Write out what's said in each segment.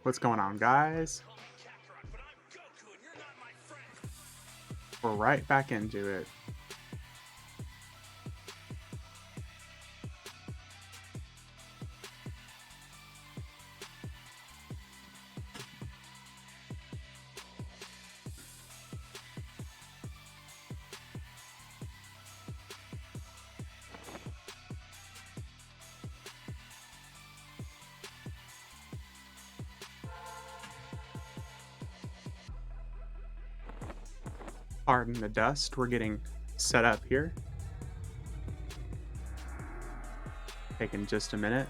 What's going on, guys? We're right back into it. Pardon the dust. We're getting set up here. Taking just a minute.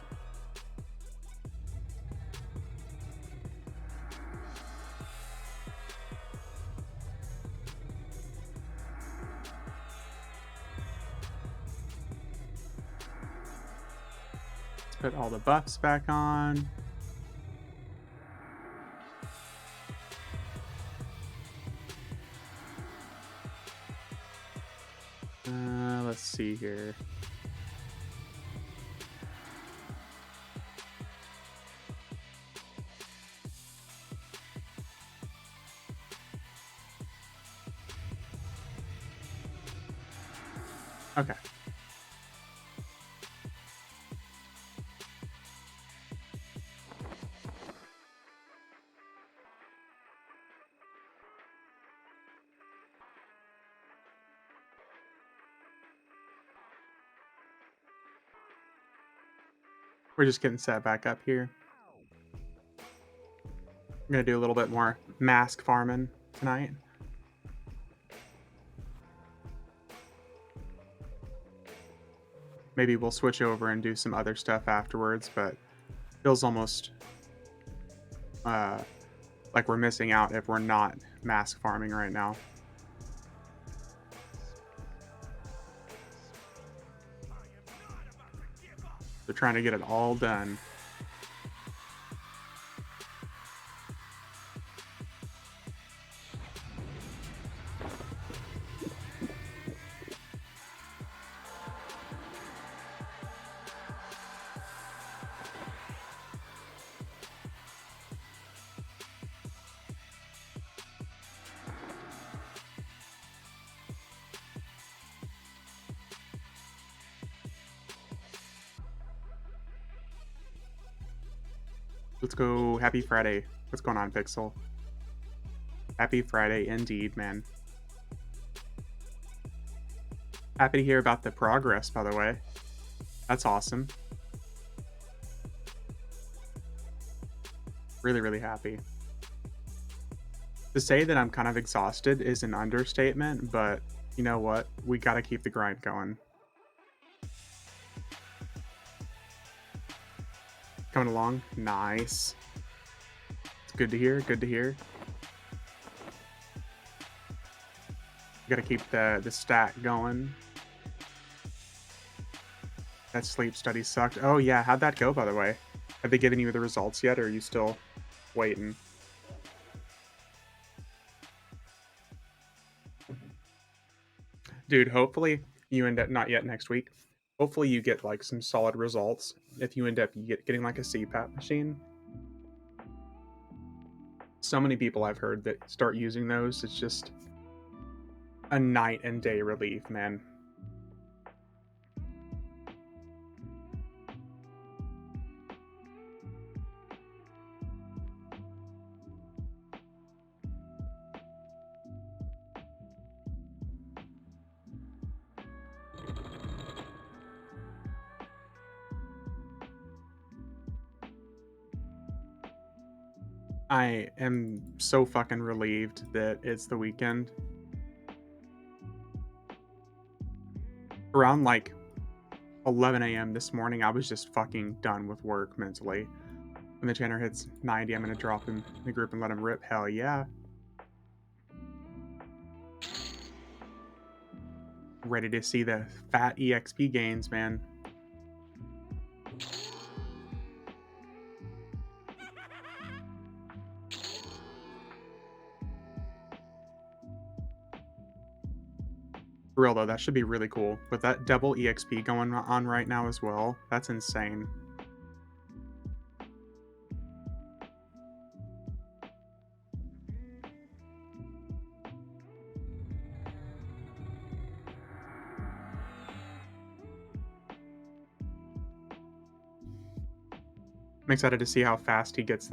Let's put all the buffs back on. Let's see here. Okay. We're just getting set back up here. I'm going to do a little bit more mask farming tonight. Maybe we'll switch over and do some other stuff afterwards, but feels almost like we're missing out if we're not mask farming right now. They're trying to get it all done. Let's go. Happy Friday. What's going on, Pixel? Happy Friday indeed, man. Happy to hear about the progress, by the way. That's awesome. Really, really happy. To say that I'm kind of exhausted is an understatement, but you know what? We got to keep the grind going. Coming along. Nice. It's good to hear. Good to hear. Got to keep the stat going. That sleep study sucked. Oh, yeah. How'd that go, by the way? Have they given you the results yet, or are you still waiting? Dude, hopefully you end up, not yet next week. Hopefully you get like some solid results if you end up getting like a CPAP machine. So many people I've heard that start using those, it's just a night and day relief, man. I am so fucking relieved that it's the weekend. Around like 11 a.m. this morning, I was just fucking done with work mentally. When the channel hits 90, I'm gonna drop him in the group and let him rip. Hell yeah. Ready to see the fat EXP gains, man. For real though, that should be really cool. With that double EXP going on right now as well, that's insane. I'm excited to see how fast he gets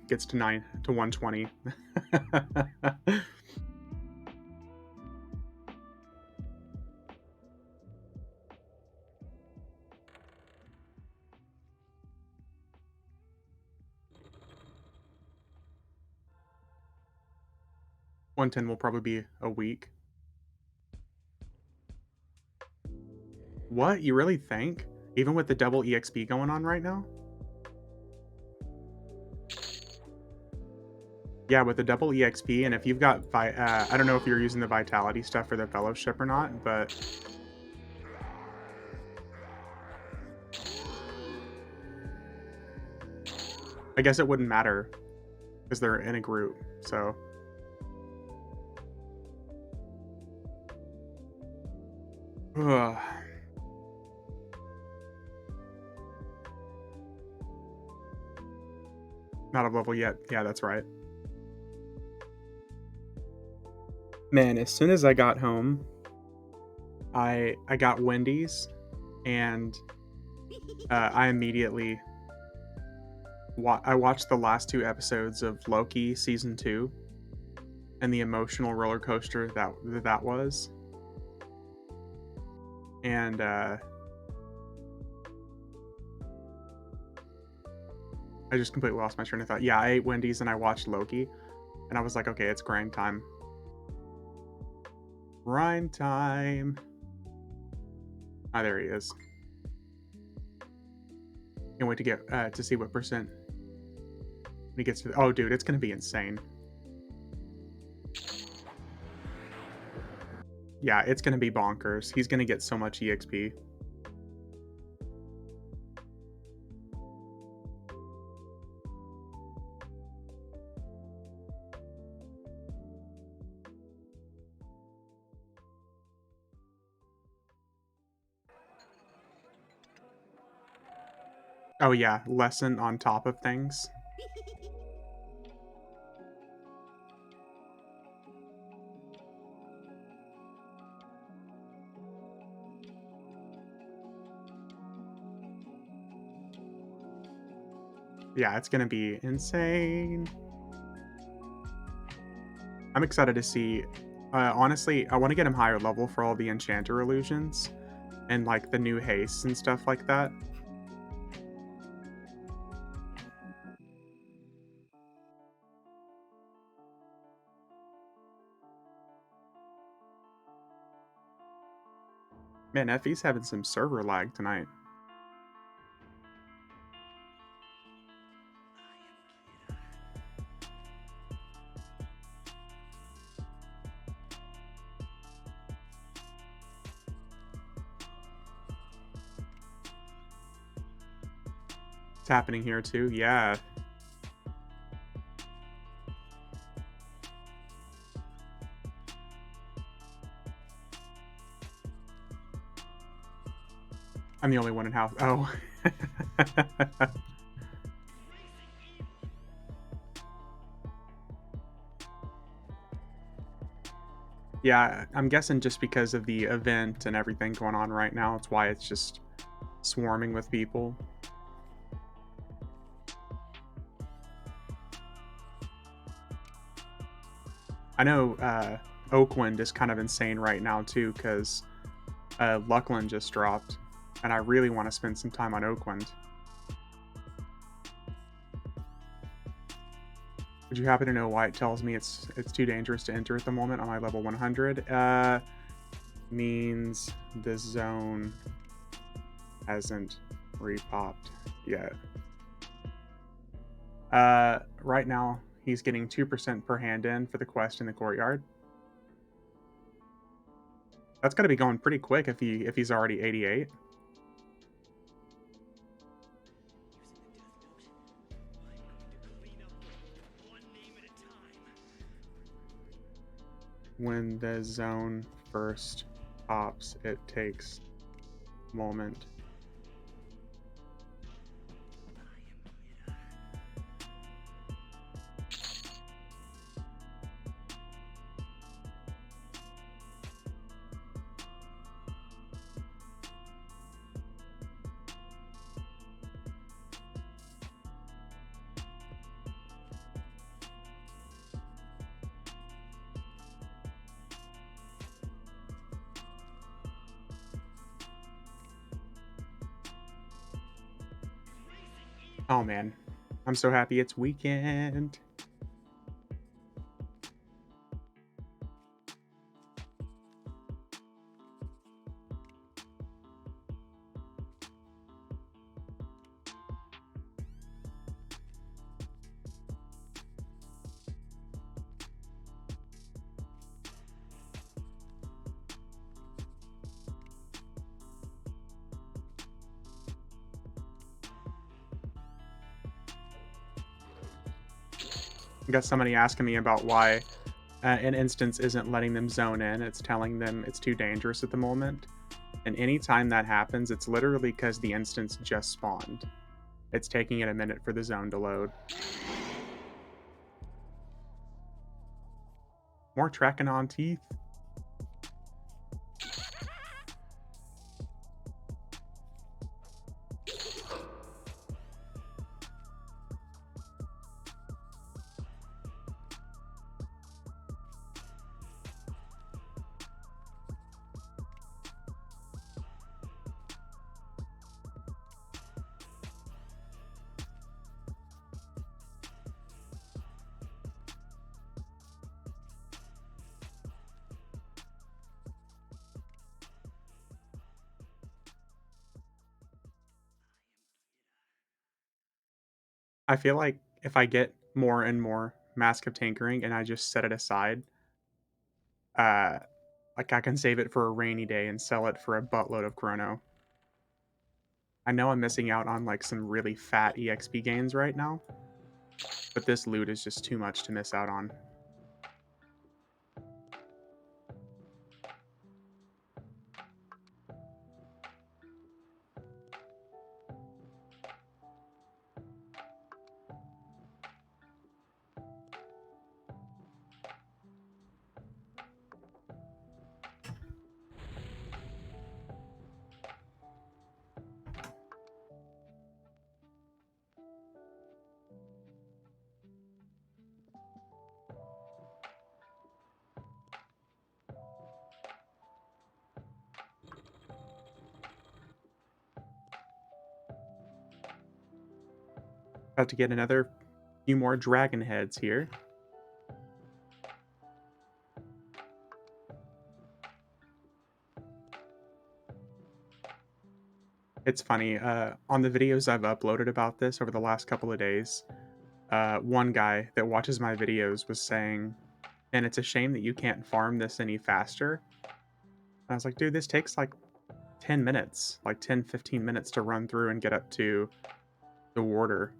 gets to 120. 110 will probably be a week. What? You really think? Even with the double EXP going on right now? Yeah, with the double EXP, and if you've got, I don't know if you're using the Vitality stuff for the Fellowship or not, but I guess it wouldn't matter because they're in a group, so. Ugh. Not a level yet. Yeah, that's right. Man, as soon as I got home, I got Wendy's, and I immediately I watched the last 2 episodes of Loki season 2 and the emotional roller coaster that was. And I just completely lost my train of thought. Yeah, I ate Wendy's and I watched Loki, and I was like, okay, it's grind time. Grind time. Ah, there he is. Can't wait to get to see what percent when he gets to. Oh, dude, it's gonna be insane. Yeah, it's gonna be bonkers. He's gonna get so much EXP. Oh yeah, lesson on top of things. Yeah, it's gonna be insane. I'm excited to see. Honestly, I want to get him higher level for all the enchanter illusions and like the new haste and stuff like that. Man, Effie's having some server lag tonight. It's happening here too. Yeah. I'm the only one in house. Oh. Yeah, I'm guessing just because of the event and everything going on right now, it's why it's just swarming with people. I know Oakland is kind of insane right now too, because Luckland just dropped, and I really want to spend some time on Oakland. Would you happen to know why it tells me it's too dangerous to enter at the moment on my level 100? Means the zone hasn't repopped yet. Right now he's getting 2% per hand in for the quest in the courtyard. That's got to be going pretty quick if he's already 88. When the zone first pops, it takes a moment. Oh man, I'm so happy it's weekend. I got somebody asking me about why an instance isn't letting them zone in. It's telling them it's too dangerous at the moment. And anytime that happens, it's literally because the instance just spawned. It's taking it a minute for the zone to load. More tracking on teeth. I feel like if I get more and more Mask of Tinkering and I just set it aside, uh, like I can save it for a rainy day and sell it for a buttload of chrono. I know I'm missing out on like some really fat EXP gains right now, but this loot is just too much to miss out on. About to get another few more dragon heads here. It's funny, on the videos I've uploaded about this over the last couple of days, one guy that watches my videos was saying, "And it's a shame that you can't farm this any faster." I was like, "Dude, this takes like 10 minutes, like 10, 15 minutes to run through and get up to the warder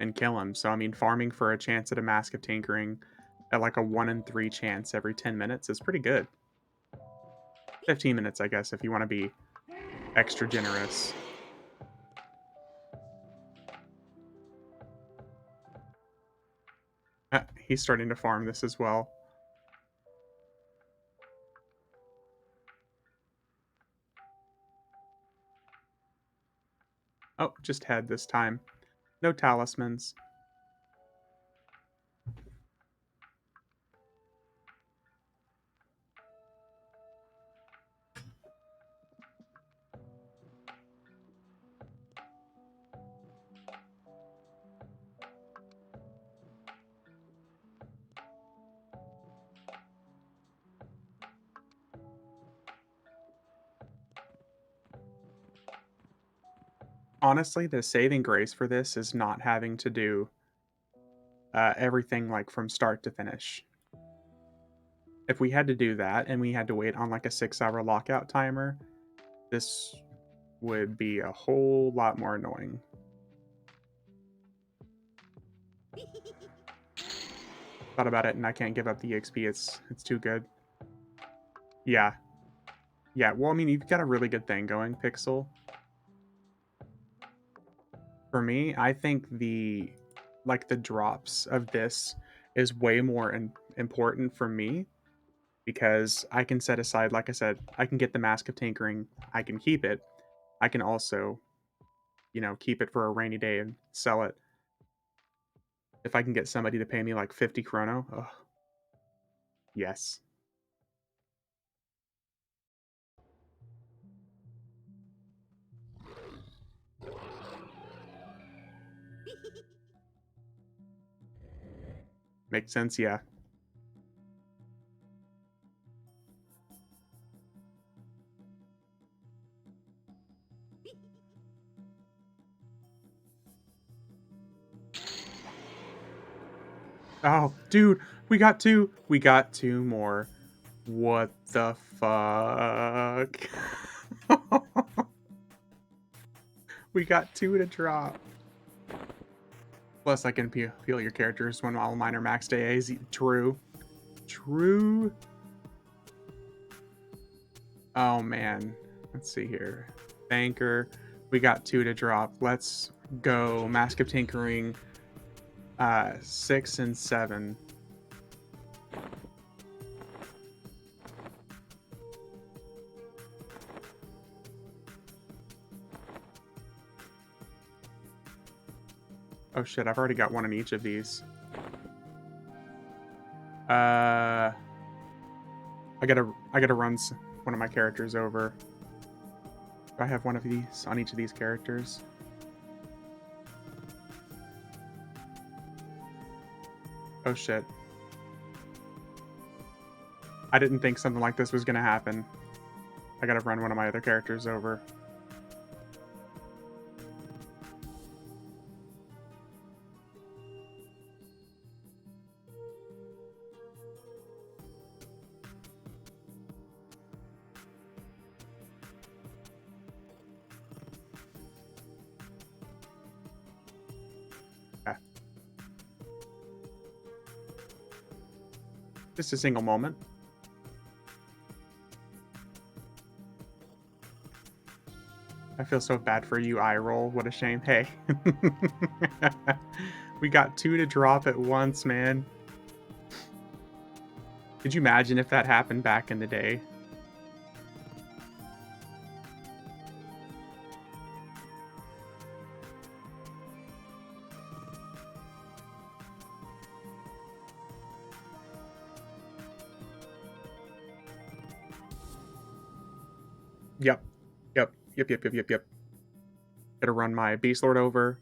and kill him." So, I mean, farming for a chance at a Mask of Tinkering at like a 1 in 3 chance every 10 minutes is pretty good. 15 minutes, I guess, if you want to be extra generous. He's starting to farm this as well. Oh, just head this time. No talismans. Honestly, the saving grace for this is not having to do everything like from start to finish. If we had to do that and we had to wait on like a 6-hour lockout timer, this would be a whole lot more annoying. Thought about it and I can't give up the EXP. It's too good. Yeah. Yeah. Well, I mean, you've got a really good thing going, Pixel. For me, I think the drops of this is way more important for me because I can set aside, like I said, I can get the Mask of Tinkering, I can keep it. I can also, keep it for a rainy day and sell it. If I can get somebody to pay me like 50 chrono, oh, yes. Makes sense, yeah. Oh, dude, we got two. We got two more. What the fuck? We got two to drop. Plus, I can peel your characters when all mine are maxed AAs. True. True. Oh, man. Let's see here. Banker. We got two to drop. Let's go. Mask of Tinkering. 6 and 7. Oh shit, I've already got one in each of these. I gotta run one of my characters over. Do I have one of these on each of these characters? Oh shit. I didn't think something like this was gonna happen. I gotta run one of my other characters over. Okay. Just a single moment. I feel so bad for you, eye roll. What a shame. Hey. We got two to drop at once, man. Could you imagine if that happened back in the day? Yep. Yep. Gotta run my Beast Lord over.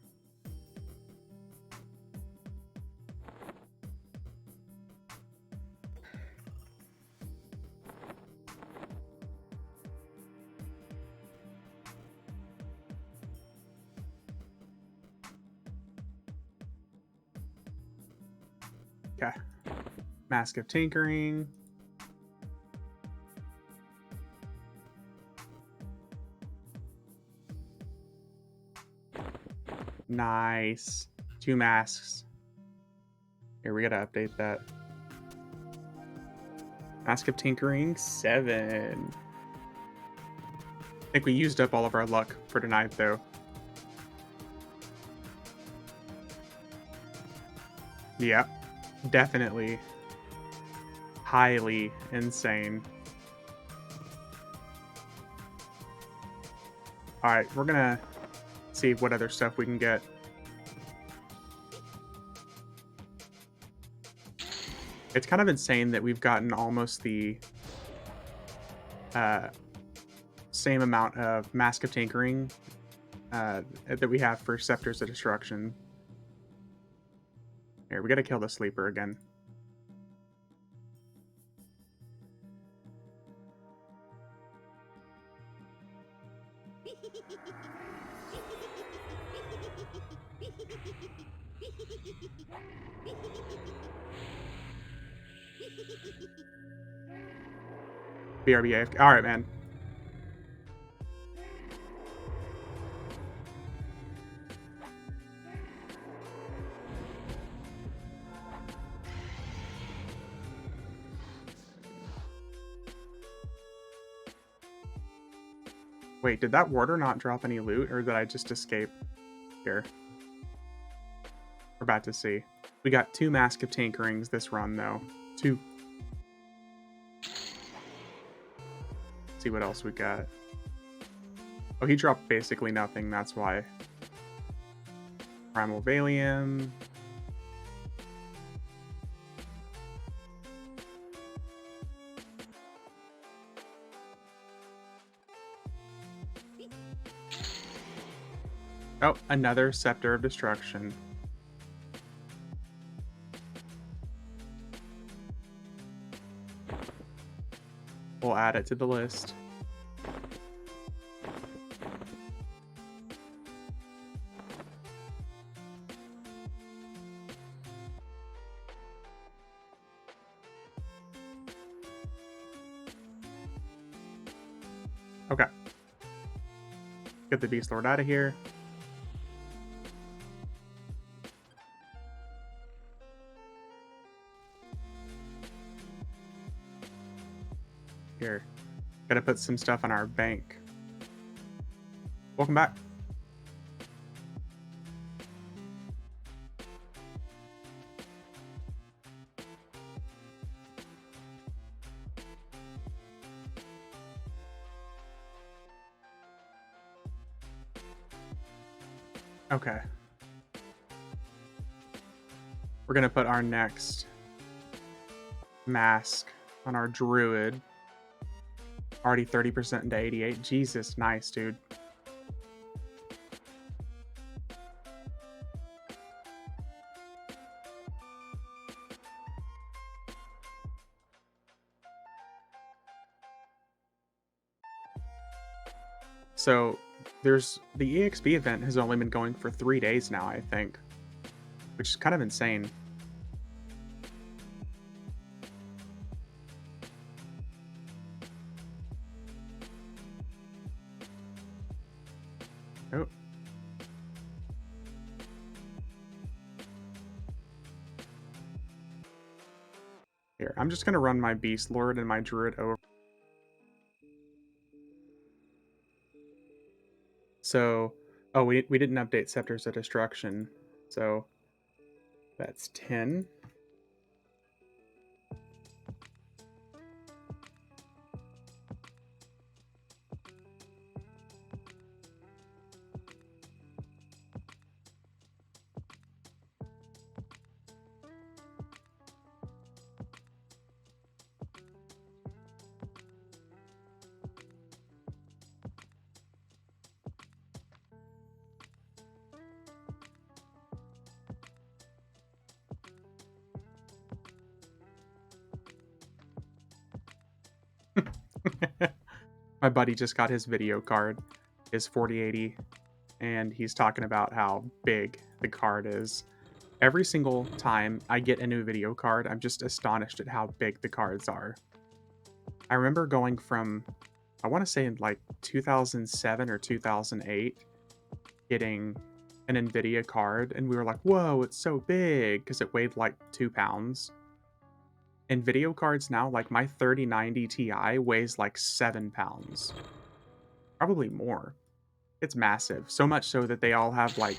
Okay. Mask of Tinkering. Nice. 2 masks. Here, we gotta update that. Mask of Tinkering, 7. I think we used up all of our luck for tonight, though. Yep. Definitely. Highly insane. Alright, we're gonna see what other stuff we can get. It's kind of insane that we've gotten almost the same amount of Mask of Tinkering that we have for Scepters of Destruction. Here, we gotta kill the Sleeper again. BRB AFK. Alright, man. Wait, did that warder not drop any loot, or did I just escape here? We're about to see. We got 2 Mask of Tinkerings this run, though. 2. Let's see what else we got. Oh, he dropped basically nothing, that's why. Primal Valium. Oh, another Scepter of Destruction. We'll add it to the list. Okay. Get the Beast Lord out of here. Here. Gotta put some stuff on our bank. Welcome back. Okay. We're gonna put our next mask on our druid. Already 30% into 88. Jesus, nice, dude. So there's the EXP event has only been going for 3 days now, I think, which is kind of insane. Oh. Here, I'm just gonna run my Beast Lord and my Druid over. So, oh, we didn't update Scepters of Destruction, so that's 10. My buddy just got his video card, his 4080, and he's talking about how big the card is. Every single time I get a new video card, I'm just astonished at how big the cards are. I remember going from, I want to say in like 2007 or 2008, getting an NVIDIA card, and we were like, whoa, it's so big, because it weighed like 2 pounds. And video cards now, like my 3090 Ti weighs like 7 pounds. Probably more. It's massive. So much so that they all have like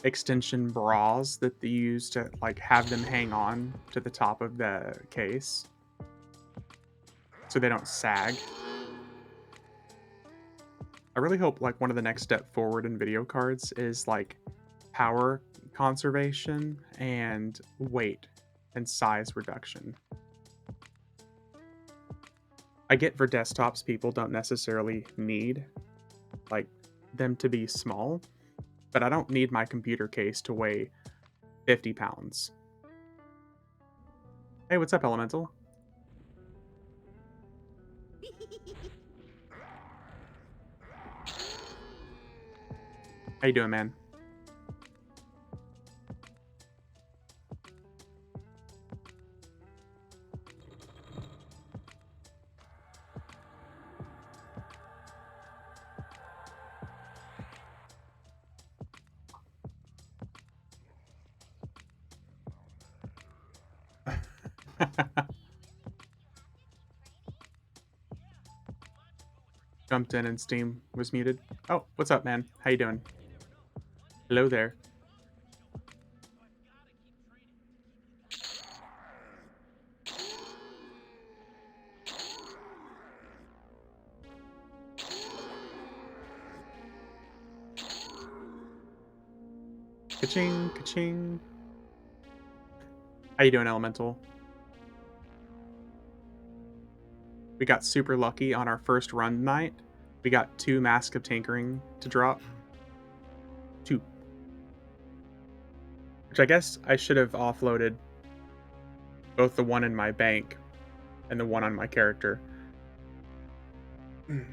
extension bras that they use to like have them hang on to the top of the case so they don't sag. I really hope like one of the next step forward in video cards is like power conservation and weight and size reduction. I get for desktops people don't necessarily need like them to be small, but I don't need my computer case to weigh 50 pounds. Hey, what's up, Elemental? How you doing, man? Jumped in and Steam was muted. Oh, what's up, man? How you doing? Hello there. Ka-ching, ka-ching. How you doing, Elemental? We got super lucky on our first run night. We got 2 Mask of Tinkering to drop. 2. Which I guess I should have offloaded both the one in my bank and the one on my character. Mm.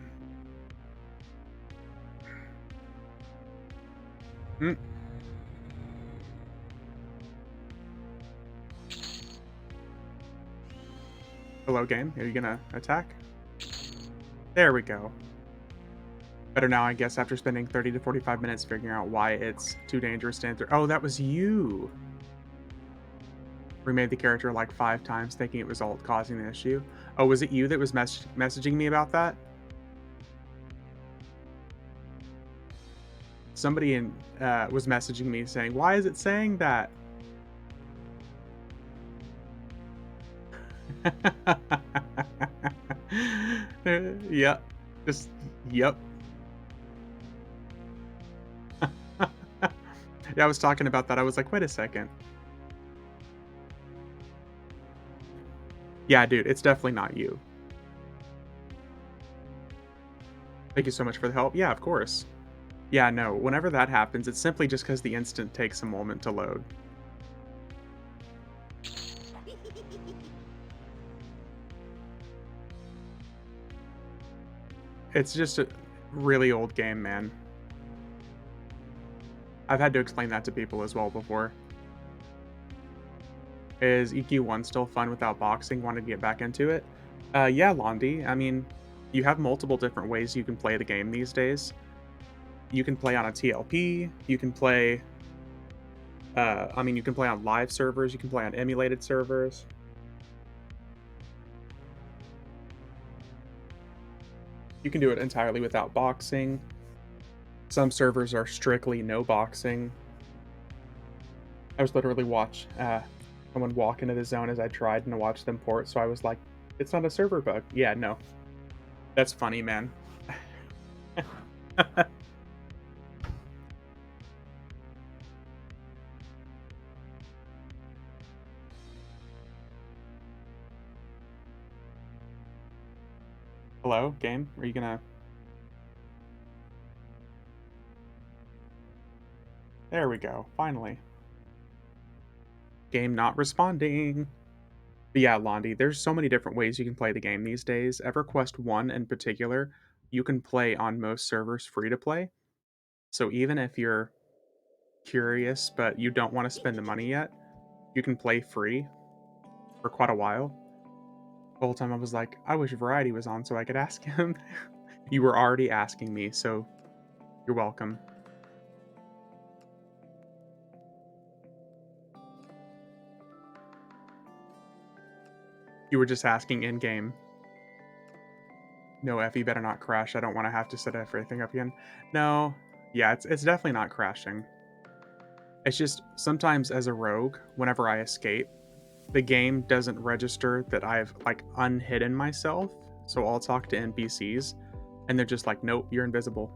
Hello, game. Are you gonna attack? There we go. Better now, I guess, after spending 30 to 45 minutes figuring out why it's too dangerous to enter. Oh, that was you! Remade the character like 5 times, thinking it was alt causing the issue. Oh, was it you that was messaging me about that? Somebody was messaging me saying, "Why is it saying that?" Yep. Just yep. Yeah, I was talking about that. I was like, "Wait a second." Yeah, dude, it's definitely not you. Thank you so much for the help. Yeah, of course. Yeah, no, whenever that happens, it's simply just because the instant takes a moment to load. It's just a really old game, man. I've had to explain that to people as well before. Is EQ1 still fun without boxing? Wanted to get back into it? Yeah, Londi. I mean, you have multiple different ways you can play the game these days. You can play on a TLP, you can play you can play on live servers, you can play on emulated servers. You can do it entirely without boxing. Some servers are strictly no boxing. I was literally watch someone walk into the zone as I tried and watch them port, so I was like, "It's not a server bug." Yeah, no, that's funny, man. Hello, game. Are you gonna? There we go. Finally, game not responding. But yeah, Londi, there's so many different ways you can play the game these days. EverQuest 1 in particular, you can play on most servers free to play. So even if you're curious but you don't want to spend the money yet, you can play free for quite a while. The whole time I was like, I wish Variety was on so I could ask him. You were already asking me, so you're welcome. You were just asking in game. No, Effie better not crash. I don't want to have to set everything up again. No, yeah, it's definitely not crashing. It's just sometimes as a rogue, whenever I escape, the game doesn't register that I've like unhidden myself. So I'll talk to NPCs and they're just like, nope, you're invisible.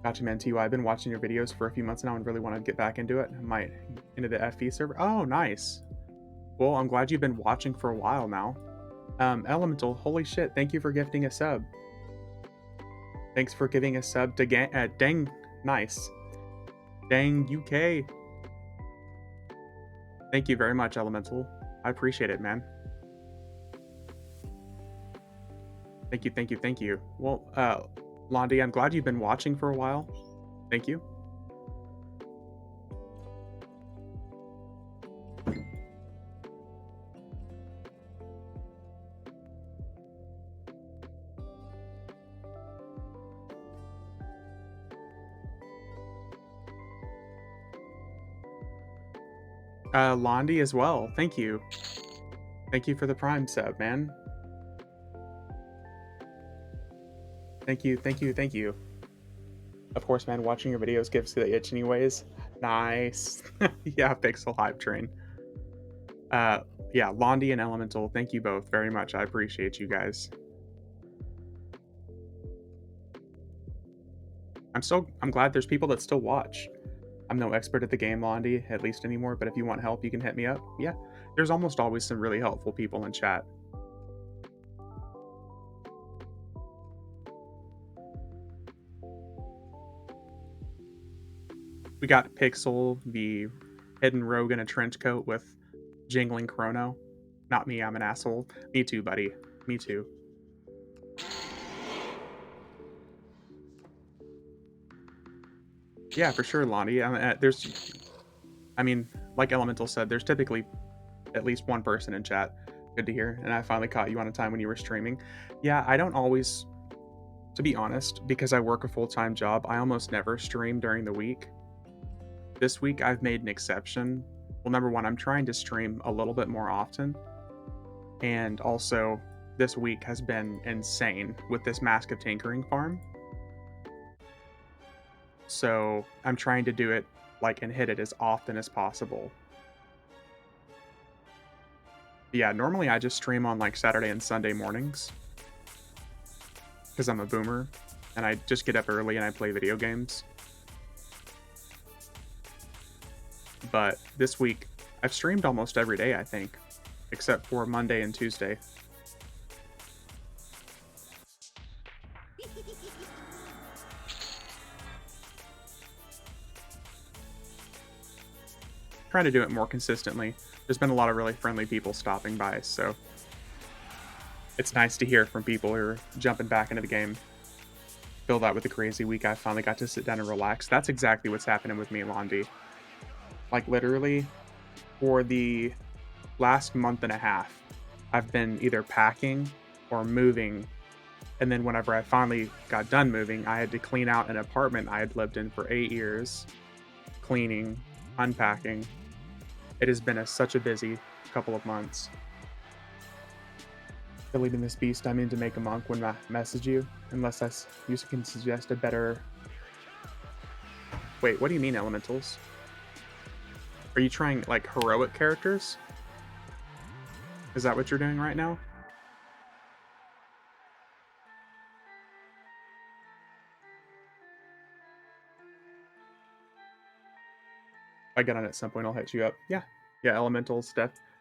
Gotcha, man. TY, I've been watching your videos for a few months now and really want to get back into it. I might into the FE server. Oh, nice. Well, I'm glad you've been watching for a while now. Elemental, holy shit, thank you for gifting a sub. Thanks for giving a sub to Dang, nice. Dang UK. Thank you very much, Elemental. I appreciate it, man. Thank you, thank you, thank you. Well, Londi, I'm glad you've been watching for a while. Thank you. Londi as well. Thank you. Thank you for the Prime sub, man. Thank you, thank you, thank you. Of course, man, watching your videos gives the itch anyways. Nice. Yeah, Pixel Hype Train. Uh, yeah, Londi and Elemental, thank you both very much. I appreciate you guys. I'm glad there's people that still watch. I'm no expert at the game, Londi, at least anymore, but if you want help, you can hit me up. Yeah, there's almost always some really helpful people in chat. We got Pixel, the hidden rogue in a trench coat with jingling chrono. Not me, I'm an asshole. Me too, buddy. Me too. Yeah, for sure, Lonnie. I mean, like Elemental said, there's typically at least one person in chat. Good to hear. And I finally caught you on a time when you were streaming. Yeah, I don't always, to be honest, because I work a full-time job, I almost never stream during the week. This week, I've made an exception. Well, number one, I'm trying to stream a little bit more often. And also, this week has been insane with this Mask of Tinkering farm. So I'm trying to do it and hit it as often as possible. Yeah, normally I just stream on Saturday and Sunday mornings because I'm a boomer and I just get up early and I play video games. But this week I've streamed almost every day, I think, except for Monday and Tuesday. Trying to do it more consistently. There's been a lot of really friendly people stopping by, so it's nice to hear from people who are jumping back into the game. Filled out with a crazy week, I finally got to sit down and relax. That's exactly what's happening with me and Londi. Literally, for the last month and a half, I've been either packing or moving, and then whenever I finally got done moving, I had to clean out an apartment I had lived in for 8 years, cleaning, unpacking. It has been such a busy couple of months. Deleting this beast, I mean to make a monk when I message you, unless you can suggest a better... Wait, what do you mean, elementals? Are you trying, heroic characters? Is that what you're doing right now? If I get on at some point, I'll hit you up. Yeah, elementals,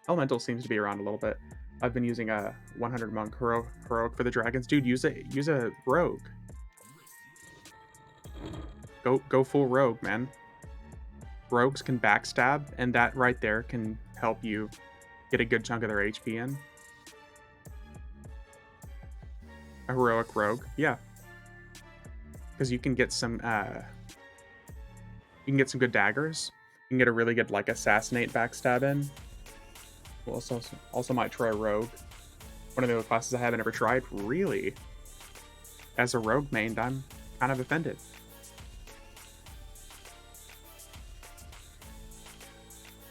Elemental seems to be around a little bit. I've been using a 100 monk heroic for the dragons. Dude, use a rogue. Go full rogue, man. Rogues can backstab, and that right there can help you get a good chunk of their HP in. A heroic rogue, yeah, because you can get some good daggers. You can get a really good assassinate backstab in. We'll also might try rogue. One of the classes I haven't ever tried. Really, as a rogue main, I'm kind of offended.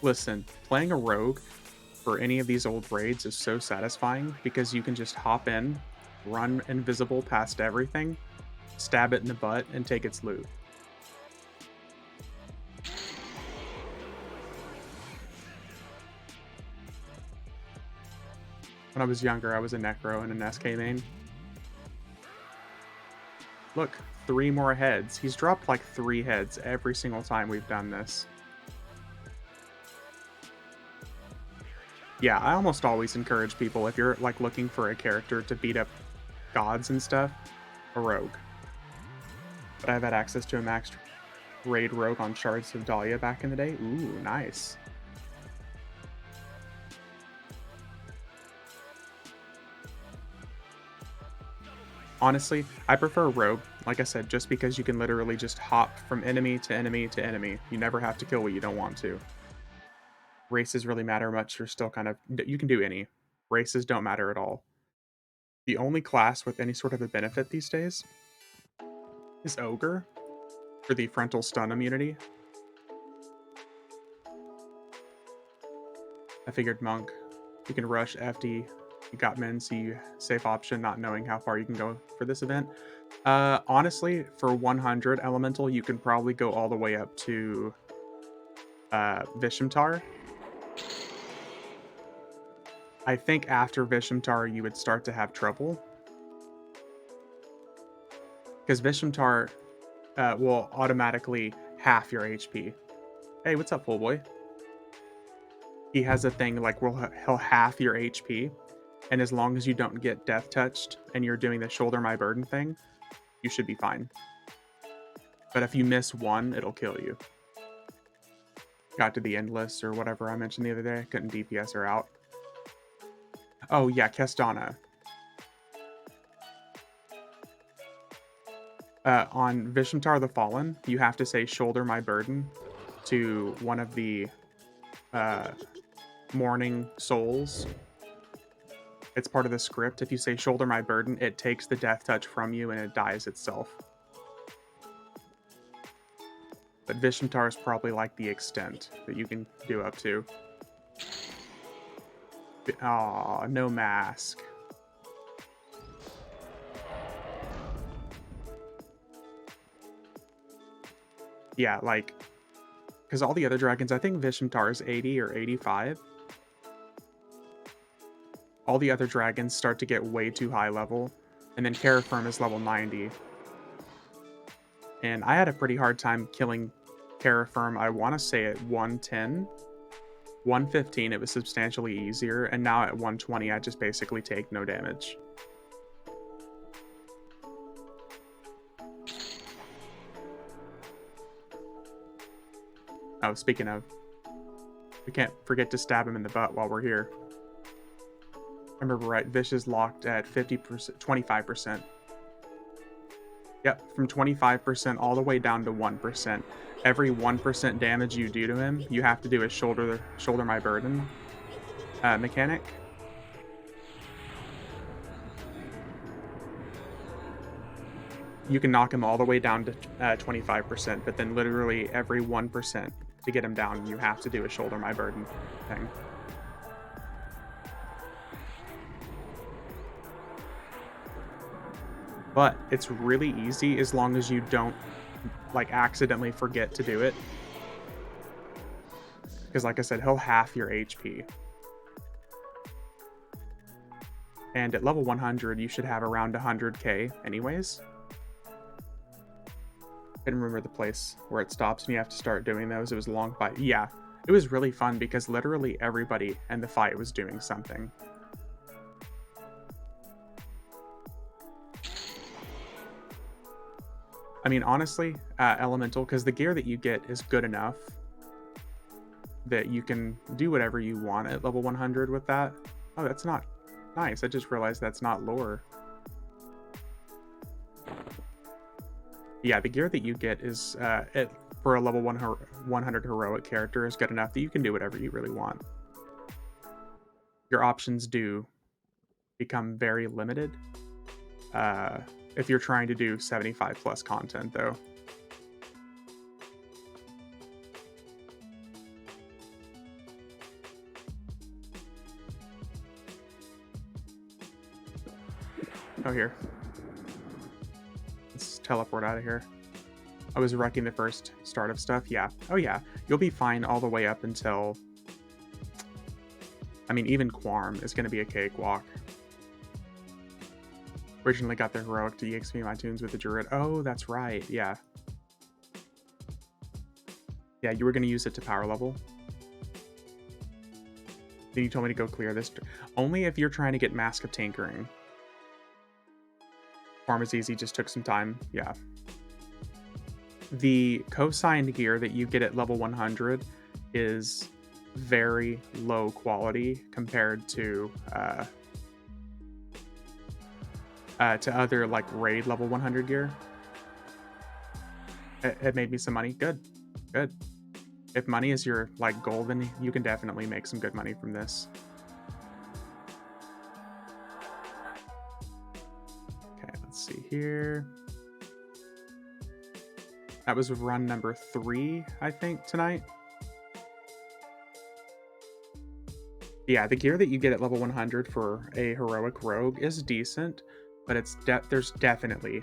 Listen, playing a rogue for any of these old raids is so satisfying because you can just hop in, run invisible past everything, stab it in the butt, and take its loot. When I was younger, I was a Necro and an SK main. Look, 3 more heads. He's dropped 3 heads every single time we've done this. Yeah, I almost always encourage people, if you're looking for a character to beat up gods and stuff, a rogue. But I've had access to a maxed raid rogue on Shards of Dahlia back in the day. Ooh, nice. Honestly, I prefer rogue, like I said, just because you can literally just hop from enemy to enemy to enemy. You never have to kill what you don't want to. Races really matter much. You're still you can do any. Races don't matter at all. The only class with any sort of a benefit these days is Ogre for the frontal stun immunity. I figured Monk. You can rush FD. You got men, so you safe option, not knowing how far you can go for this event. Honestly, for 100 elemental, you can probably go all the way up to Vishimtar. I think after Vishimtar, you would start to have trouble. Because Vishimtar will automatically half your HP. Hey, what's up, full boy? He has a thing he'll half your HP, and as long as you don't get death touched and you're doing the shoulder my burden thing, you should be fine. But if you miss one, it'll kill you. Got to the endless or whatever I mentioned the other day. Couldn't DPS her out. Oh yeah, Kestana. On Vishnutar the Fallen, you have to say "shoulder my burden" to one of the uh, morning souls. It's part of the script. If you say "shoulder my burden," it takes the death touch from you and it dies itself. But Vishnutar is probably like the extent that you can do up to. Aw, no mask. Yeah, like, because all the other dragons, I think Vishnutar is 80 or 85. All the other dragons start to get way too high level, and then Kerafyrm is level 90. And I had a pretty hard time killing Kerafyrm, I want to say at 110. 115, it was substantially easier, and now at 120, I just basically take no damage. Oh, speaking of, we can't forget to stab him in the butt while we're here. I remember right, Vish is locked at 50%, 25%. Yep, from 25% all the way down to 1%. Every 1% damage you do to him, you have to do a shoulder my burden mechanic. You can knock him all the way down to 25%, but then literally every 1% to get him down, you have to do a shoulder my burden thing. But it's really easy as long as you don't like accidentally forget to do it. Because like I said, he'll half your HP. And at level 100, you should have around 100k anyways. I can remember the place where it stops and you have to start doing those. It was a long fight. Yeah, it was really fun because literally everybody in the fight was doing something. I mean, honestly, Elemental, because the gear that you get is good enough that you can do whatever you want at level 100 with that. Oh, that's not nice. I just realized that's not lore. Yeah, the gear that you get is, for a level 100 heroic character is good enough that you can do whatever you really want. Your options do become very limited if you're trying to do 75 plus content, though. Oh, here. Let's teleport out of here. I was wrecking the first start of stuff. Yeah. Oh, yeah. You'll be fine all the way up until... I mean, even Quarm is going to be a cakewalk. Originally got the heroic to EXP my tunes with the Druid. Oh, that's right. Yeah. Yeah, you were going to use it to power level. Then you told me to go clear this. Only if you're trying to get Mask of Tinkering. Farm is easy, just took some time. Yeah. The co-signed gear that you get at level 100 is very low quality compared to other like raid level 100 gear. It made me some money. Good. If money is your like goal, then you can definitely make some good money from this. Okay, let's see here. That was run number 3, I think, tonight. Yeah, the gear that you get at level 100 for a heroic rogue is decent, but it's there's definitely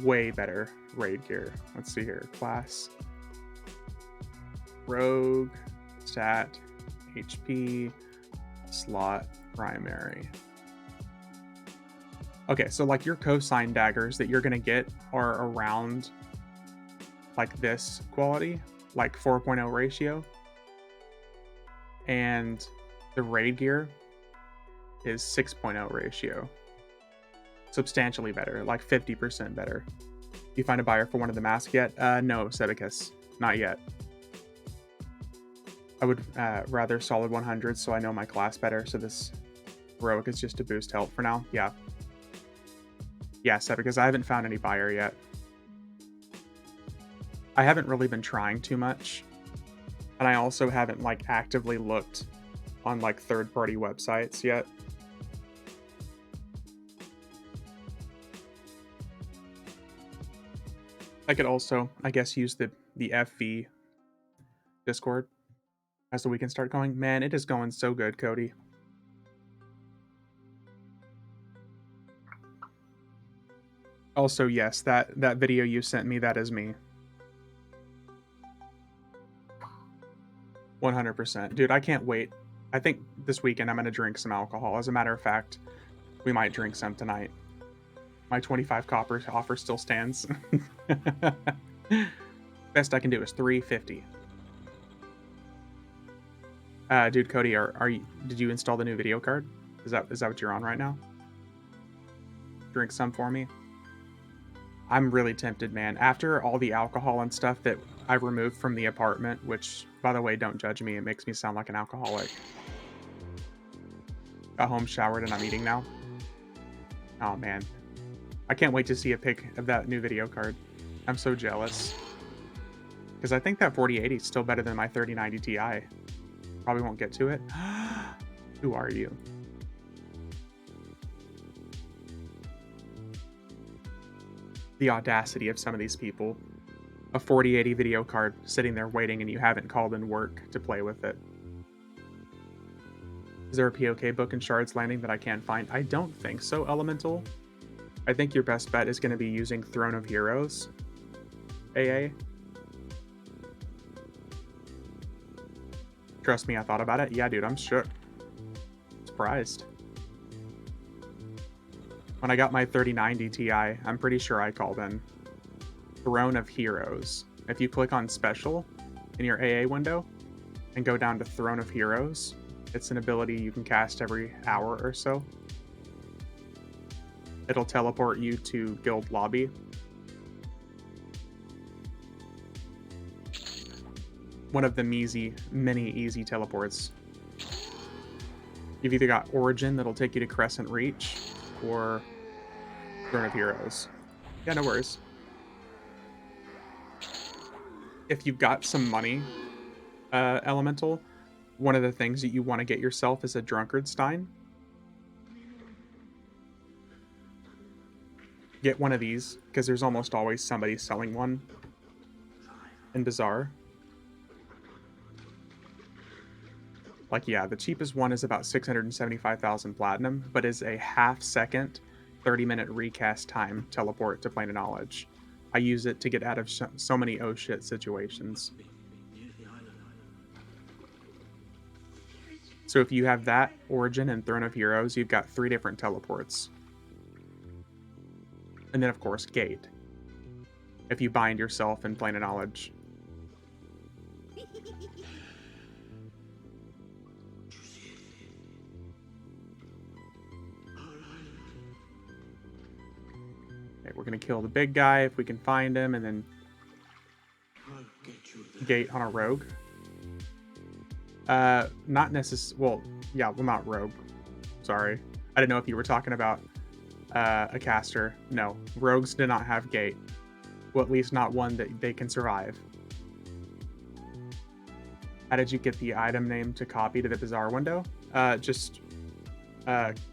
way better raid gear. Let's see here. Class. Rogue. Stat. HP. Slot. Primary. Okay, so like your cosign daggers that you're going to get are around like this quality, like 4.0 ratio. And the raid gear is 6.0 ratio. Substantially better, like 50% better. You find a buyer for one of the masks yet? No, Sebicus, not yet. I would rather solid 100 so I know my class better, so this heroic is just to boost health for now. Yeah. Yeah, Sebicus, I haven't found any buyer yet. I haven't really been trying too much, and I also haven't like actively looked on like third-party websites yet. I could also, I guess, use the FV Discord as the weekend start going. Man, it is going so good, Cody. Also, yes, that video you sent me, that is me. 100%. Dude, I can't wait. I think this weekend I'm going to drink some alcohol. As a matter of fact, we might drink some tonight. My 25 copper offer still stands. Best I can do is 350. Dude, Cody, are you? Did you install the new video card? Is that what you're on right now? Drink some for me. I'm really tempted, man. After all the alcohol and stuff that I removed from the apartment, which, by the way, don't judge me. It makes me sound like an alcoholic. Got home, showered, and I'm eating now. Oh, man. I can't wait to see a pic of that new video card. I'm so jealous. Because I think that 4080 is still better than my 3090 Ti. Probably won't get to it. Who are you? The audacity of some of these people. A 4080 video card sitting there waiting and you haven't called in work to play with it. Is there a POK book in Shards Landing that I can't find? I don't think so, Elemental. I think your best bet is going to be using Throne of Heroes. AA. Trust me, I thought about it. Yeah, dude, I'm shook. Surprised. When I got my 3090 Ti, I'm pretty sure I called in Throne of Heroes. If you click on Special in your AA window and go down to Throne of Heroes, it's an ability you can cast every hour or so. It'll teleport you to Guild Lobby. One of the many easy teleports. You've either got Origin that'll take you to Crescent Reach, or Throne of Heroes. Yeah, no worries. If you've got some money, Elemental, one of the things that you want to get yourself is a Drunkard Stein. Get one of these, because there's almost always somebody selling one in Bazaar. Like, yeah, the cheapest one is about 675,000 platinum, but is a half-second, 30-minute recast time teleport to Plane of Knowledge. I use it to get out of so many oh shit situations. So if you have that, Origin, and Throne of Heroes, you've got 3 different teleports. And then, of course, Gate. If you bind yourself in Plane of Knowledge. Okay, we're going to kill the big guy if we can find him, and then Gate on a rogue. Not well, yeah, well, not rogue. Sorry. I didn't know if you were talking about a caster. No, rogues do not have Gate. Well, at least not one that they can survive. How did you get the item name to copy to the Bazaar window? Just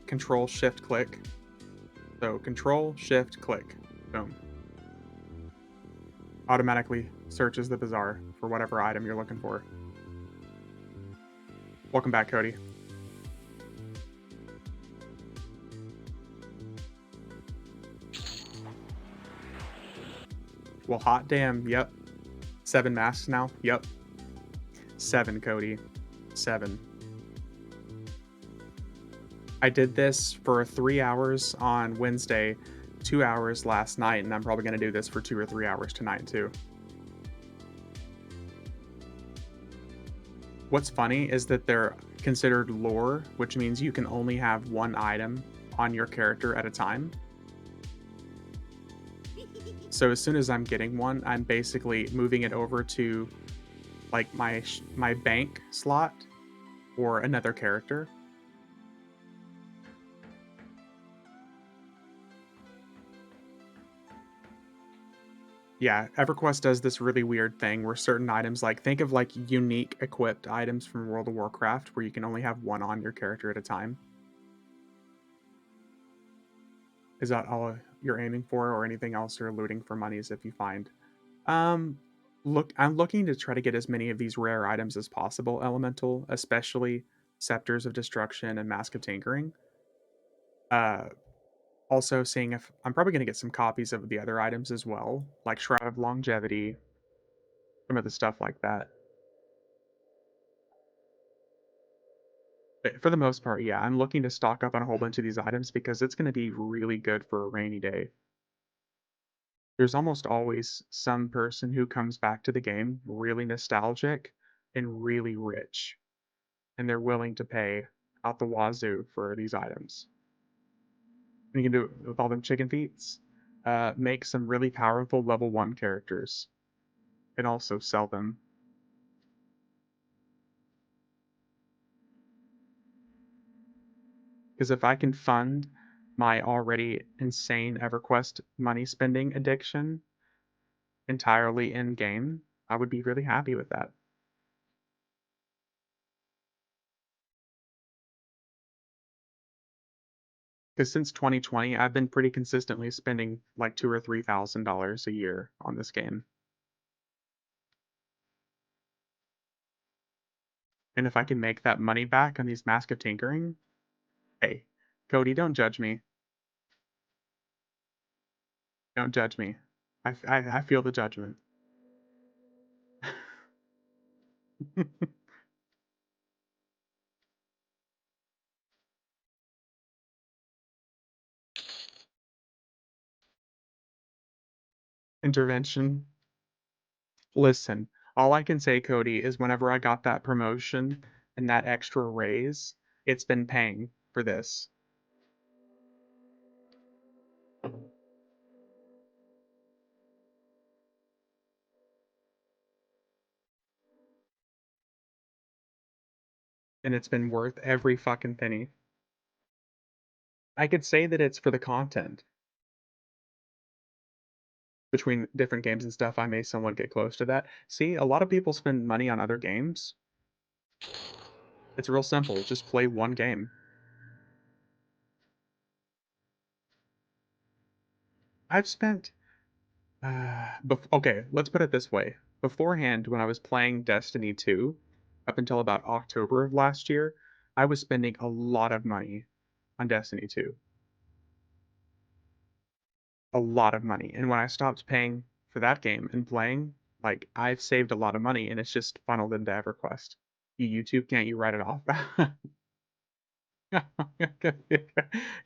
Control Shift Click. So Control Shift Click. Boom. Automatically searches the Bazaar for whatever item you're looking for. Welcome back, Cody. Well, hot damn, yep. 7 masks now, yep. 7, Cody. 7. I did this for 3 hours on Wednesday, 2 hours last night, and I'm probably going to do this for 2 or 3 hours tonight, too. What's funny is that they're considered lore, which means you can only have one item on your character at a time. So as soon as I'm getting one, I'm basically moving it over to like my bank slot or another character. Yeah, EverQuest does this really weird thing where certain items, like think of like unique equipped items from World of Warcraft, where you can only have one on your character at a time. Is that all you're aiming for, or anything else you're looting for monies if you find? Um, I'm looking to try to get as many of these rare items as possible, Elemental, especially Scepters of Destruction and Mask of Tinkering. Uh, Also seeing if I'm probably going to get some copies of the other items as well, like Shroud of Longevity, some of the stuff like that. But for the most part, yeah, I'm looking to stock up on a whole bunch of these items because it's going to be really good for a rainy day. There's almost always some person who comes back to the game really nostalgic and really rich, and they're willing to pay out the wazoo for these items. And you can do it with all them chicken feets. Make some really powerful level 1 characters and also sell them. Because if I can fund my already insane EverQuest money spending addiction entirely in game, I would be really happy with that. Because since 2020, I've been pretty consistently spending like $2,000 or $3,000 a year on this game. And if I can make that money back on these Mask of Tinkering, hey, Cody, don't judge me. Don't judge me. I feel the judgment. Intervention. Listen, all I can say, Cody, is whenever I got that promotion and that extra raise, it's been paying for this. And it's been worth every fucking penny. I could say that it's for the content. Between different games and stuff, I may somewhat get close to that. See, a lot of people spend money on other games. It's real simple. Just play one game. I've spent okay, let's put it this way. Beforehand, when I was playing Destiny 2, up until about October of last year, I was spending a lot of money on Destiny 2. A lot of money. And when I stopped paying for that game and playing, like I've saved a lot of money and it's just funneled into EverQuest. YouTube, can't you write it off?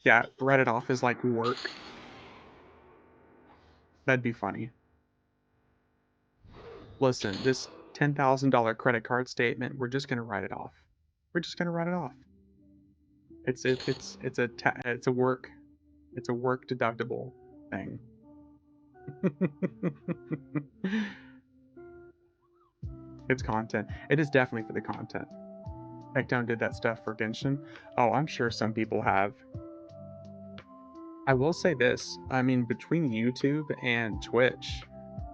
Yeah, write it off as like work. That'd be funny. Listen, this $10,000 credit card statement, we're just gonna write it off. We're just gonna write it off. It's a work deductible thing. It's content. It is definitely for the content. Ectone did that stuff for Genshin. Oh, I'm sure some people have. I will say this. I mean, between YouTube and Twitch,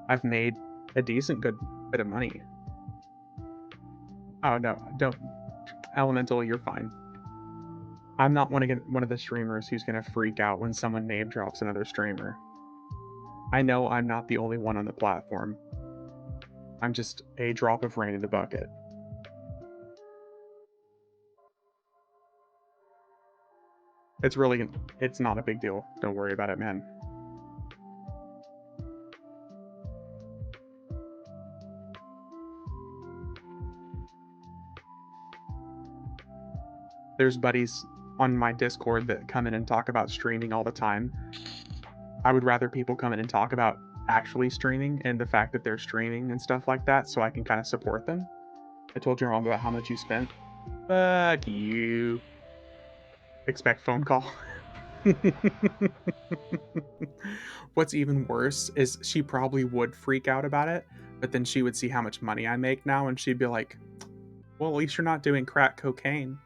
I've made a decent good bit of money. Oh no, don't Elemental, you're fine. I'm not one of the streamers who's gonna freak out when someone name drops another streamer. I know I'm not the only one on the platform. I'm just a drop of rain in the bucket. It's really it's not a big deal. Don't worry about it, man. There's buddies on my Discord that come in and talk about streaming all the time. I would rather people come in and talk about actually streaming and the fact that they're streaming and stuff like that so I can kind of support them. I told your mom about how much you spent. Fuck you. Expect phone call. What's even worse is she probably would freak out about it, but then she would see how much money I make now and she'd be like, well, at least you're not doing crack cocaine.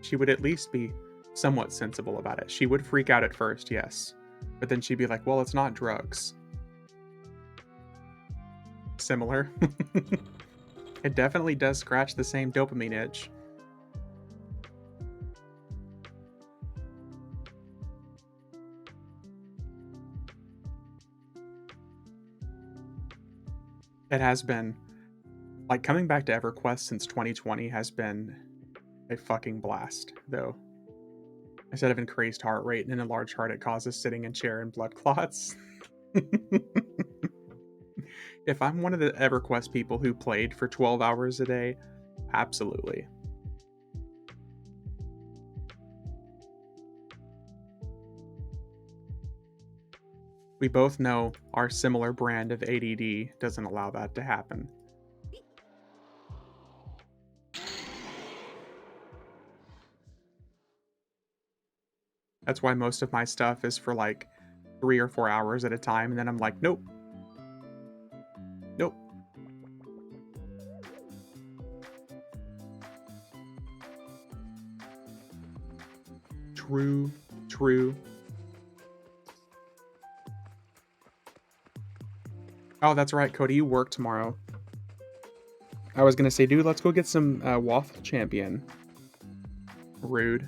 She would at least be somewhat sensible about it. She would freak out at first, yes. But then she'd be like, well, it's not drugs. Similar. It definitely does scratch the same dopamine itch. It has been. Like, coming back to EverQuest since 2020 has been a fucking blast, though. Instead of increased heart rate and an enlarged heart, it causes sitting in chair and blood clots. If I'm one of the EverQuest people who played for 12 hours a day, absolutely. We both know our similar brand of ADD doesn't allow that to happen. That's why most of my stuff is for like 3 or 4 hours at a time, and then I'm like, nope. Nope. True. True. Oh, that's right, Cody. You work tomorrow. I was gonna say, dude, let's go get some waffle champion. Rude.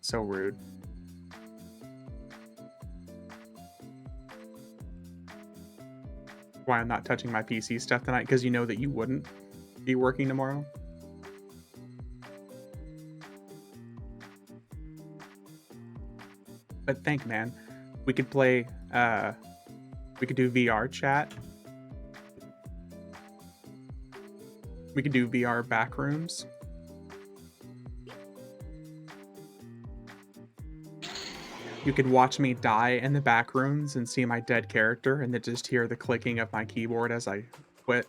So rude. Why I'm not touching my PC stuff tonight? Because you know that you wouldn't be working tomorrow. But think, man, we could play. We could do VR chat. We could do VR backrooms. You could watch me die in the back rooms and see my dead character, and then just hear the clicking of my keyboard as I quit.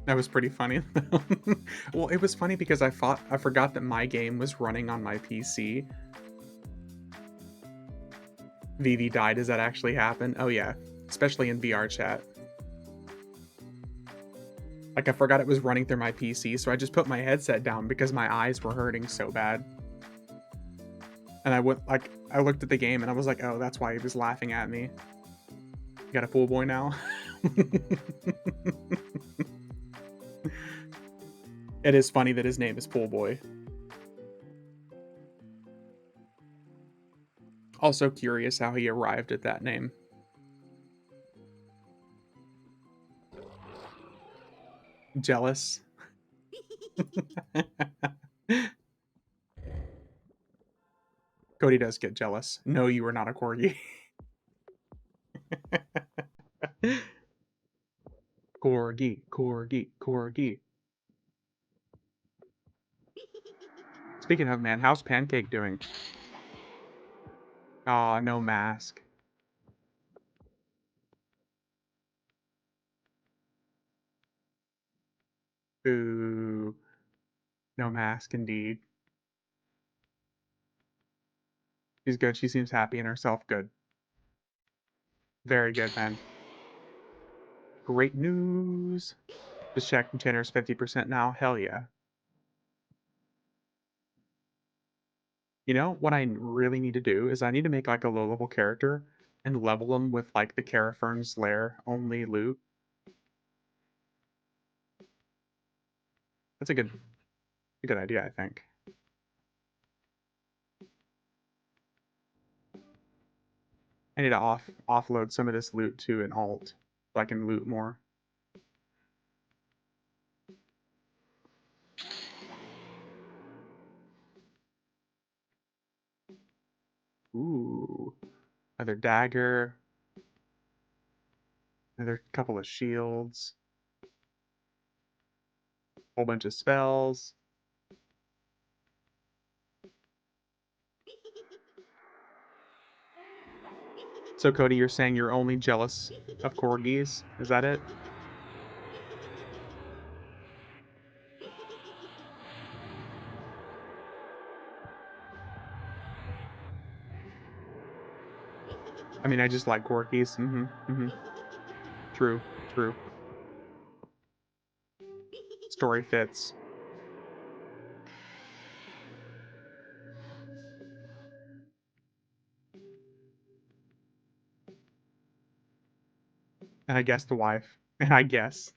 That was pretty funny. Well, it was funny because I forgot that my game was running on my PC. Vivi died. Does that actually happen? Oh yeah, especially in VR chat. Like, I forgot it was running through my PC, so I just put my headset down because my eyes were hurting so bad. And I looked at the game and I was like, oh, that's why he was laughing at me. You got a pool boy now? It is funny that his name is Pool Boy. Also curious how he arrived at that name. Jealous. Cody does get jealous. No, you are not a corgi. Corgi, corgi, corgi. Speaking of, man, how's Pancake doing? Aw, no mask. Ooh, no mask indeed. She's good. She seems happy in herself. Good. Very good, man. Great news. Just check container's 50% now. Hell yeah. You know, what I really need to do is I need to make like a low level character and level them with like the Kerafyrm's lair only loot. That's a good idea, I think. I need to offload some of this loot to an alt so I can loot more. Ooh, another dagger, another couple of shields, whole bunch of spells. So Cody, you're saying you're only jealous of corgis? Is that it? I mean, I just like corgis. Mm-hmm. Mm-hmm. True. True. Story fits. And I guess the wife. And I guess.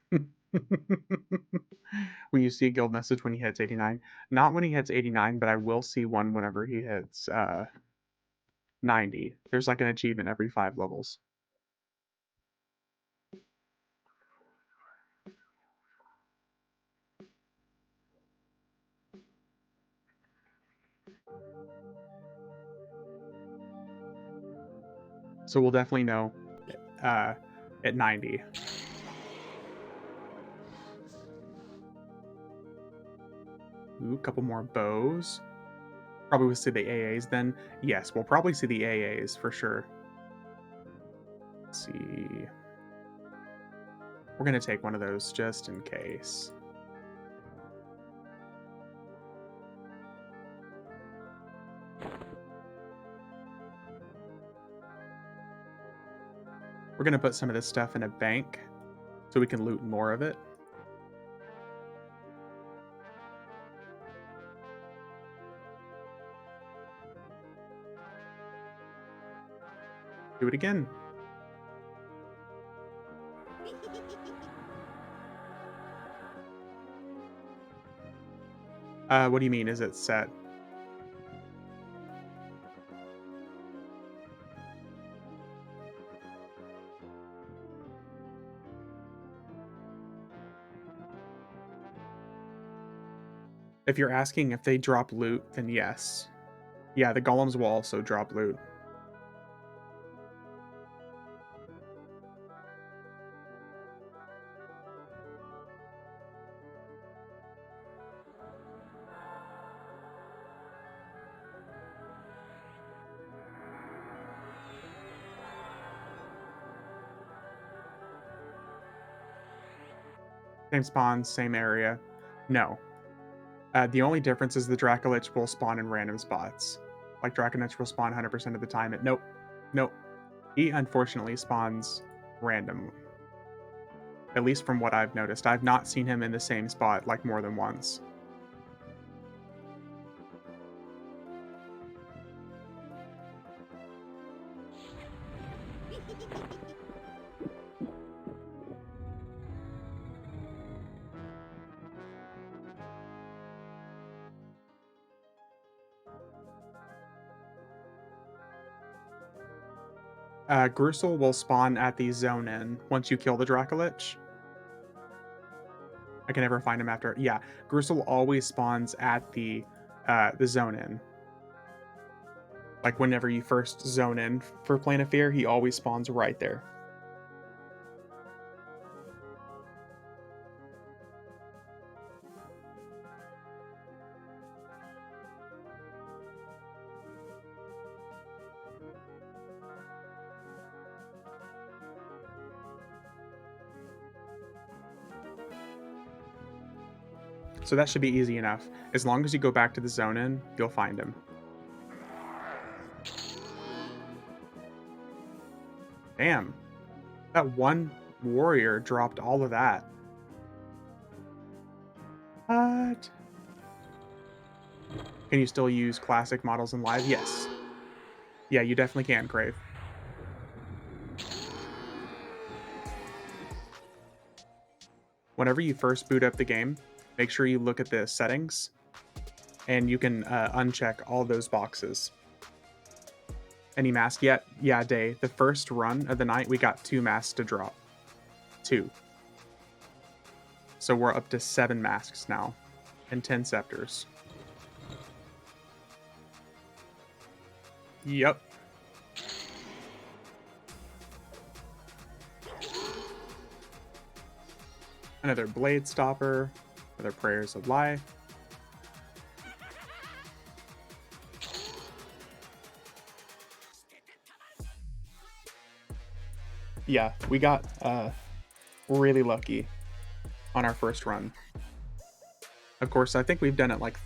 Will you see a guild message when he hits 89? Not when he hits 89, but I will see one whenever he hits 90. There's like an achievement every 5 levels. So we'll definitely know at 90. Ooh, a couple more bows. Probably we'll see the AAs then. Yes, we'll probably see the AAs for sure. Let's see. We're going to take one of those just in case. We're going to put some of this stuff in a bank so we can loot more of it. Do it again. What do you mean? Is it set? If you're asking if they drop loot, then yes. Yeah, the golems will also drop loot. Same spawn, same area. No. The only difference is the Dracolich will spawn in random spots. Like Dracolich will spawn 100% of the time. Nope. Nope. He unfortunately spawns random. At least from what I've noticed. I've not seen him in the same spot like more than once. Grusel will spawn at the zone in once you kill the Dracolich. I can never find him after. Yeah, Grusel always spawns at the zone in. Like whenever you first zone in for Plan of Fear, he always spawns right there. So that should be easy enough. As long as you go back to the zone in, you'll find him. Damn. That one warrior dropped all of that. What? Can you still use classic models in live? Yes. Yeah, you definitely can, Crave. Whenever you first boot up the game, make sure you look at the settings and you can uncheck all those boxes. Any mask yet? Yeah, Day. The first run of the night, we got 2 masks to drop. 2. So we're up to 7 masks now and 10 scepters. Yep. Another Blade Stopper. Another Prayers of Life. Yeah, we got really lucky on our first run. Of course, I think we've done it like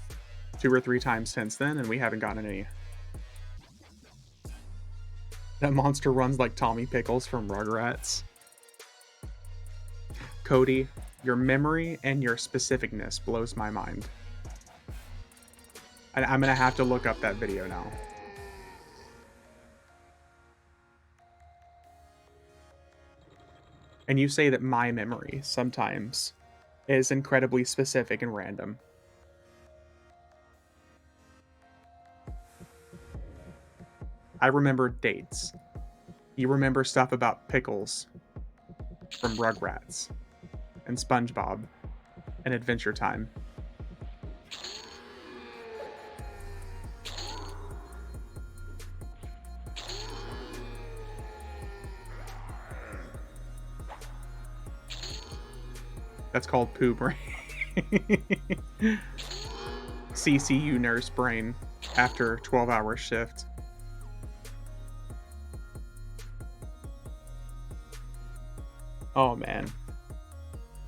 2 or 3 times since then, and we haven't gotten any. That monster runs like Tommy Pickles from Rugrats. Cody, Your memory and your specificness blows my mind. And I'm gonna have to look up that video now. And you say that my memory sometimes is incredibly specific and random. I remember dates. You remember stuff about pickles from Rugrats and SpongeBob and Adventure Time. That's called poo brain. CCU nurse brain after 12-hour shift. Oh man.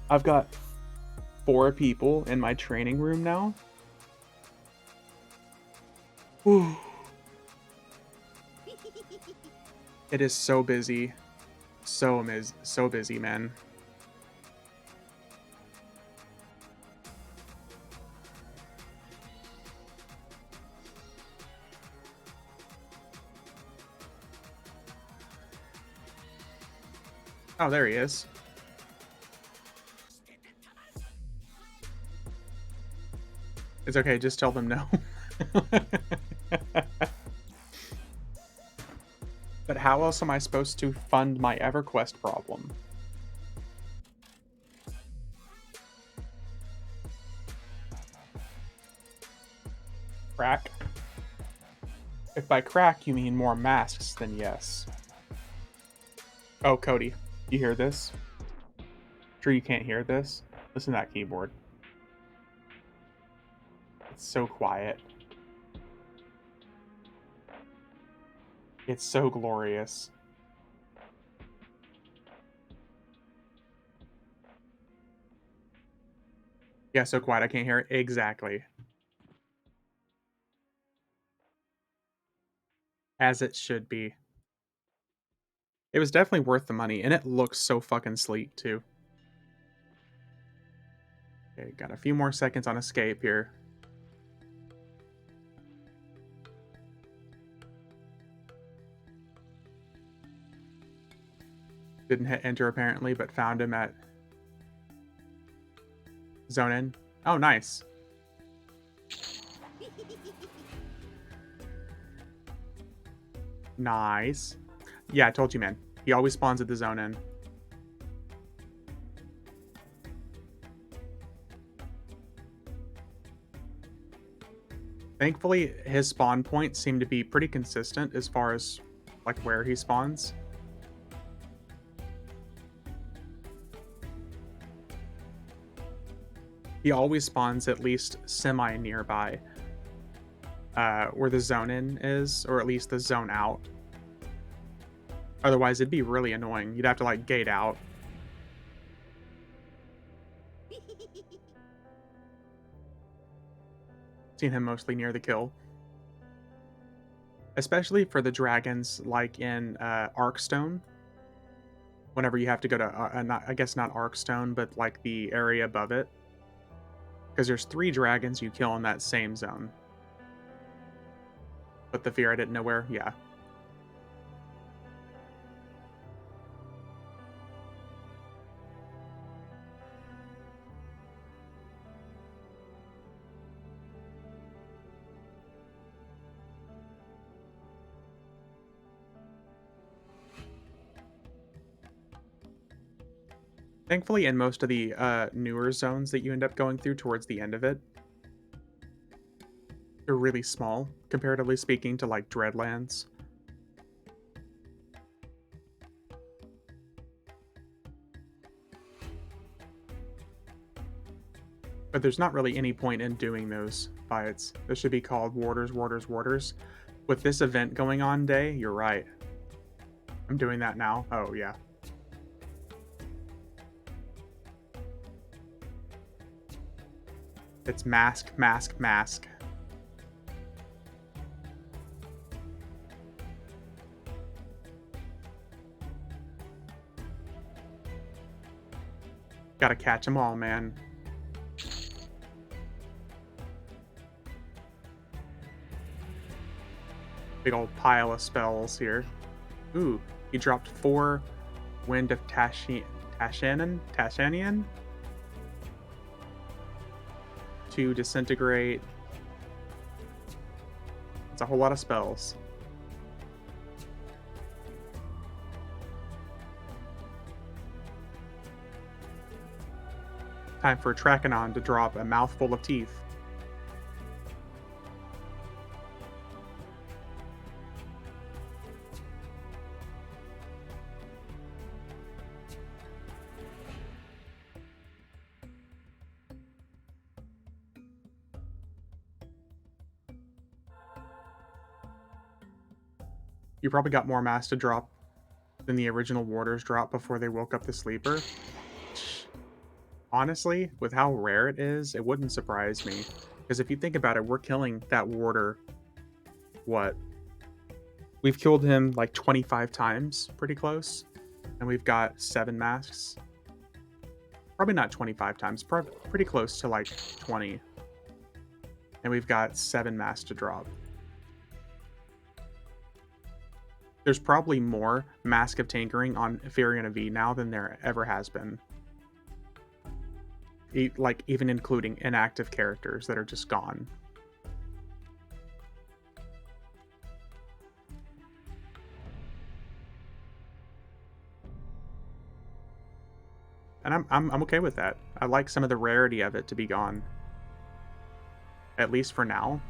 I've got 4 people in my training room now. Whew. It is so busy. So busy, man. Oh, there he is. It's okay, just tell them no. But how else am I supposed to fund my EverQuest problem? Crack? If by crack you mean more masks, then yes. Oh, Cody, you hear this? Sure you can't hear this? Listen to that keyboard. It's so quiet. It's so glorious. Yeah, so quiet I can't hear it. Exactly. As it should be. It was definitely worth the money, and it looks so fucking sleek, too. Okay, got a few more seconds on escape here. Didn't hit enter apparently, but found him at zone in. Oh, nice. Nice. Yeah, I told you, man. He always spawns at the zone in. Thankfully, his spawn points seem to be pretty consistent as far as like where he spawns. He always spawns at least semi nearby where the zone in is, or at least the zone out. Otherwise, it'd be really annoying. You'd have to like gate out. Seen him mostly near the kill. Especially for the dragons like in Arkstone. Whenever you have to go to, I guess not Arkstone, but like the area above it. Because there's 3 dragons you kill in that same zone. But the fear I didn't know where, yeah. Thankfully, in most of the newer zones that you end up going through towards the end of it, they're really small, comparatively speaking to like Dreadlands. But there's not really any point in doing those fights. This should be called Warders, Warders, Warders. With this event going on day, you're right. I'm doing that now. Oh, yeah. It's mask, mask, mask. Gotta catch them all, man. Big old pile of spells here. Ooh, he dropped 4 Wind of Tashanian? 2 Disintegrate. It's a whole lot of spells. Time for Trachanon to drop a mouthful of teeth. You probably got more mass to drop than the original warders dropped before they woke up the sleeper. Honestly, with how rare it is, it wouldn't surprise me. Because if you think about it, we're killing that warder, what? We've killed him like 25 times, pretty close. And we've got 7 masks. Probably not 25 times, pretty close to like 20. And we've got 7 masks to drop. There's probably more Mask of Tinkering on Firion V now than there ever has been. Like, even including inactive characters that are just gone. And I'm okay with that. I like some of the rarity of it to be gone. At least for now.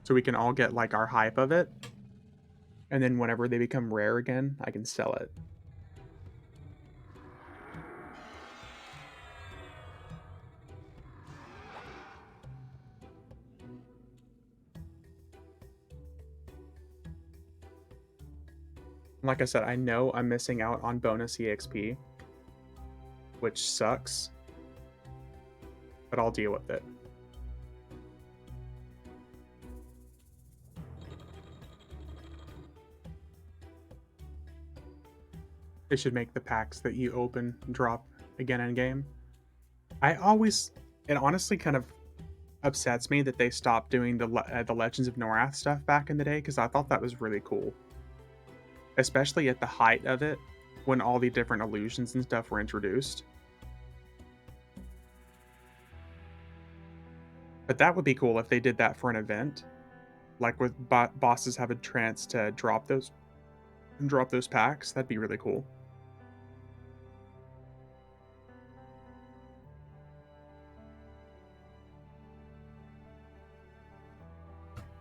So we can all get like our hype of it. And then whenever they become rare again, I can sell it. Like I said, I know I'm missing out on bonus EXP, which sucks, but I'll deal with it. They should make the packs that you open drop again in game. It honestly kind of upsets me that they stopped doing the Legends of Norath stuff back in the day, because I thought that was really cool. Especially at the height of it, when all the different illusions and stuff were introduced. But that would be cool if they did that for an event. Like with bosses have a chance to drop those packs. That'd be really cool.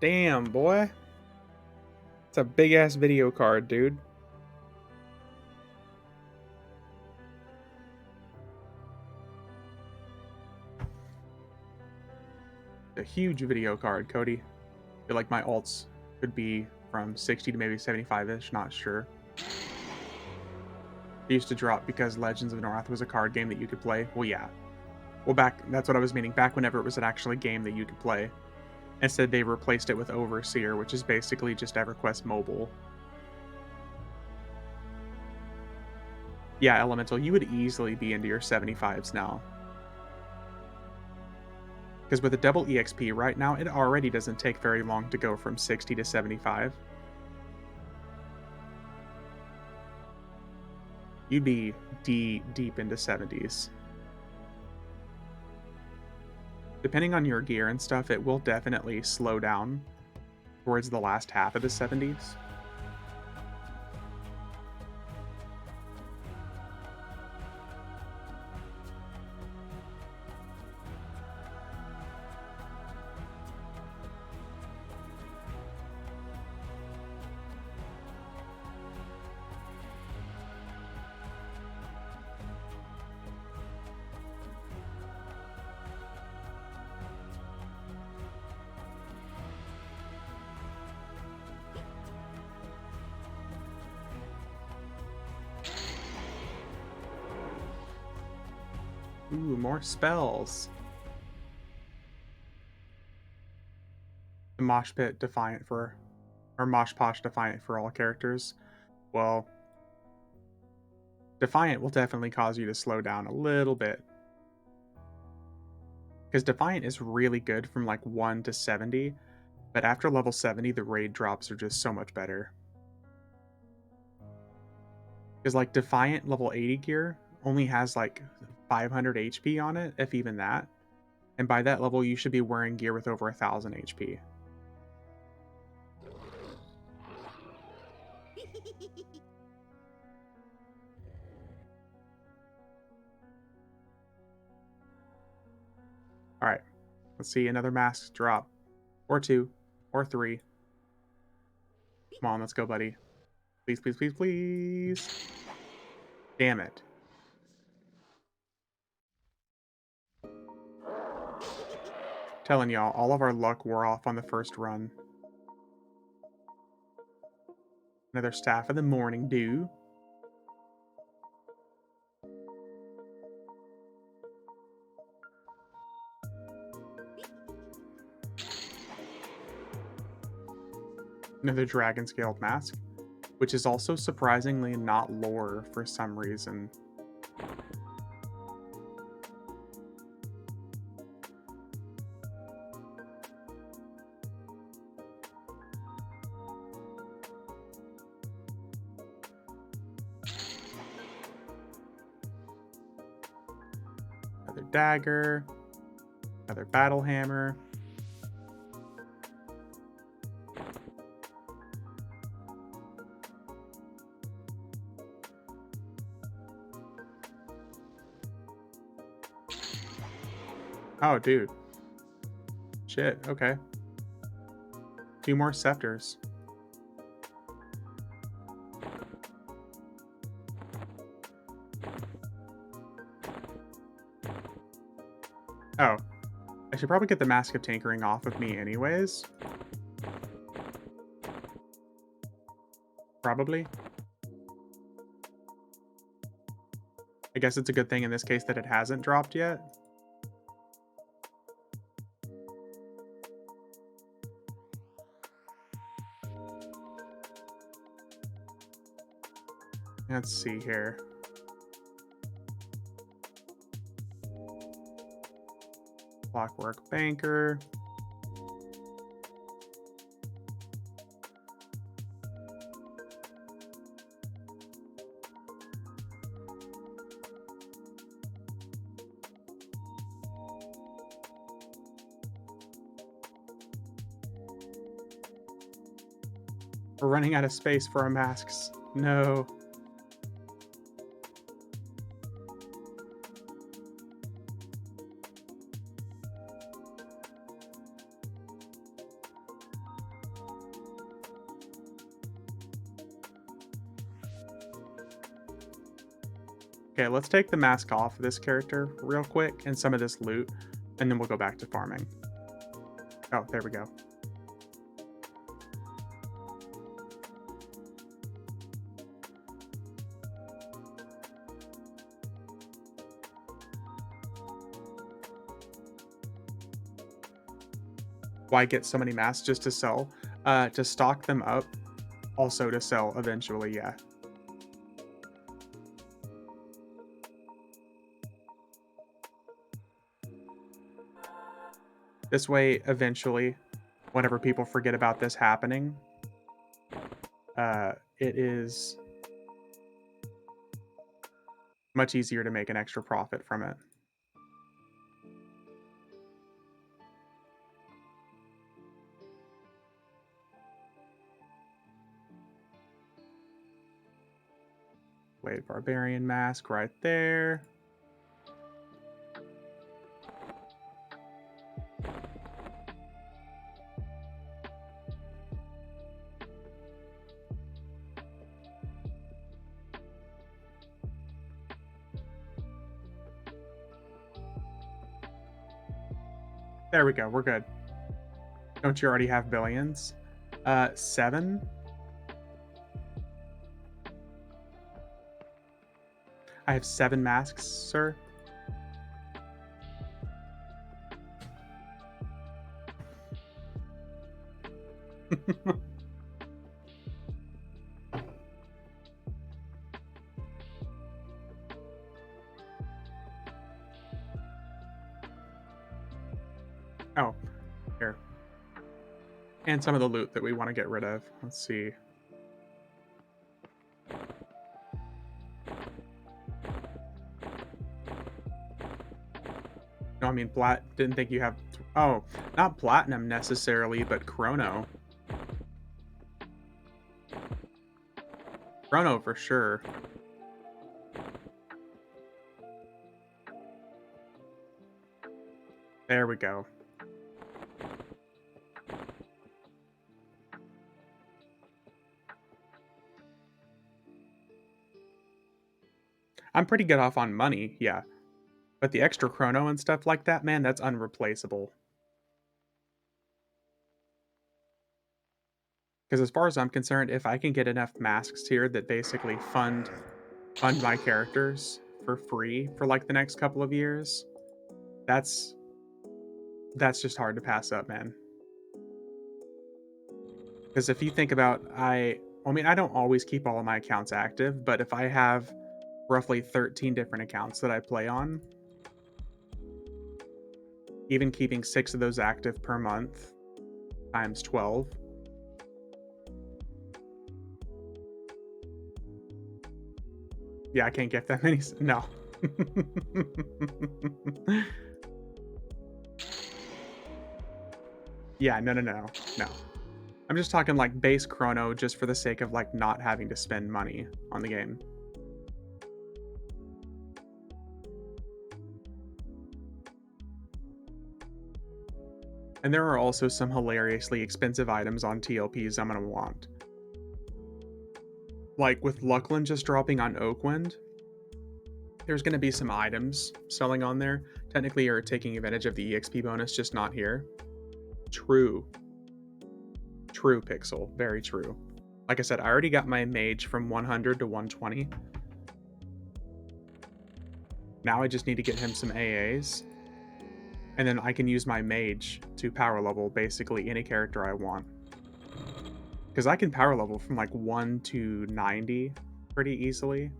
Damn, boy. It's a big ass video card, dude. A huge video card, Cody. I feel like my alts could be from 60 to maybe 75-ish, not sure. They used to drop because Legends of Norath was a card game that you could play. Well, yeah. Well, that's what I was meaning. Back whenever it was an actual game that you could play. Instead, they replaced it with Overseer, which is basically just EverQuest Mobile. Yeah, Elemental, you would easily be into your 75s now. Because with a double EXP right now, it already doesn't take very long to go from 60 to 75. You'd be deep into 70s. Depending on your gear and stuff, it will definitely slow down towards the last half of the 70s. Ooh, more spells. The Mosh Pit Defiant for or Mosh Posh Defiant for all characters. Well, Defiant will definitely cause you to slow down a little bit. Because Defiant is really good from like 1 to 70, but after level 70, the raid drops are just so much better. Because like Defiant level 80 gear only has like 500 HP on it, if even that. And by that level, you should be wearing gear with over 1000 HP. Alright, let's see another mask drop. Or 2, or 3. Come on, let's go, buddy. Please, please, please, please. Damn it. Telling y'all, all of our luck wore off on the first run. Another Staff of the Morning Dew. Another Dragon Scaled Mask, which is also surprisingly not lore for some reason. Another Dagger. Another Battle Hammer. Oh, dude. Shit, okay. 2 more Scepters. Oh. I should probably get the Mask of Tinkering off of me anyways. Probably. I guess it's a good thing in this case that it hasn't dropped yet. Let's see here. Clockwork Banker. We're running out of space for our masks. No. Okay, let's take the mask off of this character real quick and some of this loot, and then we'll go back to farming. Oh, there we go. Why get so many masks just to sell? To stock them up, also to sell eventually, yeah. This way, eventually, whenever people forget about this happening, it is much easier to make an extra profit from it. Blade Barbarian mask right there. There we go, we're good. Don't you already have billions? 7? I have 7 masks, sir. And some of the loot that we want to get rid of. Let's see. No, I mean, didn't think you have... Oh, not platinum necessarily, but chrono. Chrono for sure. There we go. I'm pretty good off on money, yeah. But the extra chrono and stuff like that, man, that's unreplaceable. Because as far as I'm concerned, if I can get enough masks here that basically fund my characters for free for like the next couple of years, that's just hard to pass up, man. Because if you think about, I mean, I don't always keep all of my accounts active, but if I have roughly 13 different accounts that I play on, even keeping 6 of those active per month times 12. Yeah, I can't get that many. No. Yeah, no. I'm just talking like base chrono just for the sake of like not having to spend money on the game. And there are also some hilariously expensive items on TLPs I'm going to want. Like with Luckland just dropping on Oakwind, there's going to be some items selling on there. Technically, you're taking advantage of the EXP bonus, just not here. True. True, Pixel. Very true. Like I said, I already got my mage from 100 to 120. Now I just need to get him some AAs. And then I can use my mage to power level basically any character I want. Because I can power level from like 1 to 90 pretty easily.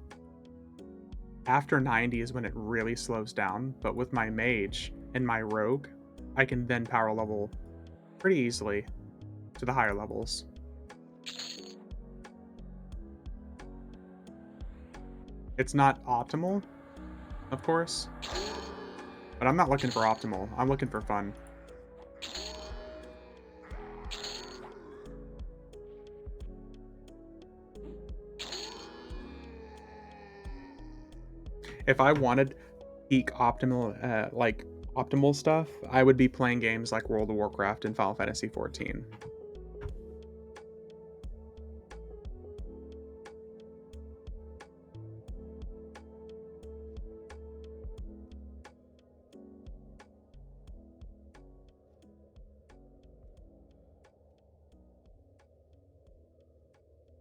After 90 is when it really slows down, but with my mage and my rogue, I can then power level pretty easily to the higher levels. It's not optimal, of course, but I'm not looking for optimal. I'm looking for fun. If I wanted peak optimal, optimal stuff, I would be playing games like World of Warcraft and Final Fantasy XIV.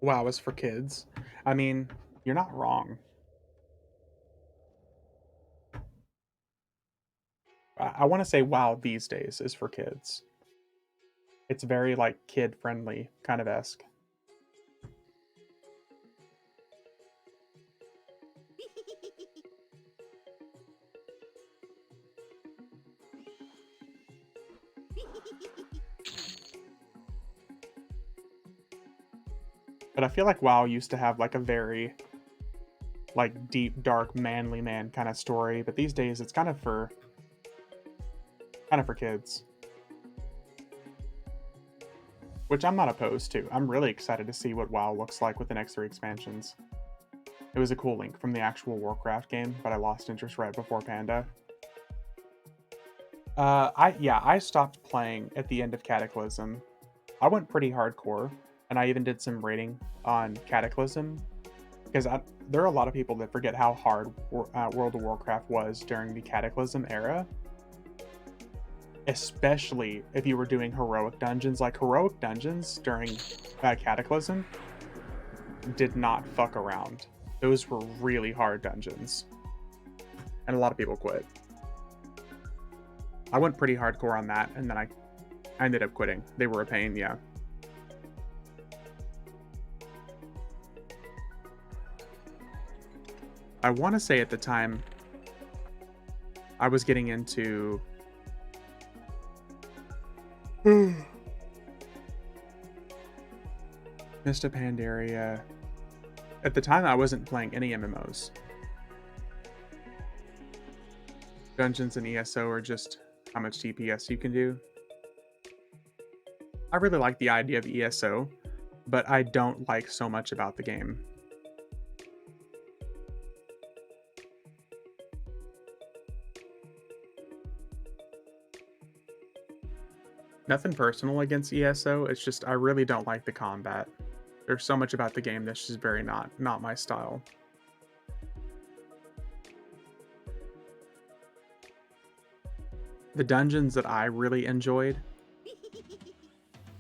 WoW is for kids. I mean, you're not wrong. I want to say WoW these days is for kids. It's very like kid friendly kind of esque. But I feel like WoW used to have like a very like deep, dark, manly man kind of story, but these days it's kind of for kids. Which I'm not opposed to. I'm really excited to see what WoW looks like with the next 3 expansions. It was a cool link from the actual Warcraft game, but I lost interest right before Panda. I stopped playing at the end of Cataclysm. I went pretty hardcore, and I even did some rating on Cataclysm, because there are a lot of people that forget how hard World of Warcraft was during the Cataclysm era. Especially if you were doing heroic dungeons. Like, heroic dungeons during Cataclysm did not fuck around. Those were really hard dungeons. And a lot of people quit. I went pretty hardcore on that, and then I ended up quitting. They were a pain, yeah. I want to say at the time, I was getting into... Mist of Pandaria. At the time, I wasn't playing any MMOs. Dungeons and ESO are just how much DPS you can do. I really like the idea of ESO, but I don't like so much about the game. Nothing personal against ESO, it's just I really don't like the combat. There's so much about the game that's just very not my style. The dungeons that I really enjoyed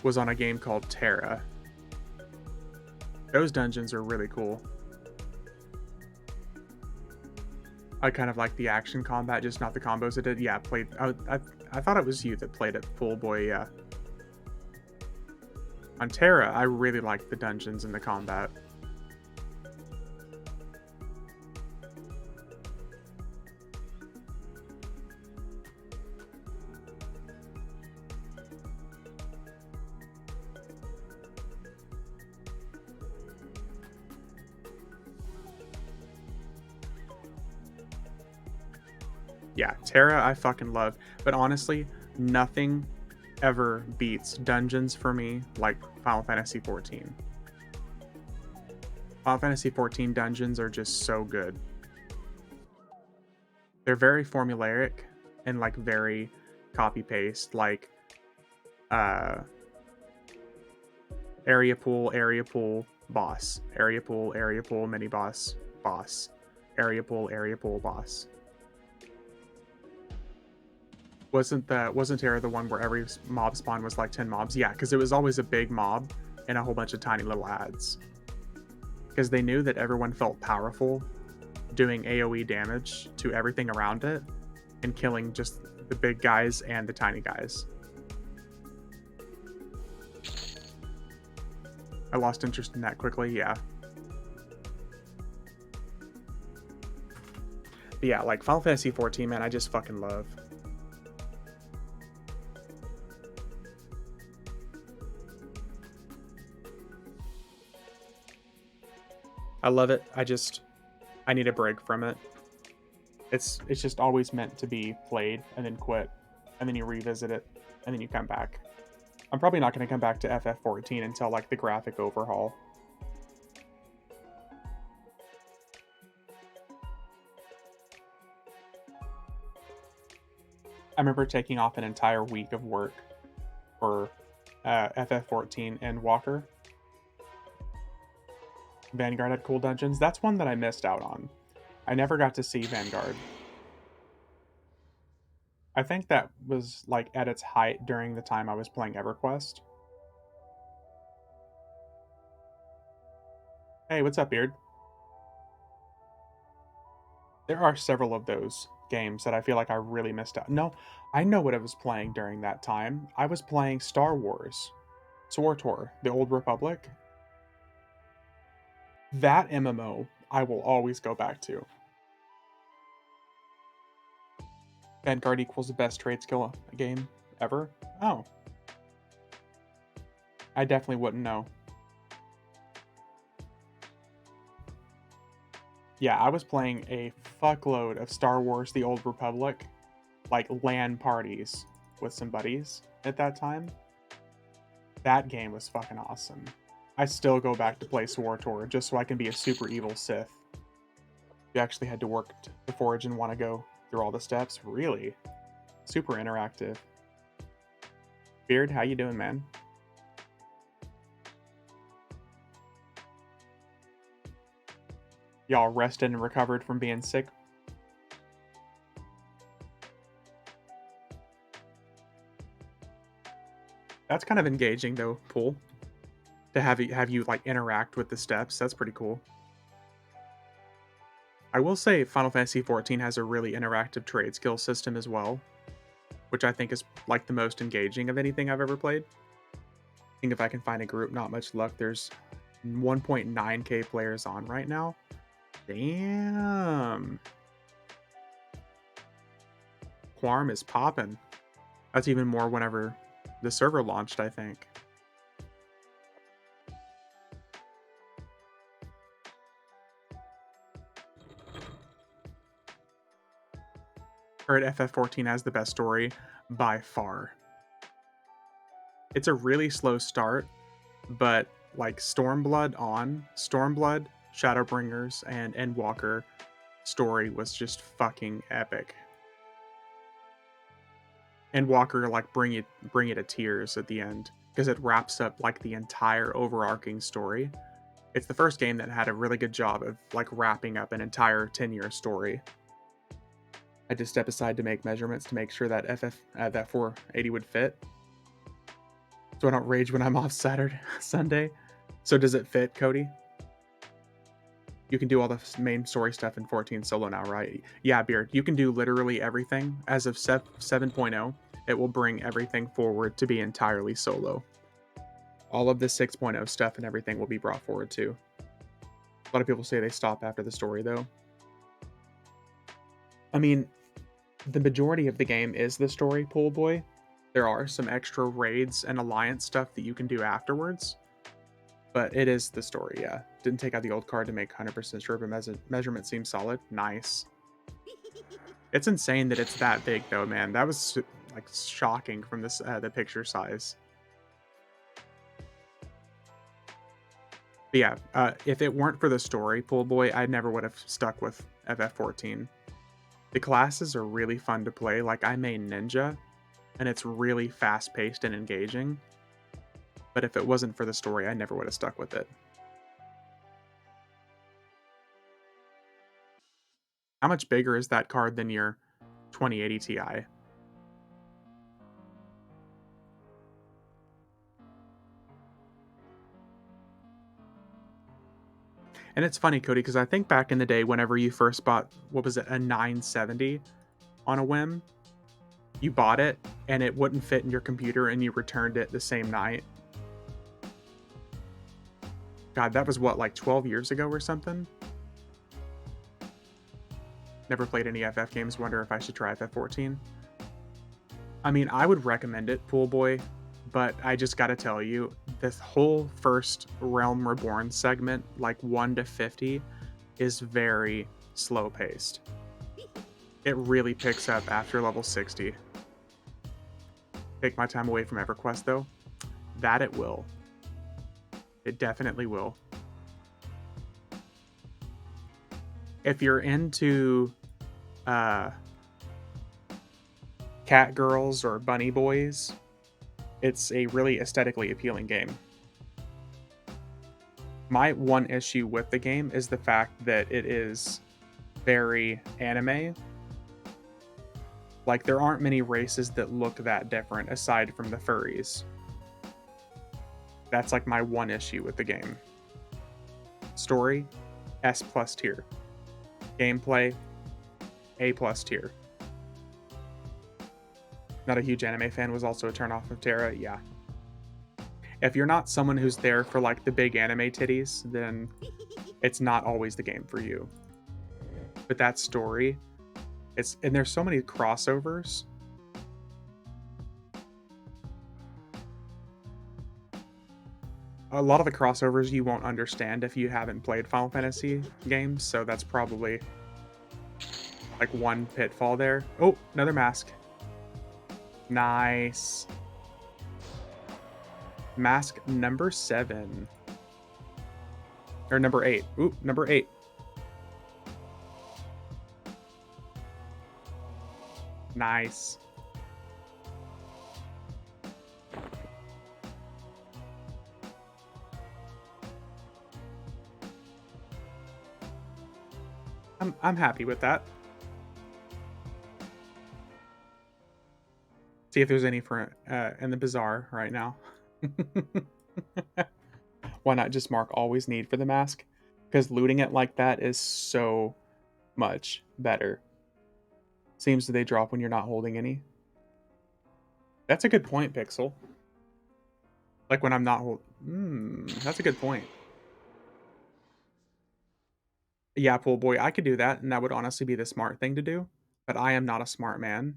was on a game called Terra. Those dungeons are really cool. I kind of like the action combat, just not the combos it did. Yeah, played. I thought it was you that played it full, boy. Yeah. On Terra, I really liked the dungeons and the combat. Yeah, Terra I fucking love. But honestly, nothing ever beats dungeons for me like Final Fantasy XIV. Final Fantasy XIV dungeons are just so good. They're very formulaic and like very copy paste, like uh area pool, boss, area pool, mini boss, boss, area pool, boss. Wasn't Terra the one where every mob spawn was like 10 mobs? Yeah, because it was always a big mob and a whole bunch of tiny little ads. Because they knew that everyone felt powerful doing AoE damage to everything around it and killing just the big guys and the tiny guys. I lost interest in that quickly, yeah. But yeah, like Final Fantasy XIV, man, I just fucking love. I love it. I need a break from it. It's just always meant to be played and then quit, and then you revisit it, and then you come back. I'm probably not going to come back to FF14 until like the graphic overhaul. I remember taking off an entire week of work for FF14 and Walker. Vanguard had cool dungeons. That's one that I missed out on. I never got to see Vanguard. I think that was like at its height during the time I was playing EverQuest. Hey, what's up, Beard? There are several of those games that I feel like I really missed out. No, I know what I was playing during that time. I was playing Star Wars, SWTOR, the Old Republic. That MMO I will always go back to. Vanguard equals the best trade skill game ever? Oh, I definitely wouldn't know. Yeah, I was playing a fuckload of Star Wars The Old Republic, like LAN parties with some buddies at that time. That game was fucking awesome. I still go back to play SWTOR just so I can be a super evil Sith. You actually had to work to forge and want to go through all the steps? Really? Super interactive. Beard, how you doing, man? Y'all rested and recovered from being sick? That's kind of engaging though, Pool. To have you like interact with the steps. That's pretty cool. I will say Final Fantasy XIV has a really interactive trade skill system as well, which I think is like the most engaging of anything I've ever played. I think if I can find a group, not much luck. There's 1.9k players on right now. Damn. Quarm is popping. That's even more whenever the server launched, I think. or FF14 has the best story by far. It's a really slow start, but like Stormblood, Shadowbringers, and Endwalker story was just fucking epic. Endwalker like bring it to tears at the end because it wraps up like the entire overarching story. It's the first game that had a really good job of like wrapping up an entire 10-year story. I just step aside to make measurements to make sure that that 480 would fit, so I don't rage when I'm off Sunday. So does it fit, Cody? You can do all the main story stuff in 14 solo now, right? Yeah, Beard, you can do literally everything. As of 7.0, it will bring everything forward to be entirely solo. All of the 6.0 stuff and everything will be brought forward too. A lot of people say they stop after the story, though. I mean, the majority of the game is the story, Pool Boy. There are some extra raids and alliance stuff that you can do afterwards, but it is the story, yeah. Didn't take out the old card to make 100% sure, but measurement seems solid. Nice. It's insane that it's that big, though, man. That was like shocking from this the picture size. But yeah, if it weren't for the story, Pool Boy, I never would have stuck with FF14. The classes are really fun to play. Like, I main Ninja, and it's really fast-paced and engaging. But if it wasn't for the story, I never would have stuck with it. How much bigger is that card than your 2080 Ti? And it's funny, Cody, because I think back in the day, whenever you first bought, what was it, a 970 on a whim, you bought it and it wouldn't fit in your computer and you returned it the same night. God, that was what, like 12 years ago or something? Never played any FF games, wonder if I should try FF14. I mean, I would recommend it, Pool Boy, but I just gotta tell you, this whole first Realm Reborn segment, like 1 to 50, is very slow paced. It really picks up after level 60. Take my time away from EverQuest, though. That it will. It definitely will. If you're into cat girls or bunny boys, it's a really aesthetically appealing game. My one issue with the game is the fact that it is very anime. Like, there aren't many races that look that different aside from the furries. That's like my one issue with the game. Story, S+ tier. Gameplay, A+ tier. Not a huge anime fan, was also a turn off of Terra, yeah. If you're not someone who's there for like the big anime titties, then it's not always the game for you. But that story, and there's so many crossovers. A lot of the crossovers you won't understand if you haven't played Final Fantasy games, so that's probably like one pitfall there. Oh, another mask. Nice. Mask number 7. Or number 8. Ooh, number 8. Nice. I'm happy with that. See if there's any for in the bazaar right now. Why not just mark always need for the mask? Because looting it like that is so much better. Seems that they drop when you're not holding any. That's a good point, Pixel. Like when I'm not holding. That's a good point. Yeah, Pool Boy, I could do that, and that would honestly be the smart thing to do. But I am not a smart man.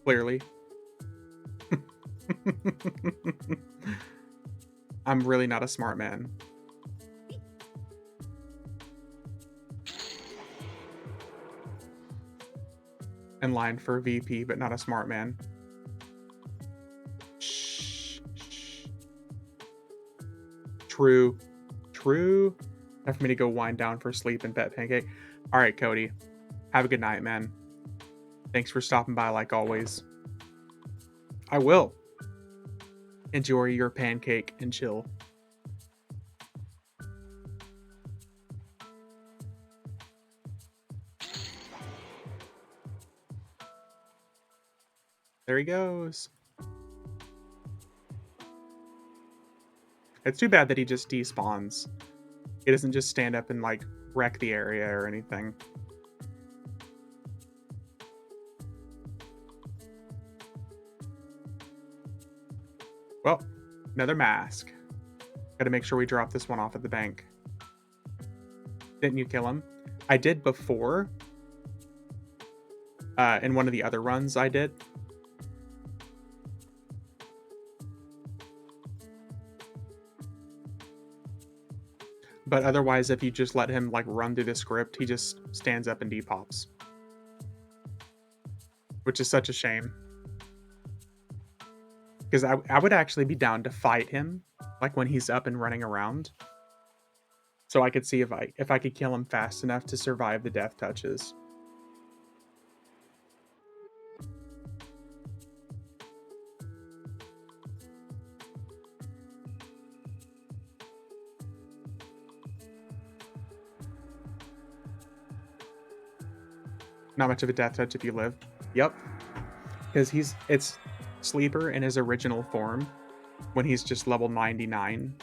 Clearly. I'm really not a smart man. in line for VP, but not a smart man. Shh. Shh. True. True. Time for me to go wind down for sleep and pet Pancake. All right, Cody. Have a good night, man. Thanks for stopping by like always. I will. Enjoy your pancake and chill. There he goes. It's too bad that he just despawns. He doesn't just stand up and like wreck the area or anything. Well, another mask. Gotta make sure we drop this one off at the bank. Didn't you kill him? I did before. In one of the other runs I did. But otherwise, if you just let him like run through the script, he just stands up and depops. Which is such a shame. Because I would actually be down to fight him, like when he's up and running around. So I could see if I could kill him fast enough to survive the death touches. Not much of a death touch if you live. Yep. Because it's Sleeper in his original form when he's just level 99.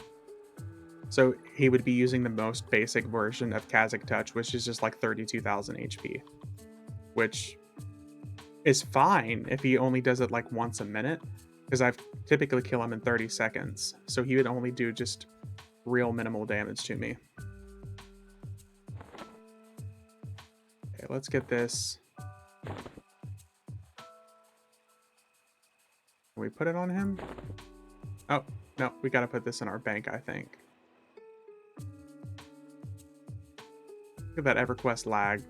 So he would be using the most basic version of Kazakh Touch, which is just like 32,000 HP. Which is fine if he only does it like once a minute. Because I've typically kill him in 30 seconds. So he would only do just real minimal damage to me. Okay, let's get this. Can we put it on him? Oh, no, we gotta put this in our bank, I think. Look at that EverQuest lag.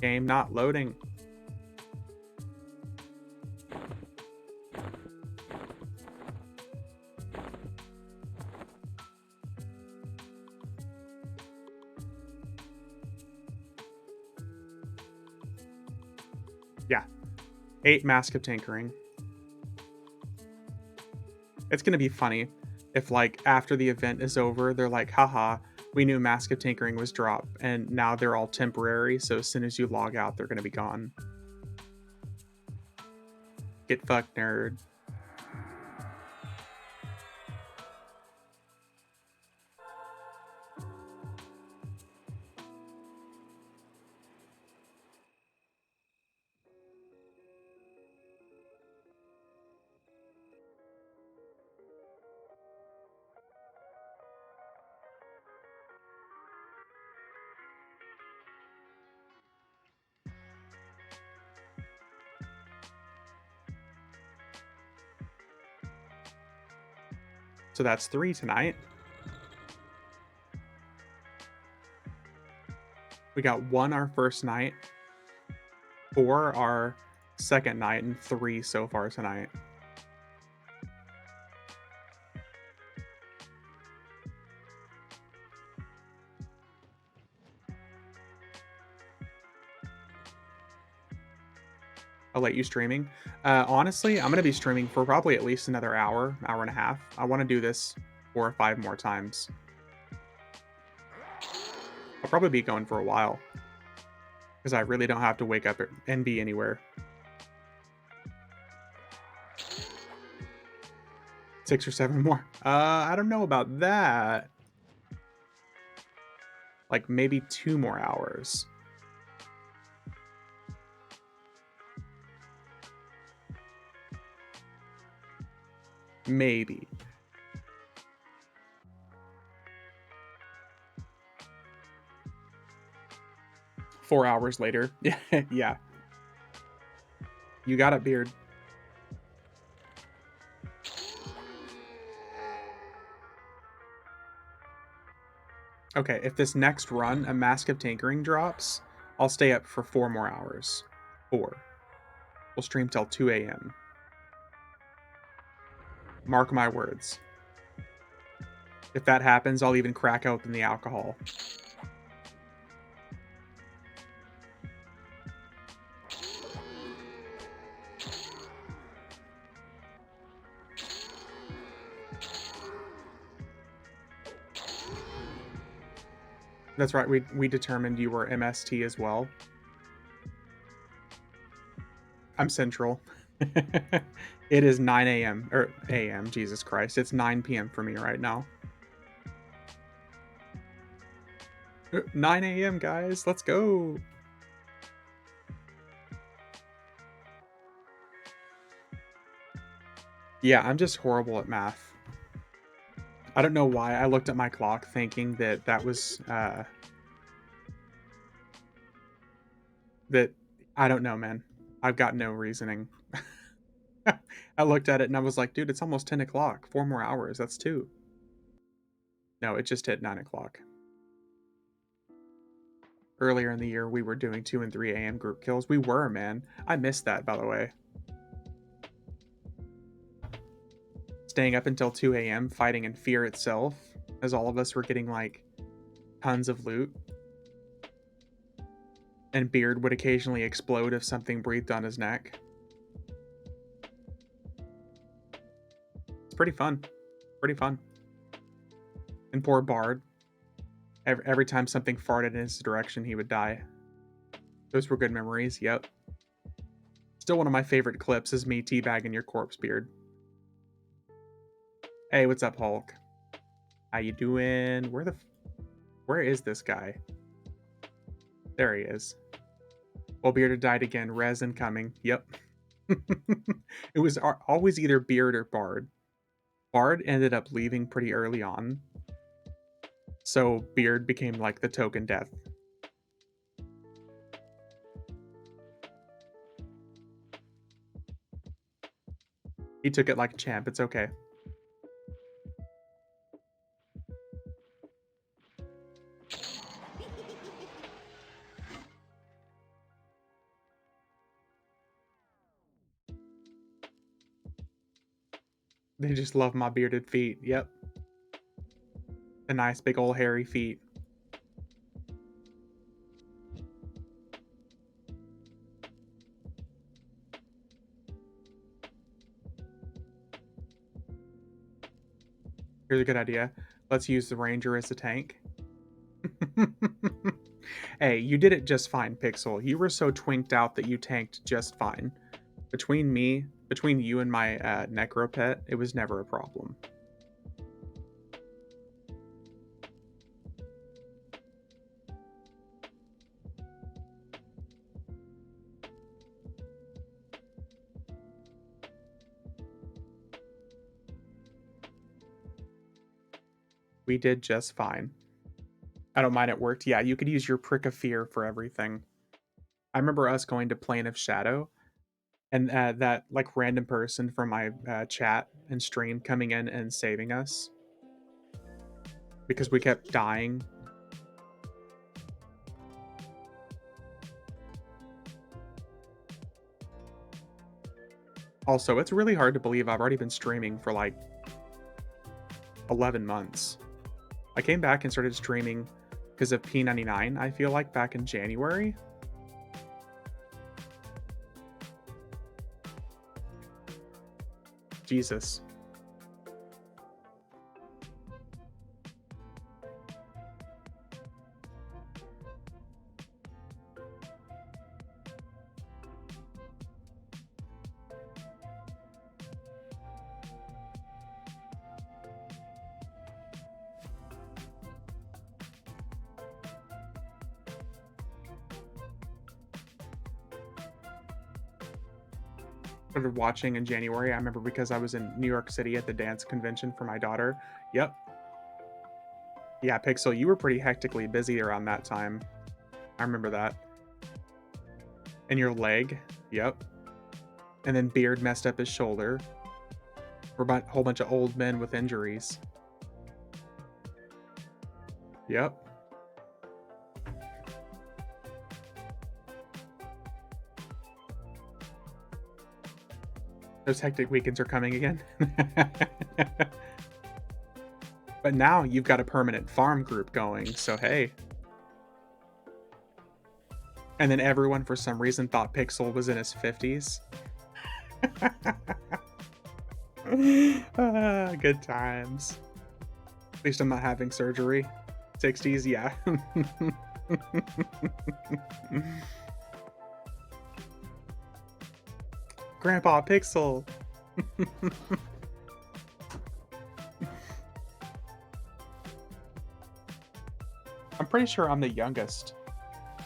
Game not loading. Yeah. 8 Mask of Tinkering. It's gonna be funny if, like, after the event is over, they're like, haha, we knew Mask of Tinkering was dropped, and now they're all temporary, so as soon as you log out, they're gonna be gone. Get fucked, nerd. So that's 3 tonight. We got 1 our first night, 4 our second night, and 3 so far tonight. I'll let you streaming. Honestly, I'm going to be streaming for probably at least another hour, hour and a half. I want to do this 4 or 5 more times. I'll probably be going for a while. Because I really don't have to wake up and be anywhere. 6 or 7 more. I don't know about that. Like maybe 2 more hours. Maybe. Four hours later. Yeah. You got it, Beard. Okay, if this next run, a Mask of Tinkering drops, I'll stay up for 4 more hours. 4. We'll stream till 2 a.m. Mark my words. If that happens, I'll even crack open the alcohol. That's right, we determined you were MST as well. I'm Central. It is 9 a.m. or a.m. Jesus Christ. It's 9 p.m. for me right now. 9 a.m. guys, let's go. Yeah, I'm just horrible at math. I don't know why I looked at my clock thinking that that was that I don't know, man. I've got no reasoning. I looked at it and I was like, dude, it's almost 10 o'clock. 4 more hours. That's 2. No, it just hit 9 o'clock. Earlier in the year, we were doing 2 and 3 a.m. group kills. We were, man. I missed that, by the way. Staying up until 2 a.m. fighting in fear itself, as all of us were getting, like, tons of loot. And Beard would occasionally explode if something breathed on his neck. It's pretty fun. Pretty fun. And poor Bard. Every time something farted in his direction, he would die. Those were good memories, yep. Still one of my favorite clips is me teabagging your corpse, Beard. Hey, what's up, Hulk? How you doing? Where is this guy? There he is. Well, Beard died again. Res incoming. Yep. It was always either Beard or Bard. Bard ended up leaving pretty early on. So Beard became like the token death. He took it like a champ. It's okay. They just love my bearded feet. Yep. The nice big old hairy feet. Here's a good idea. Let's use the Ranger as a tank. Hey, you did it just fine, Pixel. You were so twinked out that you tanked just fine. Between you and my Necro pet, it was never a problem. We did just fine. I don't mind, it worked. Yeah, you could use your Prick of Fear for everything. I remember us going to Plane of Shadow, and that like random person from my chat and stream coming in and saving us because we kept dying. Also, it's really hard to believe I've already been streaming for like 11 months. I came back and started streaming because of P99, I feel like, back in January. Jesus. Started watching in January. I remember because I was in New York City at the dance convention for my daughter. Yep. Yeah, Pixel, you were pretty hectically busy around that time. I remember that. And your leg. Yep. And then Beard messed up his shoulder. We're a whole bunch of old men with injuries. Yep. Those hectic weekends are coming again. But now you've got a permanent farm group going, so hey. And then everyone, for some reason, thought Pixel was in his 50s. Good times. At least I'm not having surgery. 60s, yeah. Grandpa Pixel. I'm pretty sure I'm the youngest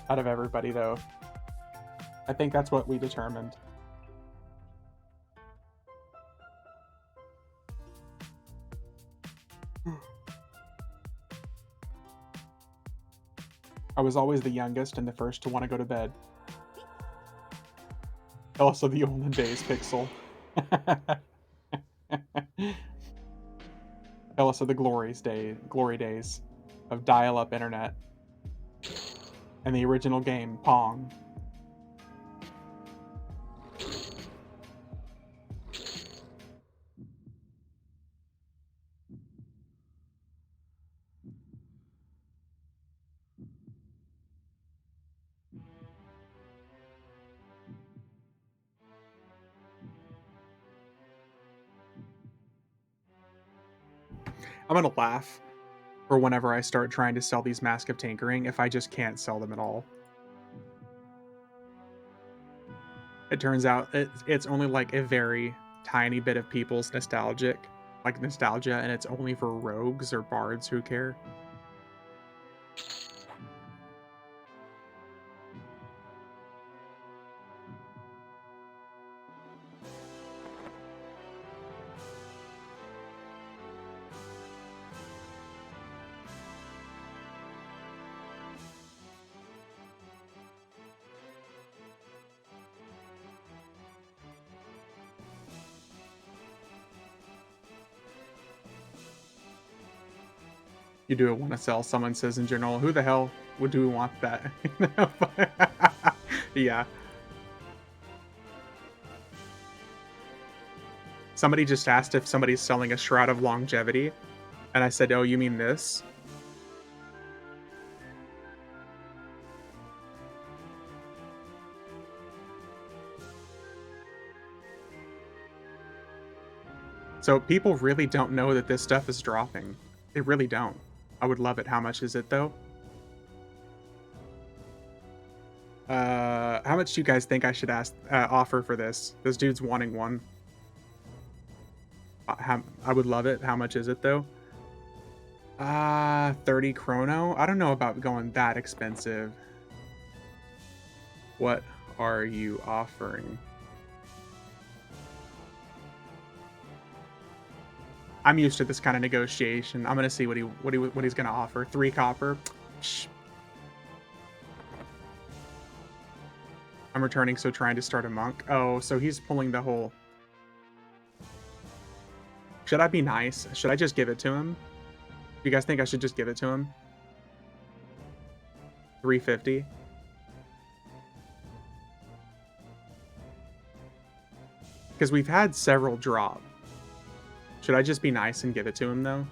out of everybody, though. I think that's what we determined. I was always the youngest and the first to want to go to bed. Also the olden days, Pixel. Tell us of the glory days of dial-up internet and the original game, Pong. I'm gonna laugh for whenever I start trying to sell these Mask of Tinkering if I just can't sell them at all. It turns out it's only like a very tiny bit of people's nostalgia, and it's only for rogues or bards who care. You do want to sell, someone says in general, who the hell would do we want that? Yeah. Somebody just asked if somebody's selling a Shroud of Longevity, and I said, oh, you mean this? So people really don't know that this stuff is dropping. They really don't. I would love it. How much is it, though? How much do you guys think I should offer for this? This dude's wanting one. I would love it. How much is it, though? 30 chrono? I don't know about going that expensive. What are you offering? I'm used to this kind of negotiation. I'm gonna see what he's gonna offer. 3 copper. Psh. I'm returning, so trying to start a monk. Oh, so he's pulling the whole. Should I be nice? Should I just give it to him? Do you guys think I should just give it to him? 350. Because we've had several drop. Should I just be nice and give it to him, though?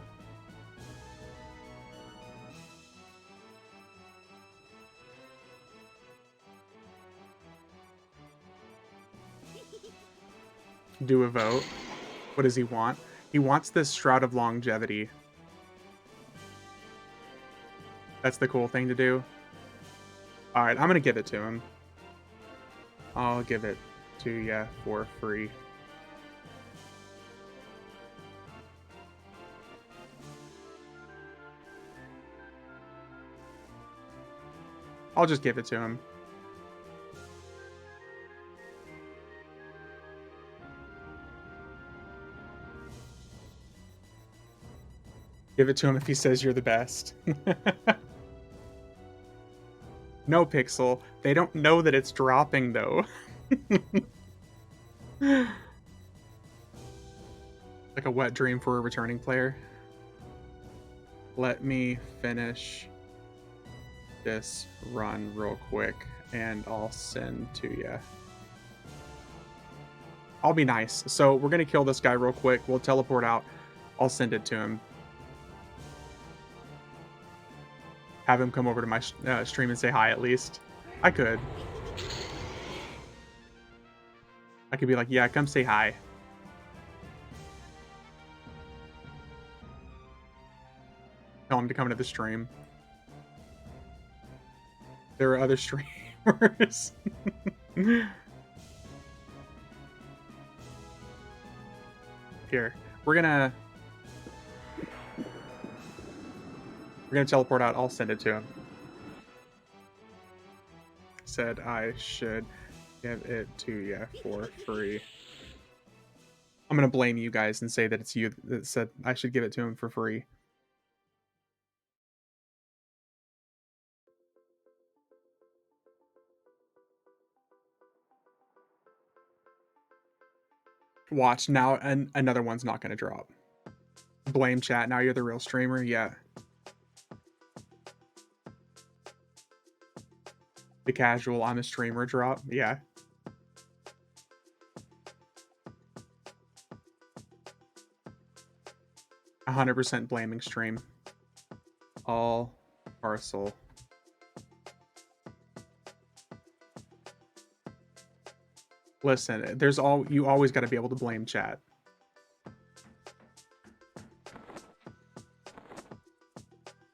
Do a vote. What does he want? He wants this Shroud of Longevity. That's the cool thing to do. Alright, I'm gonna give it to him. I'll give it to you for free. I'll just give it to him. Give it to him if he says you're the best. No, Pixel. They don't know that it's dropping, though. Like a wet dream for a returning player. Let me finish this run real quick, and I'll send to you. I'll be nice. So we're gonna kill this guy real quick. We'll teleport out. I'll send it to him. Have him come over to my stream and say hi at least. I could. I could be like, yeah, come say hi. Tell him to come to the stream. There are other streamers. Here, we're gonna teleport out. I'll send it to him. Said I should give it to you for free. I'm gonna blame you guys and say that it's you that said I should give it to him for free. Watch now, and another one's not gonna drop. Blame chat. Now you're the real streamer. Yeah. The casual I'm a streamer drop. Yeah. A 100% blaming stream. All parcel. Listen, you always got to be able to blame chat.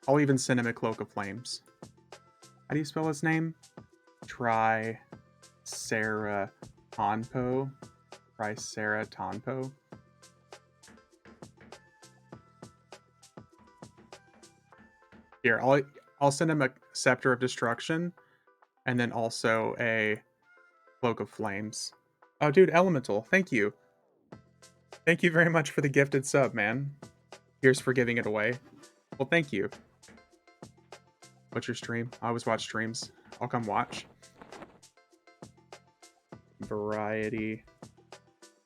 I'll even send him a cloak of flames. How do you spell his name? Triceratopo. Triceratopo. Here, I'll send him a scepter of destruction, and then also a cloak of flames. Oh, dude, elemental, thank you. Thank you very much for the gifted sub, man. Here's for giving it away. Well, thank you. What's your stream? I always watch streams. I'll come watch. Variety.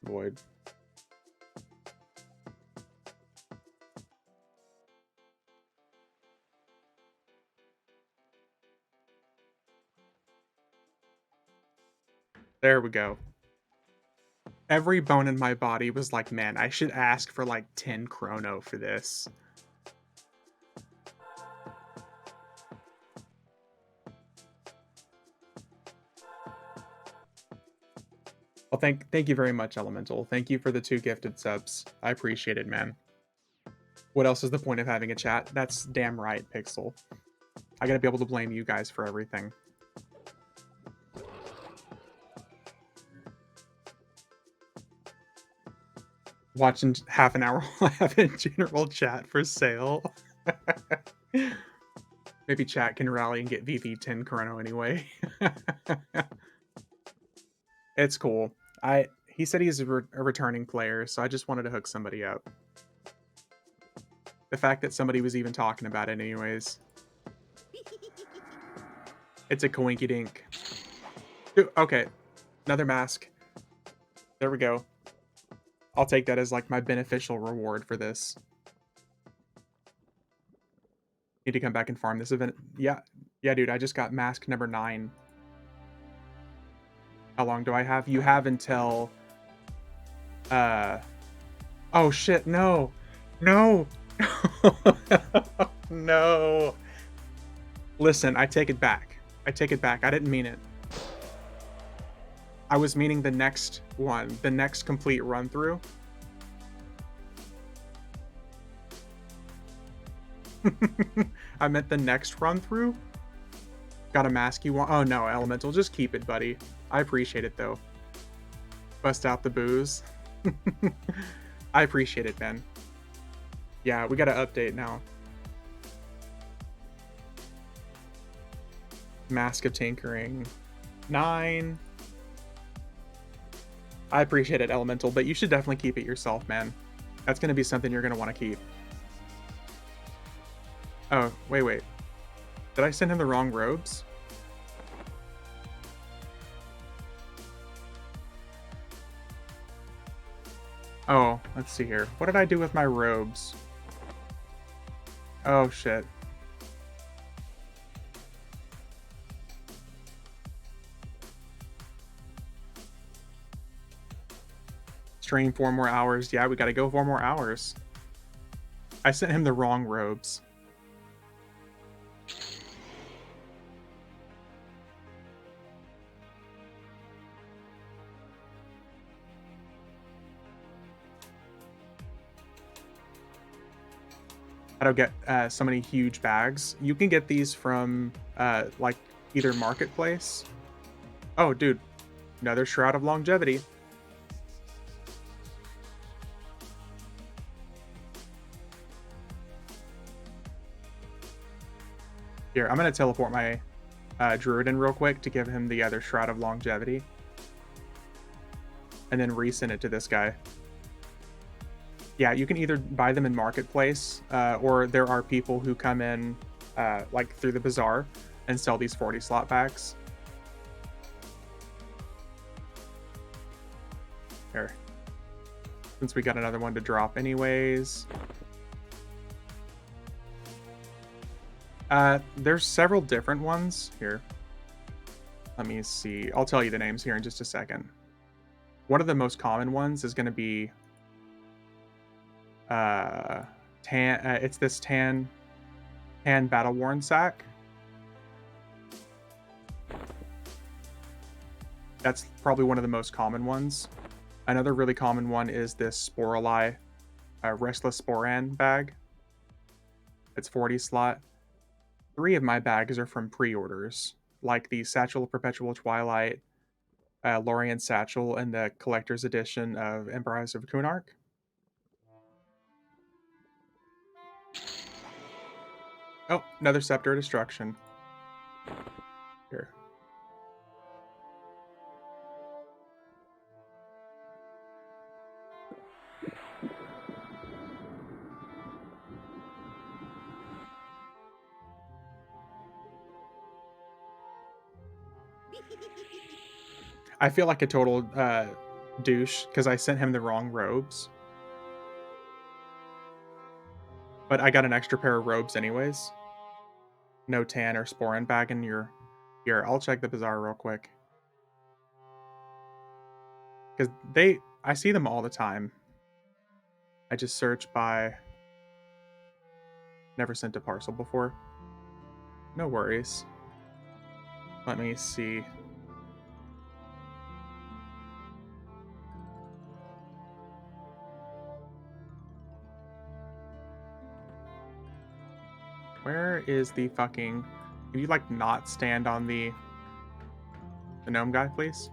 Void. There we go. Every bone in my body was like, man, I should ask for like 10 chrono for this. Well, thank you very much, Elemental. Thank you for the 2 gifted subs. I appreciate it, man. What else is the point of having a chat? That's damn right, Pixel. I gotta be able to blame you guys for everything. Watching half an hour while I have a general chat for sale. Maybe chat can rally and get VV 10 chrono anyway. It's cool. He said he's a returning player, so I just wanted to hook somebody up. The fact that somebody was even talking about it anyways. It's a coinky dink. Okay, another mask. There we go. I'll take that as like my beneficial reward for this. Need to come back and farm this event. Yeah, dude, I just got mask number 9. How long do I have? You have until... Oh, shit, no! No! No! Listen, I take it back. I take it back. I didn't mean it. I was meaning the next one. The next complete run-through. I meant the next run-through? Got a mask you want? Oh, no, Elemental. Just keep it, buddy. I appreciate it, though. Bust out the booze. I appreciate it, Ben. Yeah, we gotta update now. Mask of Tinkering. 9. I appreciate it, Elemental, but you should definitely keep it yourself, man. That's gonna be something you're gonna want to keep. Oh, wait. Did I send him the wrong robes? Oh, let's see here. What did I do with my robes? Oh, shit. Train 4 more hours. Yeah, we gotta go 4 more hours. I sent him the wrong robes. I don't get so many huge bags. You can get these from like either marketplace. Oh, dude, another Shroud of Longevity. Here, I'm gonna teleport my Druid in real quick to give him the other Shroud of Longevity, and then resend it to this guy. Yeah, you can either buy them in marketplace, or there are people who come in like through the bazaar and sell these 40 slot bags. Here, since we got another one to drop anyways. There's several different ones here. Let me see. I'll tell you the names here in just a second. One of the most common ones is going to be tan. It's this tan battle worn sack. That's probably one of the most common ones. Another really common one is this Sporeli Restless Sporan bag. It's 40 slot. 3 of my bags are from pre-orders, like the Satchel of Perpetual Twilight, Lorien Satchel, and the collector's edition of Empires of Kunark. Oh, another Scepter of Destruction. Here. I feel like a total douche because I sent him the wrong robes. But I got an extra pair of robes anyways. No tan or Sporin bag in your... Here, I'll check the bazaar real quick. Because I see them all the time. I just search by... Never sent a parcel before. No worries. Let me see. Where is the fucking... Can you, like, not stand on the gnome guy, please?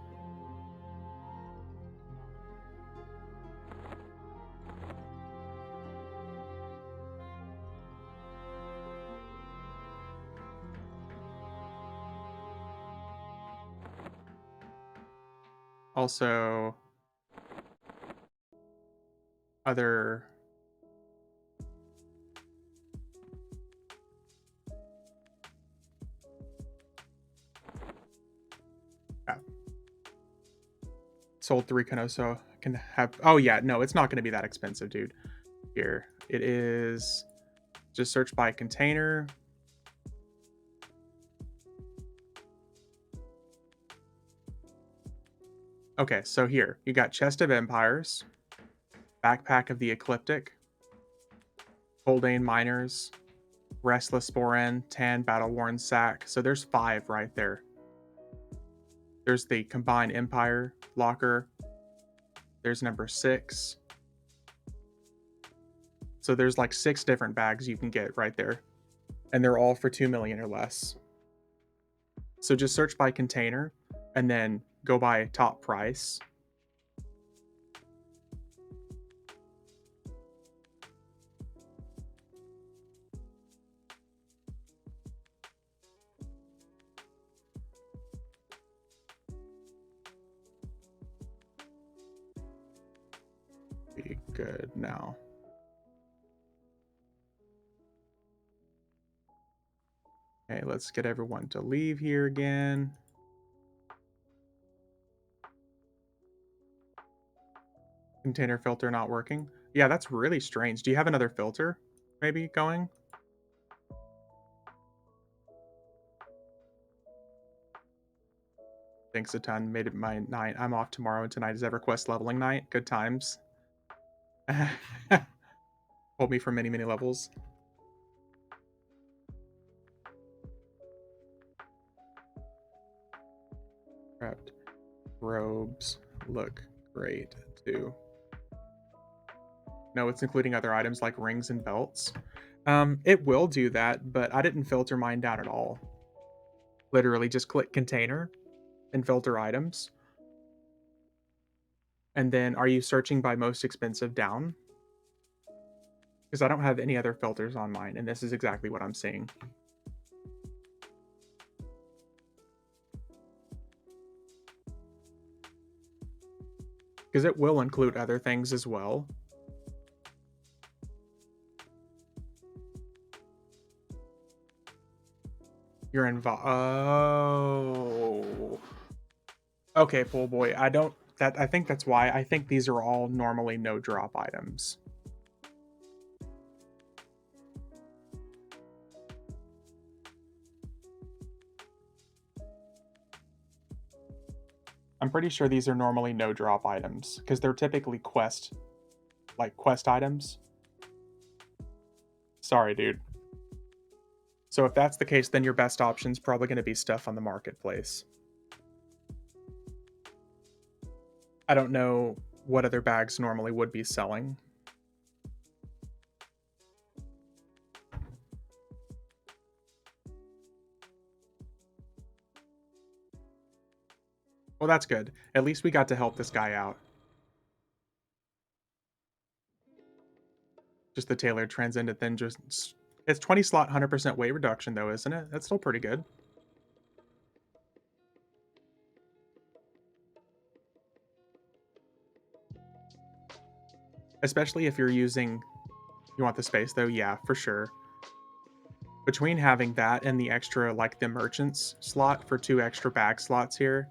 Also... Other... Yeah. Sold 3 Canoso. Can have... Oh, yeah. No, it's not going to be that expensive, dude. Here. It is... Just search by container. Okay, so here. You got Chest of Empires. Backpack of the Ecliptic. Holdane Miners. Restless Sporen. Tan Battle-Worn Sack. So there's 5 right there. There's the Combined Empire locker. There's number 6. So there's like 6 different bags you can get right there. And they're all for 2 million or less. So just search by container and then go by top price. Be good now. Okay, let's get everyone to leave here again. Container filter not working. Yeah, that's really strange. Do you have another filter maybe going? Thanks a ton. Made it my night. I'm off tomorrow, and tonight is EverQuest leveling night. Good times. Hold me for many, many levels. Prepped robes look great too. No, it's including other items like rings and belts. It will do that, but I didn't filter mine down at all. Literally just click container and filter items. And then are you searching by most expensive down? Because I don't have any other filters on mine, and this is exactly what I'm seeing. Because it will include other things as well. You're involved. Oh. Okay, pool boy. I think that's why. I think these are all normally no drop items. I'm pretty sure these are normally no drop items because they're typically quest items. Sorry, dude. So if that's the case, then your best option is probably going to be stuff on the marketplace. I don't know what other bags normally would be selling. Well, that's good. At least we got to help this guy out. Just the tailored transcendent then just... It's 20 slot, 100% weight reduction though, isn't it? That's still pretty good. Especially if you're using... You want the space though? Yeah, for sure. Between having that and the extra, like the merchant's slot for 2 extra bag slots here,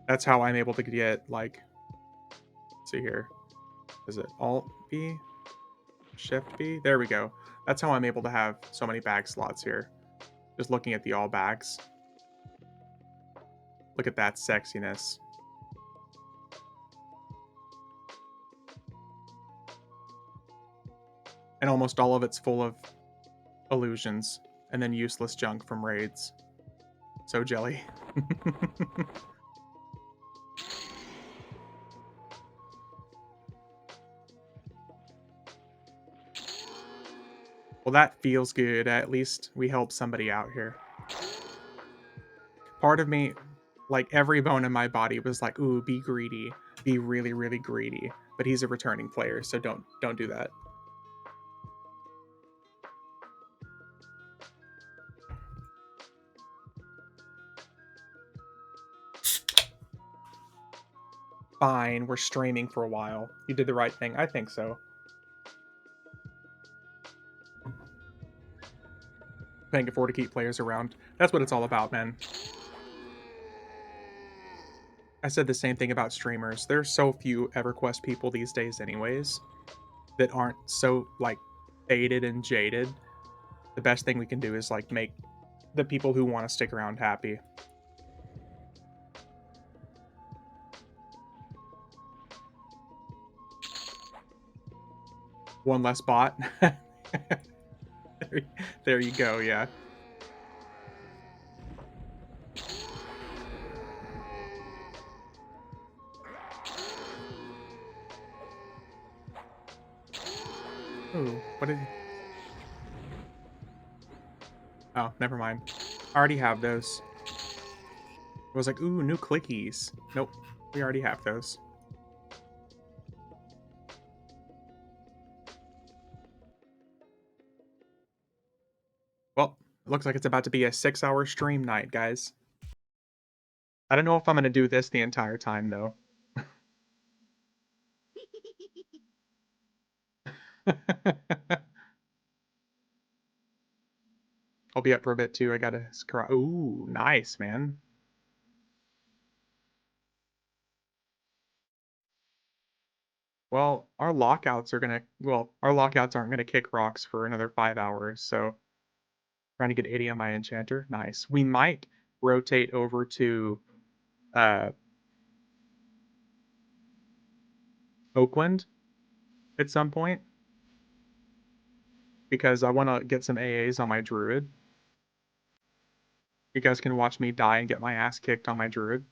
that's how I'm able to get, like... Let's see here. Is it Alt B? Shift B? There we go. That's how I'm able to have so many bag slots here. Just looking at the all bags. Look at that sexiness. And almost all of it's full of illusions and then useless junk from raids. So jelly. Well, that feels good. At least we helped somebody out here. Part of me, like every bone in my body was like, ooh, be greedy. Be really, really greedy. But he's a returning player, so don't do that. Fine, we're streaming for a while. You did the right thing. I think so. Can't afford to keep players around. That's what it's all about, man. I said the same thing about streamers. There's so few EverQuest people these days anyways that aren't so, like, faded and jaded. The best thing we can do is, like, make the people who want to stick around happy. One less bot. There you go, yeah. Ooh, what did... Oh, never mind. I already have those. I was like, ooh, new clickies. Nope, we already have those. Well, it looks like it's about to be a 6-hour stream night, guys. I don't know if I'm going to do this the entire time, though. I'll be up for a bit, too. I gotta... Ooh, nice, man. Well, our lockouts are gonna... Well, our lockouts aren't gonna kick rocks for another 5 hours, so... Trying to get 80 on my enchanter. Nice. We might rotate over to uh, Oakland at some point because I want to get some AAs on my druid. You guys can watch me die and get my ass kicked on my druid.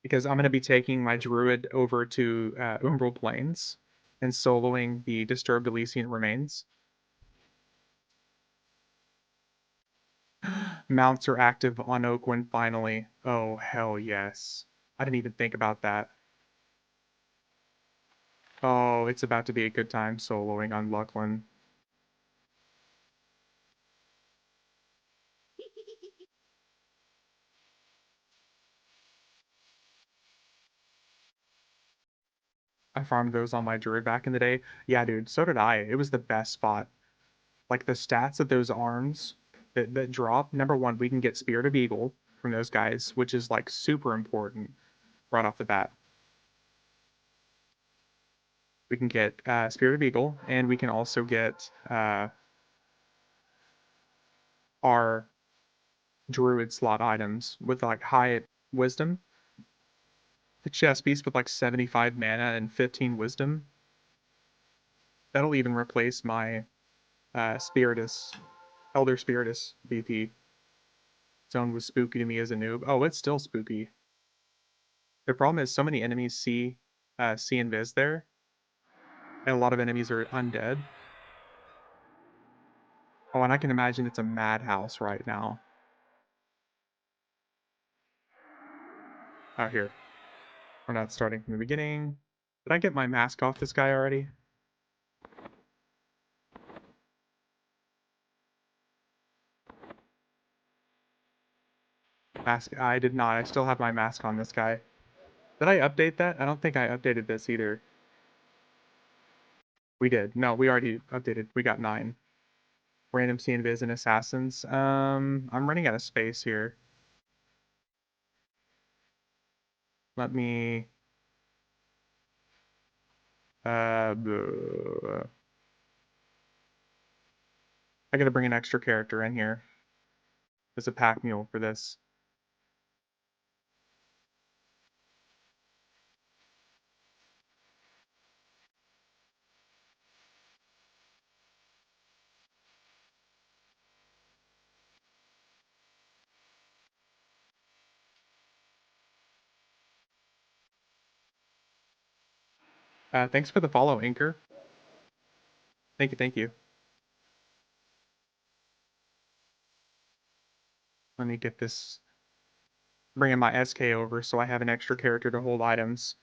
Because I'm going to be taking my druid over to Umbral Plains and soloing the Disturbed Elysian Remains. Mounts are active on Oakwind finally. Oh, hell yes. I didn't even think about that. Oh, it's about to be a good time soloing on Luckland. I farmed those on my druid back in the day. Yeah, dude, so did I. It was the best spot. Like the stats of those arms that drop. Number one, we can get Spirit of Eagle from those guys, which is like super important right off the bat. We can get Spirit of Eagle, and we can also get our Druid slot items with like high wisdom. The chest piece with like 75 mana and 15 wisdom. That'll even replace my Spiritus, Elder Spiritus VP. Zone was spooky to me as a noob. Oh, it's still spooky. The problem is so many enemies see invis there, and a lot of enemies are undead. Oh, and I can imagine it's a madhouse right now. Out here. We're not starting from the beginning. Did I get my mask off this guy already? Mask. I did not. I still have my mask on this guy. Did I update that? I don't think I updated this either. We did. No, we already updated. We got 9. Random C invis and assassins. I'm running out of space here. Let me. I gotta bring an extra character in here. There's a pack mule for this. Thanks for the follow, Anchor. Thank you, thank you. Let me get this. Bringing my SK over so I have an extra character to hold items.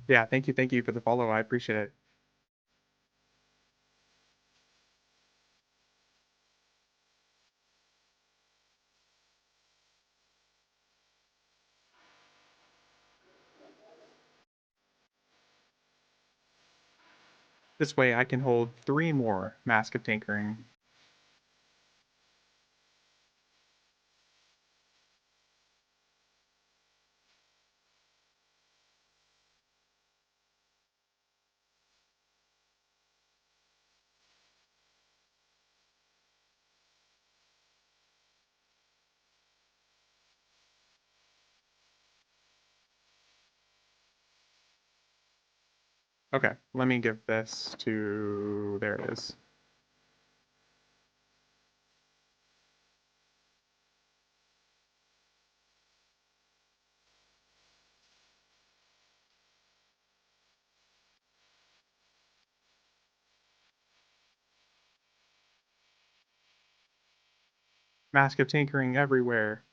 Yeah, thank you for the follow. I appreciate it. This way I can hold 3 more Mask of Tinkering. Okay, let me give this to... There it is. Mask of Tinkering everywhere.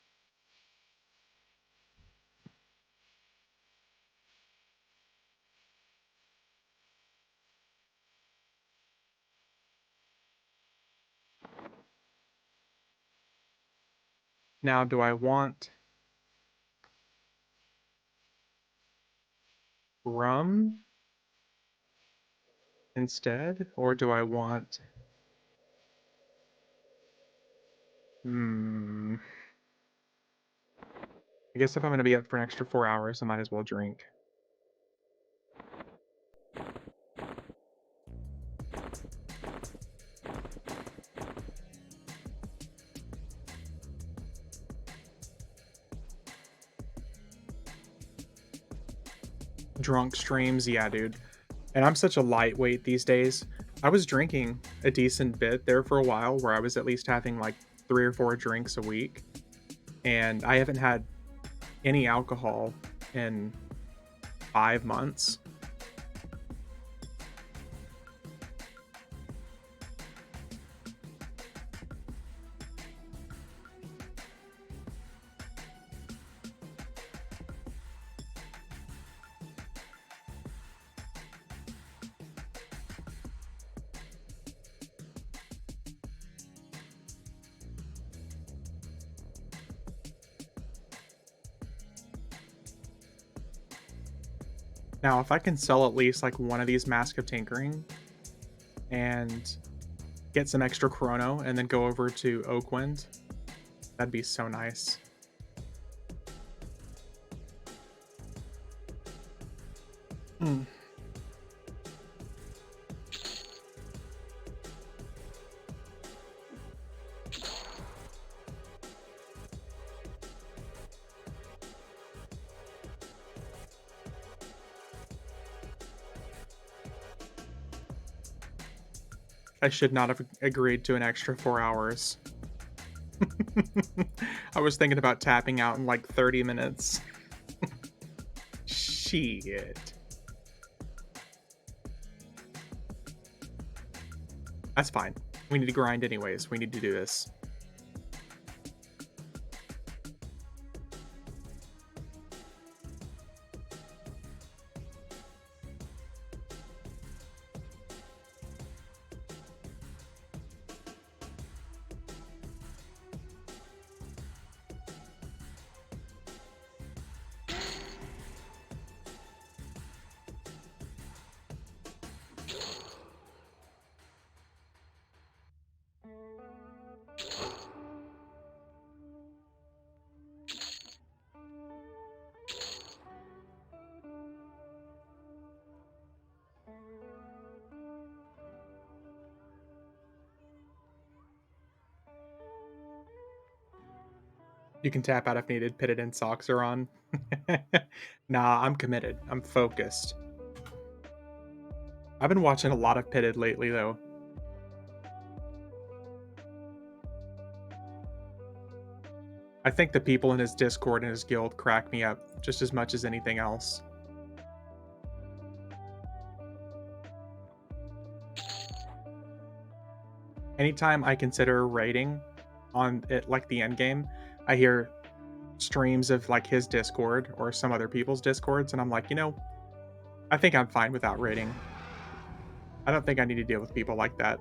Now, do I want rum instead? Or do I want... Hmm... I guess if I'm going to be up for an extra 4 hours, I might as well drink. Drunk streams, yeah, dude. And I'm such a lightweight these days. I was drinking a decent bit there for a while where I was at least having like 3 or 4 drinks a week, and I haven't had any alcohol in 5 months. Now, if I can sell at least like one of these Mask of Tinkering and get some extra chrono and then go over to Oakwind, that'd be so nice. Mm. I should not have agreed to an extra 4 hours. I was thinking about tapping out in like 30 minutes. Shit. That's fine. We need to grind anyways. We need to do this. You can tap out if needed. Pitted and socks are on. Nah, I'm committed. I'm focused. I've been watching a lot of Pitted lately, though. I think the people in his Discord and his guild crack me up just as much as anything else. Anytime I consider raiding on it, like the end game, I hear streams of like his Discord or some other people's Discords, and I'm like, I think I'm fine without raiding. I don't think I need to deal with people like that.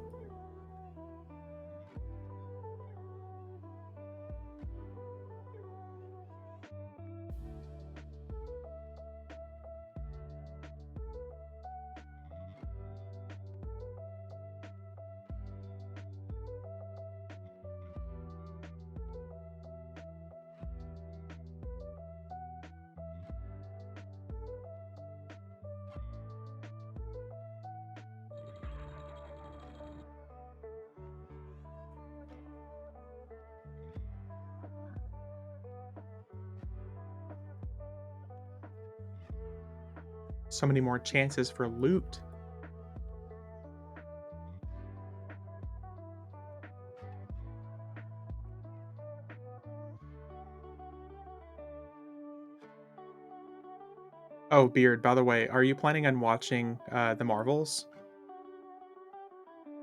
So many more chances for loot. Oh, Beard, by the way, are you planning on watching the Marvels?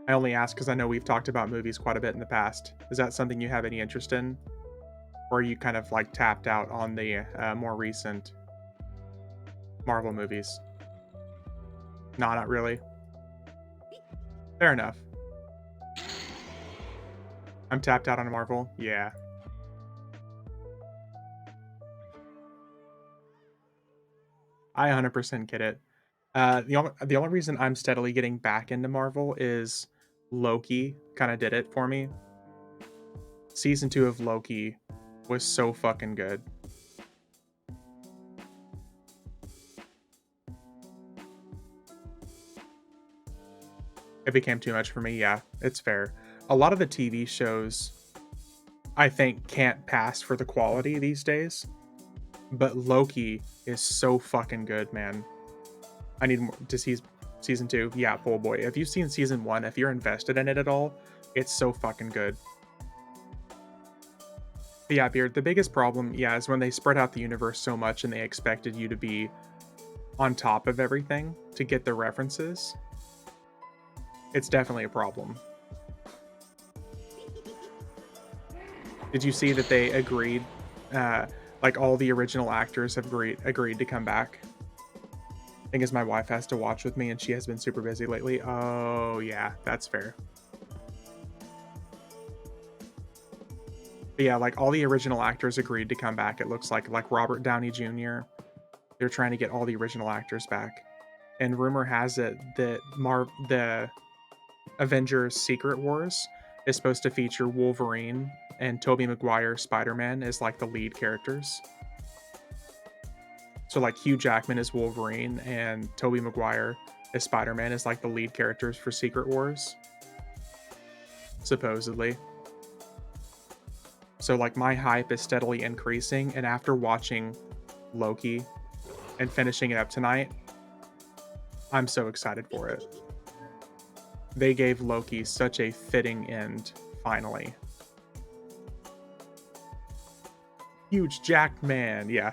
I only ask because I know we've talked about movies quite a bit in the past. Is that something you have any interest in? Or are you kind of like tapped out on the more recent Marvel movies? No, not really. Fair enough. I'm tapped out on Marvel. Yeah. I 100% get it. The only reason I'm steadily getting back into Marvel is Loki kind of did it for me. Season 2 of Loki was so fucking good. It became too much for me. Yeah, it's fair. A lot of the TV shows I think can't pass for the quality these days, but Loki is so fucking good, man. I need more to see season 2. Yeah, Pole Boy. If you've seen season 1, if you're invested in it at all, it's so fucking good. But yeah, Beard, the biggest problem, yeah, is when they spread out the universe so much and they expected you to be on top of everything to get the references. It's definitely a problem. Did you see that they agreed, like all the original actors have agreed to come back? Thing is, my wife has to watch with me and she has been super busy lately. Oh yeah, that's fair. But yeah, like all the original actors agreed to come back. It looks like Robert Downey Jr. They're trying to get all the original actors back. And rumor has it that the Avengers Secret Wars is supposed to feature Wolverine and Tobey Maguire Spider-Man as like the lead characters. So like Hugh Jackman is Wolverine and Tobey Maguire as Spider-Man is like the lead characters for Secret Wars. Supposedly. So like my hype is steadily increasing, and after watching Loki and finishing it up tonight, I'm so excited for it. They gave Loki such a fitting end, finally. Huge jacked man, yeah.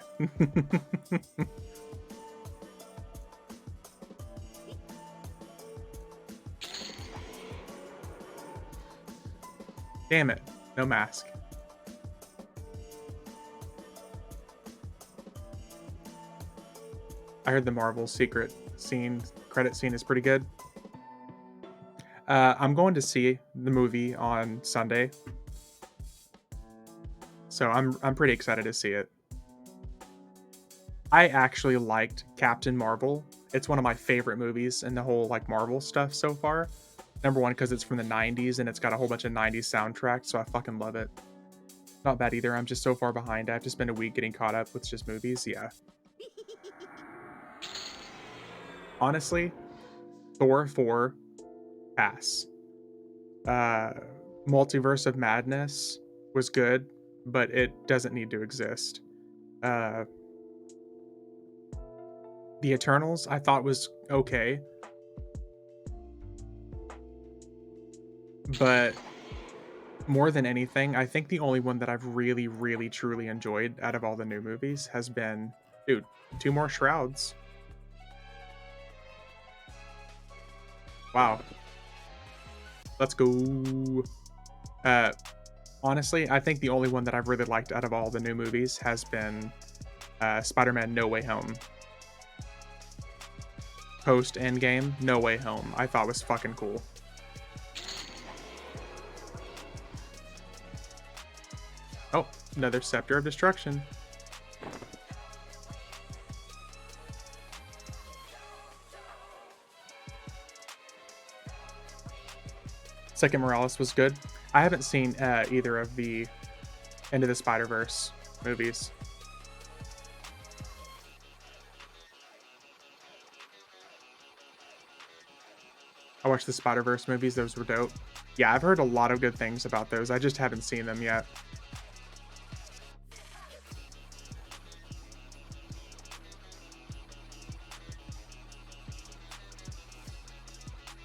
Damn it, no mask. I heard the Marvel secret scene, credit scene is pretty good. I'm going to see the movie on Sunday, so I'm pretty excited to see it. I actually liked Captain Marvel. It's one of my favorite movies in the whole like Marvel stuff so far. Number one, because it's from the 90s and it's got a whole bunch of 90s soundtracks, so I fucking love it. Not bad either. I'm just so far behind. I have to spend a week getting caught up with just movies. Yeah. Honestly, Thor 4, pass. Multiverse of Madness was good, but it doesn't need to exist. The Eternals I thought was okay, but more than anything, I think the only one that I've really, really, truly enjoyed out of all the new movies has been, dude, 2 more Shrouds. Wow. Let's go. Honestly, I think the only one that I've really liked out of all the new movies has been Spider-Man No Way Home. Post Endgame, No Way Home, I thought was fucking cool. Oh, another Scepter of Destruction. Second Morales was good. I haven't seen either of the Into the Spider-Verse movies. I watched the Spider-Verse movies. Those were dope. Yeah, I've heard a lot of good things about those. I just haven't seen them yet.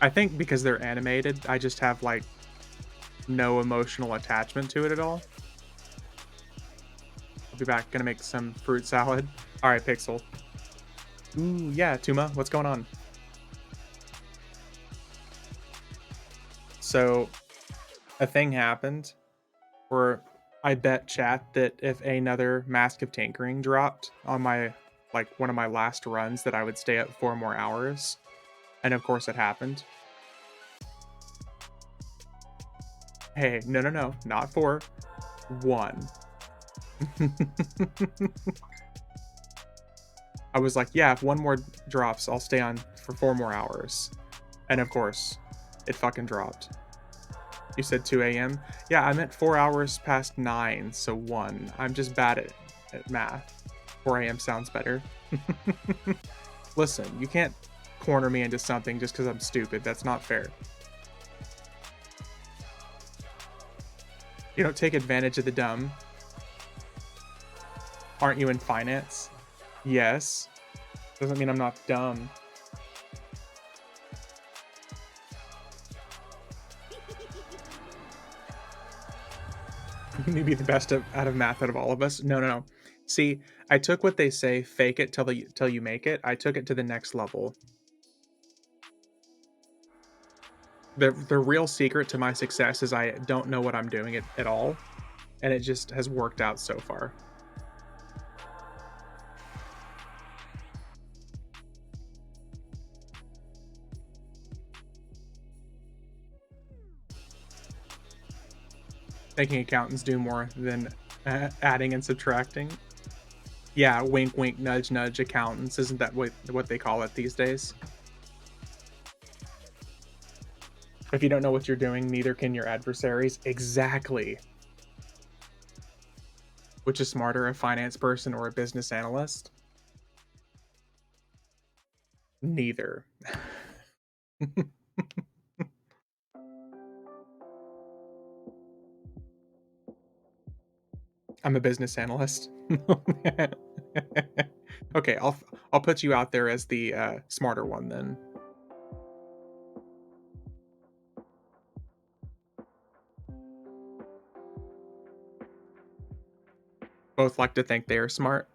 I think because they're animated, I just have like no emotional attachment to it at all. I'll be back. Gonna make some fruit salad. All right, Pixel. Ooh, yeah, Tuma, what's going on? So, a thing happened where I bet chat that if another Mask of Tinkering dropped on my, like, one of my last runs, that I would stay up 4 more hours. And of course it happened. Hey, no, not 4. 1. I was like, yeah, if 1 more drops, I'll stay on for 4 more hours. And of course, it fucking dropped. You said 2 a.m.? Yeah, I meant 4 hours past 9, so 1. I'm just bad at math. 4 a.m. sounds better. Listen, you can't corner me into something just because I'm stupid. That's not fair. You don't take advantage of the dumb. Aren't you in finance? Yes. Doesn't mean I'm not dumb. Maybe the best out of math out of all of us. No, no, no. See, I took what they say, fake it till you make it. I took it to the next level. The real secret to my success is I don't know what I'm doing at all, and it just has worked out so far. Making accountants do more than adding and subtracting. Yeah, wink, wink, nudge, nudge. Accountants, isn't that what they call it these days? If you don't know what you're doing, neither can your adversaries. Exactly. Which is smarter, a finance person or a business analyst? Neither. I'm a business analyst. Okay, I'll put you out there as the smarter one then. Both like to think they are smart.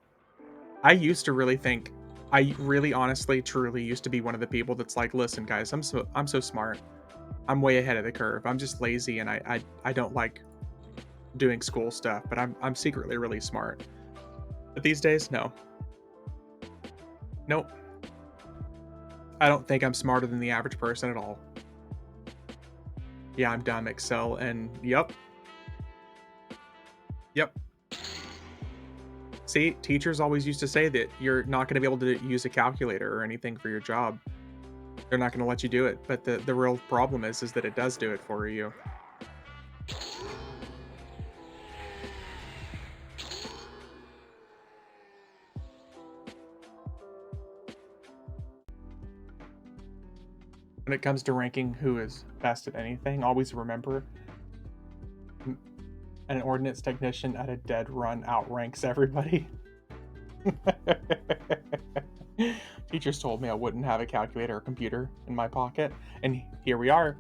I used to really think I really honestly truly used to be one of the people that's like, listen guys, I'm so smart. I'm way ahead of the curve. I'm just lazy and I don't like doing school stuff, but I'm secretly really smart. But these days, no. Nope. I don't think I'm smarter than the average person at all. Yeah, I'm dumb Excel and yep. Yep. See, teachers always used to say that you're not going to be able to use a calculator or anything for your job. They're not going to let you do it, but the real problem is that it does do it for you. When it comes to ranking who is best at anything, always remember an ordnance technician at a dead run outranks everybody. Teachers told me I wouldn't have a calculator or computer in my pocket, and here we are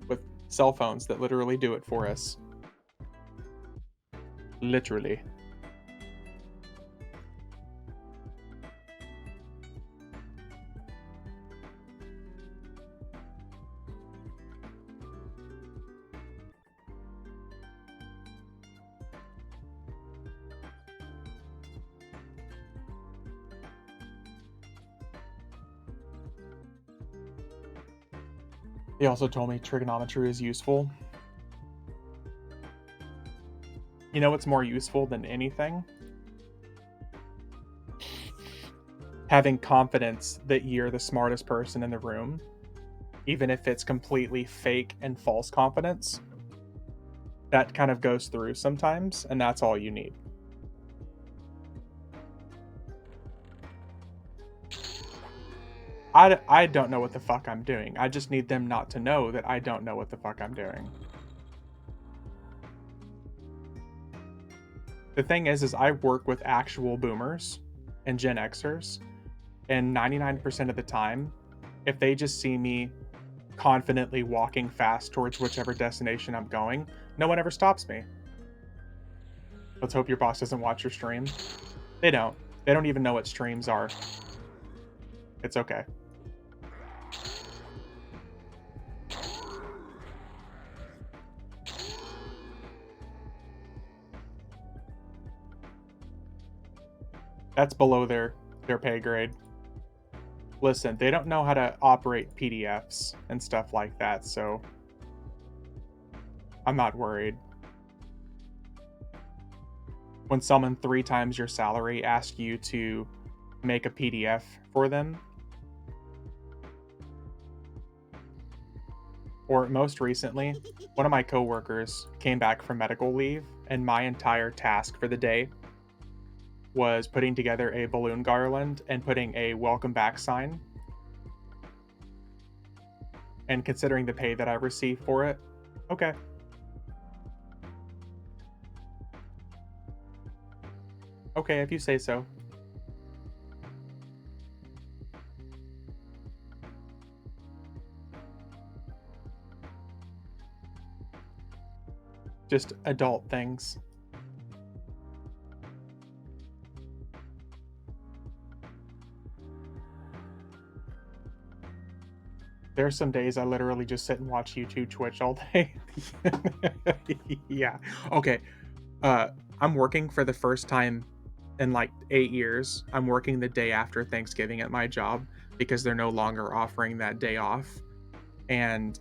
with cell phones that literally do it for us. Literally. They also told me trigonometry is useful. You know what's more useful than anything? Having confidence that you're the smartest person in the room, even if it's completely fake and false confidence. That kind of goes through sometimes, and that's all you need. I don't know what the fuck I'm doing. I just need them not to know that I don't know what the fuck I'm doing. The thing is I work with actual boomers and Gen Xers, and 99% of the time, if they just see me confidently walking fast towards whichever destination I'm going, no one ever stops me. Let's hope your boss doesn't watch your stream. They don't. They don't even know what streams are. It's okay. That's below their pay grade. Listen, they don't know how to operate PDFs and stuff like that, so I'm not worried. When someone 3 times your salary asks you to make a PDF for them, or most recently, one of my coworkers came back from medical leave, and my entire task for the day was putting together a balloon garland and putting a welcome back sign. And considering the pay that I received for it, okay. Okay, if you say so. Just adult things. There's some days I literally just sit and watch YouTube, Twitch all day. Yeah. Okay. Uh, I'm working for the first time in like 8 years. I'm working the day after Thanksgiving at my job because they're no longer offering that day off. And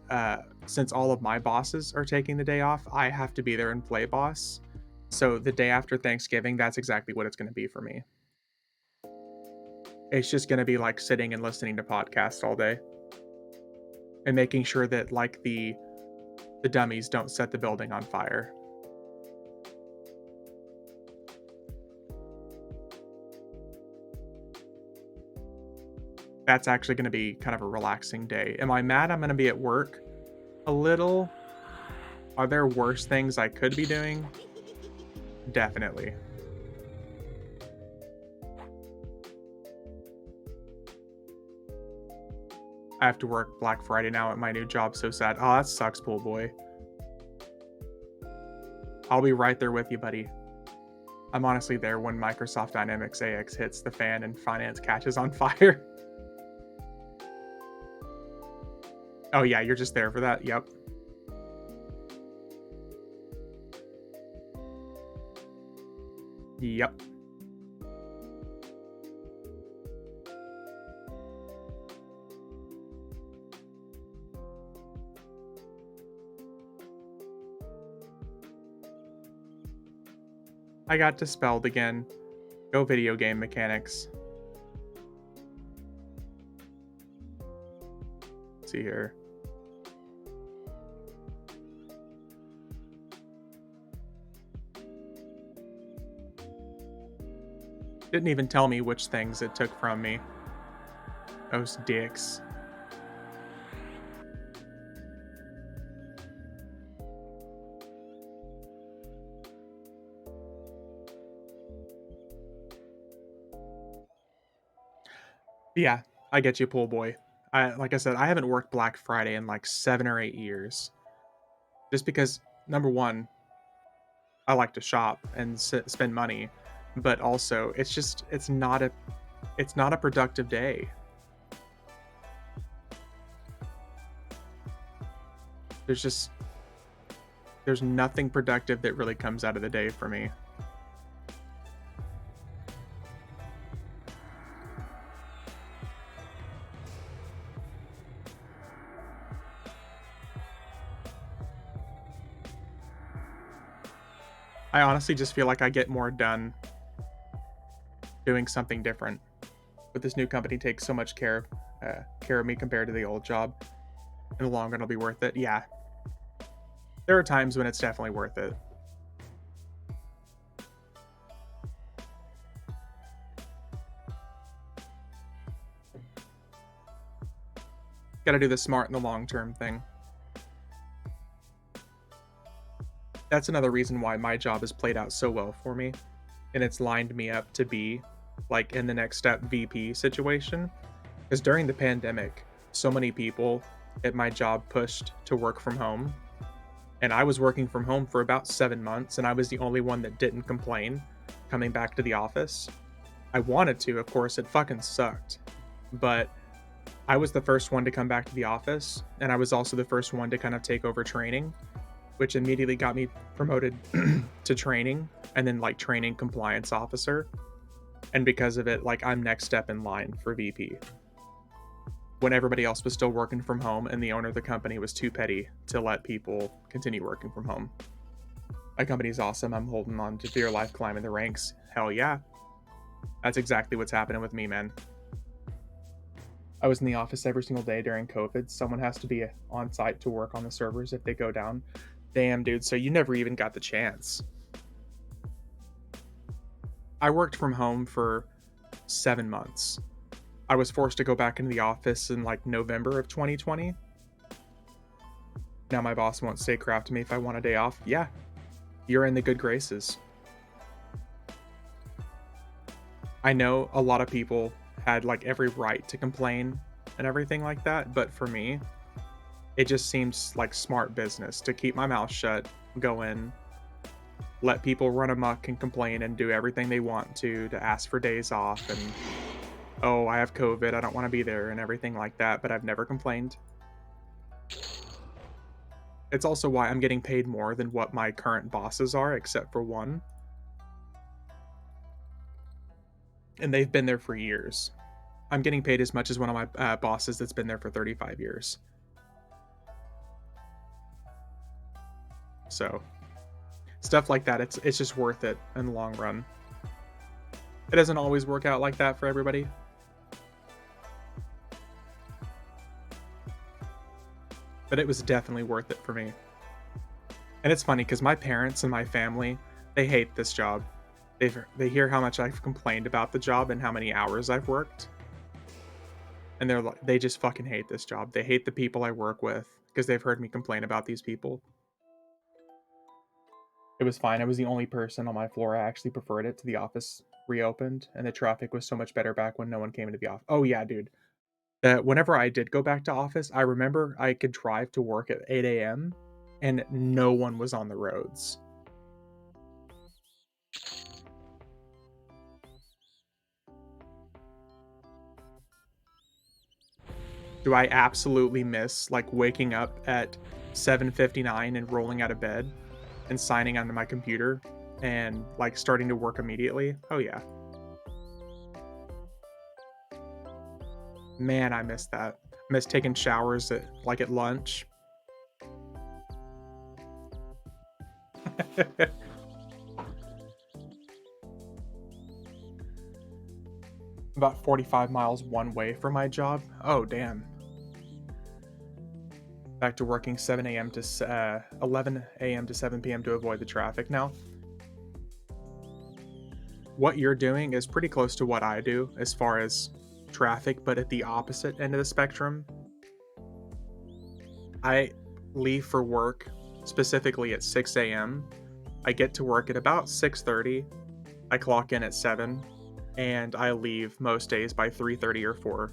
since all of my bosses are taking the day off, I have to be there and play boss. So the day after Thanksgiving, that's exactly what it's going to be for me. It's just going to be like sitting and listening to podcasts all day and making sure that like the dummies don't set the building on fire. That's actually going to be kind of a relaxing day. Am I mad I'm going to be at work? A little. Are there worse things I could be doing? Definitely. I have to work Black Friday now at my new job. So sad. Oh, that sucks, pool boy. I'll be right there with you, buddy. I'm honestly there when Microsoft Dynamics AX hits the fan and finance catches on fire. Oh, yeah, you're just there for that. Yep. Yep. I got dispelled again. Go video game mechanics. Let's see here. Didn't even tell me which things it took from me. Those dicks. Yeah, I get you, pool boy. Like I said, I haven't worked Black Friday in like 7 or 8 years. Just because number 1, I like to shop and spend money, but also it's not a productive day. There's just there's nothing productive that really comes out of the day for me. I honestly just feel like I get more done doing something different. But this new company takes so much care of me compared to the old job. In the long run, it'll be worth it. Yeah, there are times when it's definitely worth it. Got to do the smart and the long term thing. That's another reason why my job has played out so well for me, and it's lined me up to be like in the next step VP situation. Because during the pandemic, so many people at my job pushed to work from home, and I was working from home for about 7 months, and I was the only one that didn't complain coming back to the office. I wanted to, of course, it fucking sucked, but I was the first one to come back to the office, and I was also the first one to kind of take over training, which immediately got me promoted to training and then like training compliance officer. And because of it, like I'm next step in line for VP. When everybody else was still working from home and the owner of the company was too petty to let people continue working from home. My company's awesome. I'm holding on to dear life, climbing the ranks. Hell yeah. That's exactly what's happening with me, man. I was in the office every single day during COVID. Someone has to be on site to work on the servers if they go down. Damn, dude. So you never even got the chance. I worked from home for 7 months. I was forced to go back into the office in like November of 2020. Now my boss won't say crap to me if I want a day off. Yeah, you're in the good graces. I know a lot of people had like every right to complain and everything like that, but for me, it just seems like smart business to keep my mouth shut, go in, let people run amok and complain and do everything they want to ask for days off and, "Oh, I have COVID, I don't wanna be there," and everything like that, but I've never complained. It's also why I'm getting paid more than what my current bosses are, except for one, and they've been there for years. I'm getting paid as much as one of my, bosses that's been there for 35 years. So, stuff like that, it's just worth it in the long run. It doesn't always work out like that for everybody, but it was definitely worth it for me. And it's funny because my parents and my family, they hate this job. They hear how much I've complained about the job and how many hours I've worked, and they're like, they just fucking hate this job. They hate the people I work with because they've heard me complain about these people. It was fine. I was the only person on my floor. I actually preferred it to the office reopened, and the traffic was so much better back when no one came into the office. Oh yeah, dude. Whenever I did go back to office, I remember I could drive to work at 8 a.m. and no one was on the roads. Do I absolutely miss like waking up at 7:59 and rolling out of bed and signing onto my computer and like starting to work immediately? Oh yeah. Man, I miss that. Miss taking showers at lunch. About 45 miles one way for my job. Oh damn. Back to working 7 a.m. to 11 a.m. to 7 p.m. to avoid the traffic. Now, what you're doing is pretty close to what I do as far as traffic, but at the opposite end of the spectrum. I leave for work specifically at 6 a.m. I get to work at about 6:30. I clock in at 7 and I leave most days by 3:30 or 4,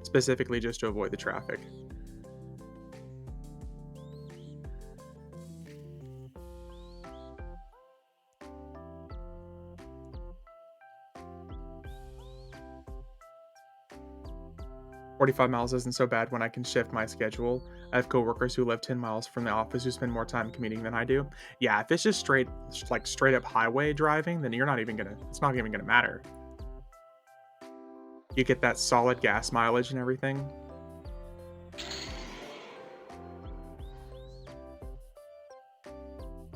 specifically just to avoid the traffic. 45 miles isn't so bad when I can shift my schedule. I have coworkers who live 10 miles from the office who spend more time commuting than I do. Yeah, if it's just straight up highway driving, then it's not even gonna matter. You get that solid gas mileage and everything.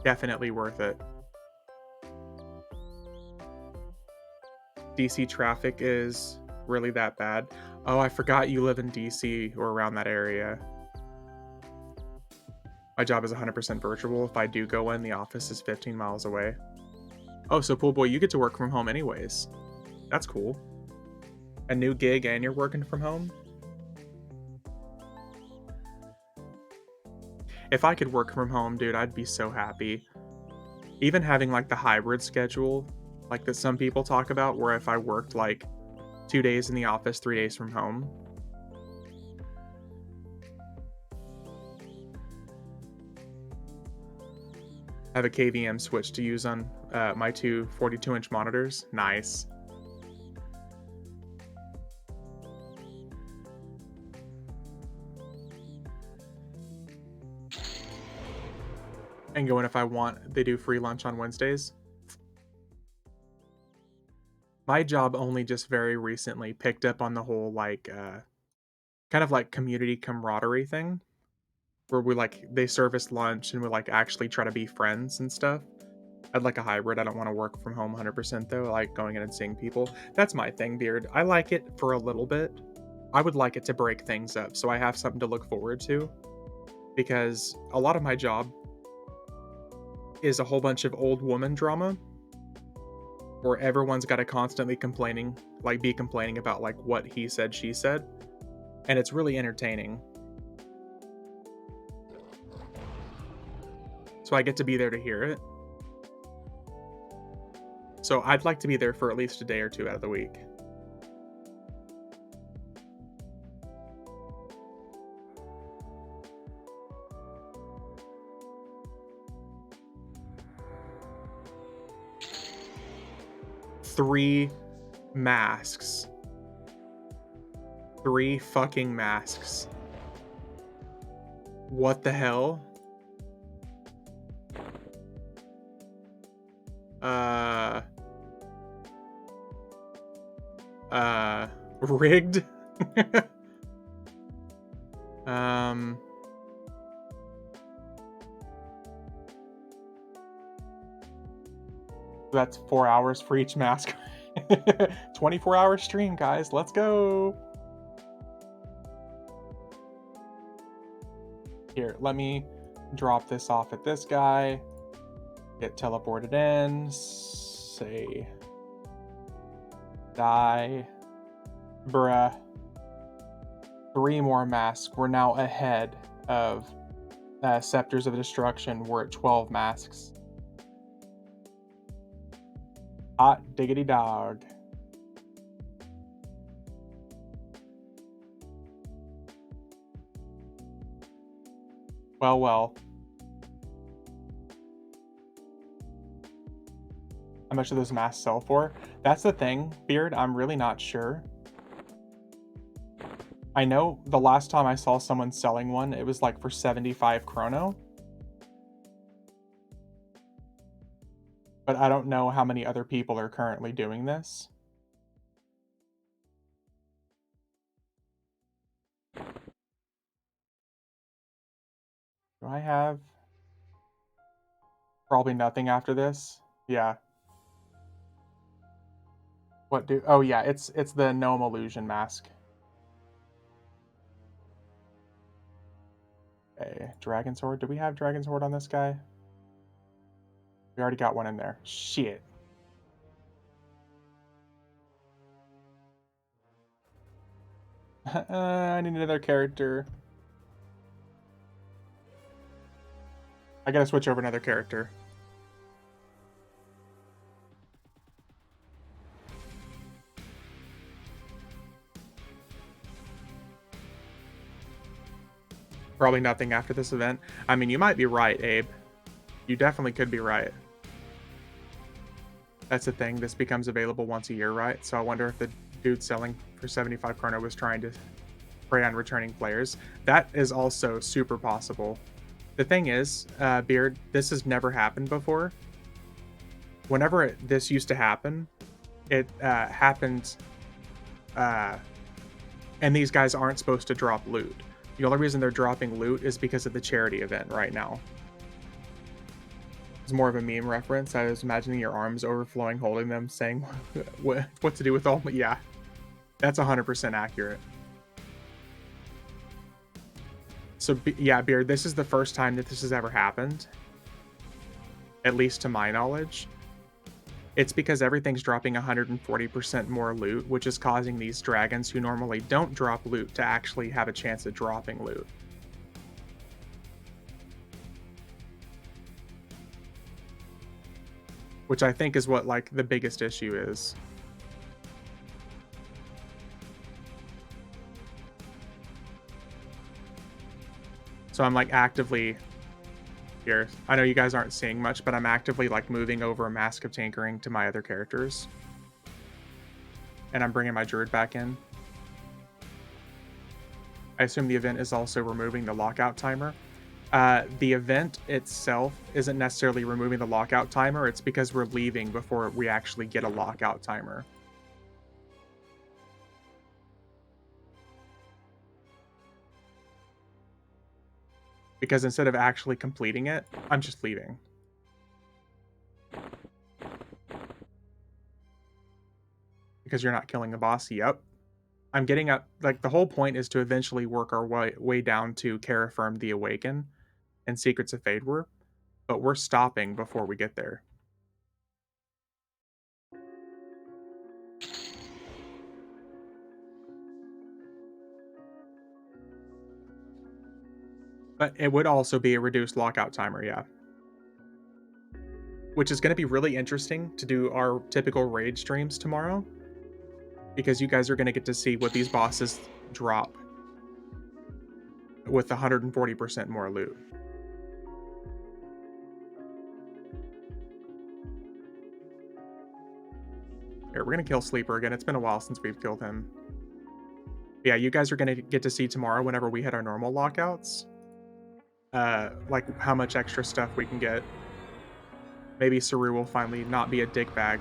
Definitely worth it. DC traffic is really that bad. Oh, I forgot you live in DC or around that area. My job is 100% virtual. If I do go in, the office is 15 miles away. Oh, so pool boy, you get to work from home anyways. That's cool. A new gig and you're working from home? If I could work from home, dude, I'd be so happy. Even having like the hybrid schedule, like that some people talk about, where if I worked like 2 days in the office, 3 days from home. I have a KVM switch to use on my two 42-inch monitors. Nice. And go in if I want. They do free lunch on Wednesdays. My job only just very recently picked up on the whole like kind of like community camaraderie thing where we like they service lunch and we like actually try to be friends and stuff. I'd like a hybrid. I don't want to work from home 100% though. I like going in and seeing people. That's my thing, Beard. I like it for a little bit. I would like it to break things up so I have something to look forward to because a lot of my job is a whole bunch of old woman drama where everyone's got to constantly be complaining about like what he said, she said, and it's really entertaining. So I get to be there to hear it. So I'd like to be there for at least a day or two out of the week. 3 masks. 3 fucking masks. What the hell? Rigged? That's 4 hours for each mask. 24-hour stream, guys. Let's go. Here, let me drop this off at this guy. Get teleported in. Say die. Bruh. 3 more masks. We're now ahead of Scepters of Destruction. We're at 12 masks. Hot diggity dog. Well, well. How much do those masks sell for? That's the thing, Beard. I'm really not sure. I know the last time I saw someone selling one, it was like for 75 chrono. But I don't know how many other people are currently doing this. Do I have... Probably nothing after this. Yeah. What do... Oh yeah, it's the Gnome Illusion mask. Okay, Dragon Sword. Do we have Dragon Sword on this guy? We already got one in there. Shit. I need another character. I gotta switch over another character. Probably nothing after this event. I mean, you might be right, Abe. You definitely could be right. That's the thing. This becomes available once a year, right? So I wonder if the dude selling for 75 chrono was trying to prey on returning players. That is also super possible. The thing is, Beard, this has never happened before. Whenever this used to happen, it happened, and these guys aren't supposed to drop loot. The only reason they're dropping loot is because of the charity event right now. It's more of a meme reference. I was imagining your arms overflowing, holding them, saying what to do with all... Yeah, that's 100% accurate. So, yeah, Beard, this is the first time that this has ever happened. At least to my knowledge. It's because everything's dropping 140% more loot, which is causing these dragons who normally don't drop loot to actually have a chance at dropping loot. Which I think is what, like, the biggest issue is. So I'm, like, actively... Here, I know you guys aren't seeing much, but I'm actively like moving over a Mask of Tinkering to my other characters. And I'm bringing my Druid back in. I assume the event is also removing the lockout timer. The event itself isn't necessarily removing the lockout timer, it's because we're leaving before we actually get a lockout timer. Because instead of actually completing it, I'm just leaving. Because you're not killing the boss. Yep. I'm getting up... Like, the whole point is to eventually work our way down to Kerafyrm the Awaken and Secrets of Fadewar. But we're stopping before we get there. But it would also be a reduced lockout timer, yeah. Which is going to be really interesting to do our typical raid streams tomorrow. Because you guys are going to get to see what these bosses drop with 140% more loot. Here, we're gonna kill Sleeper again. It's been a while since we've killed him. Yeah, you guys are gonna get to see tomorrow whenever we hit our normal lockouts. Like how much extra stuff we can get. Maybe Saru will finally not be a dick bag.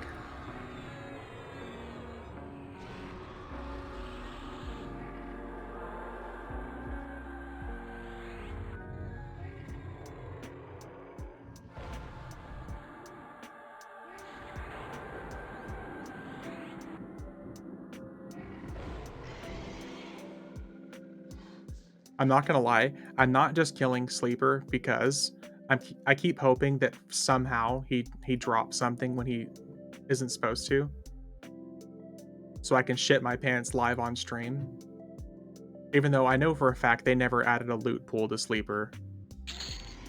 I'm not gonna lie, I'm not just killing Sleeper because I keep hoping that somehow he drops something when he isn't supposed to, so I can shit my pants live on stream. Even though I know for a fact they never added a loot pool to Sleeper,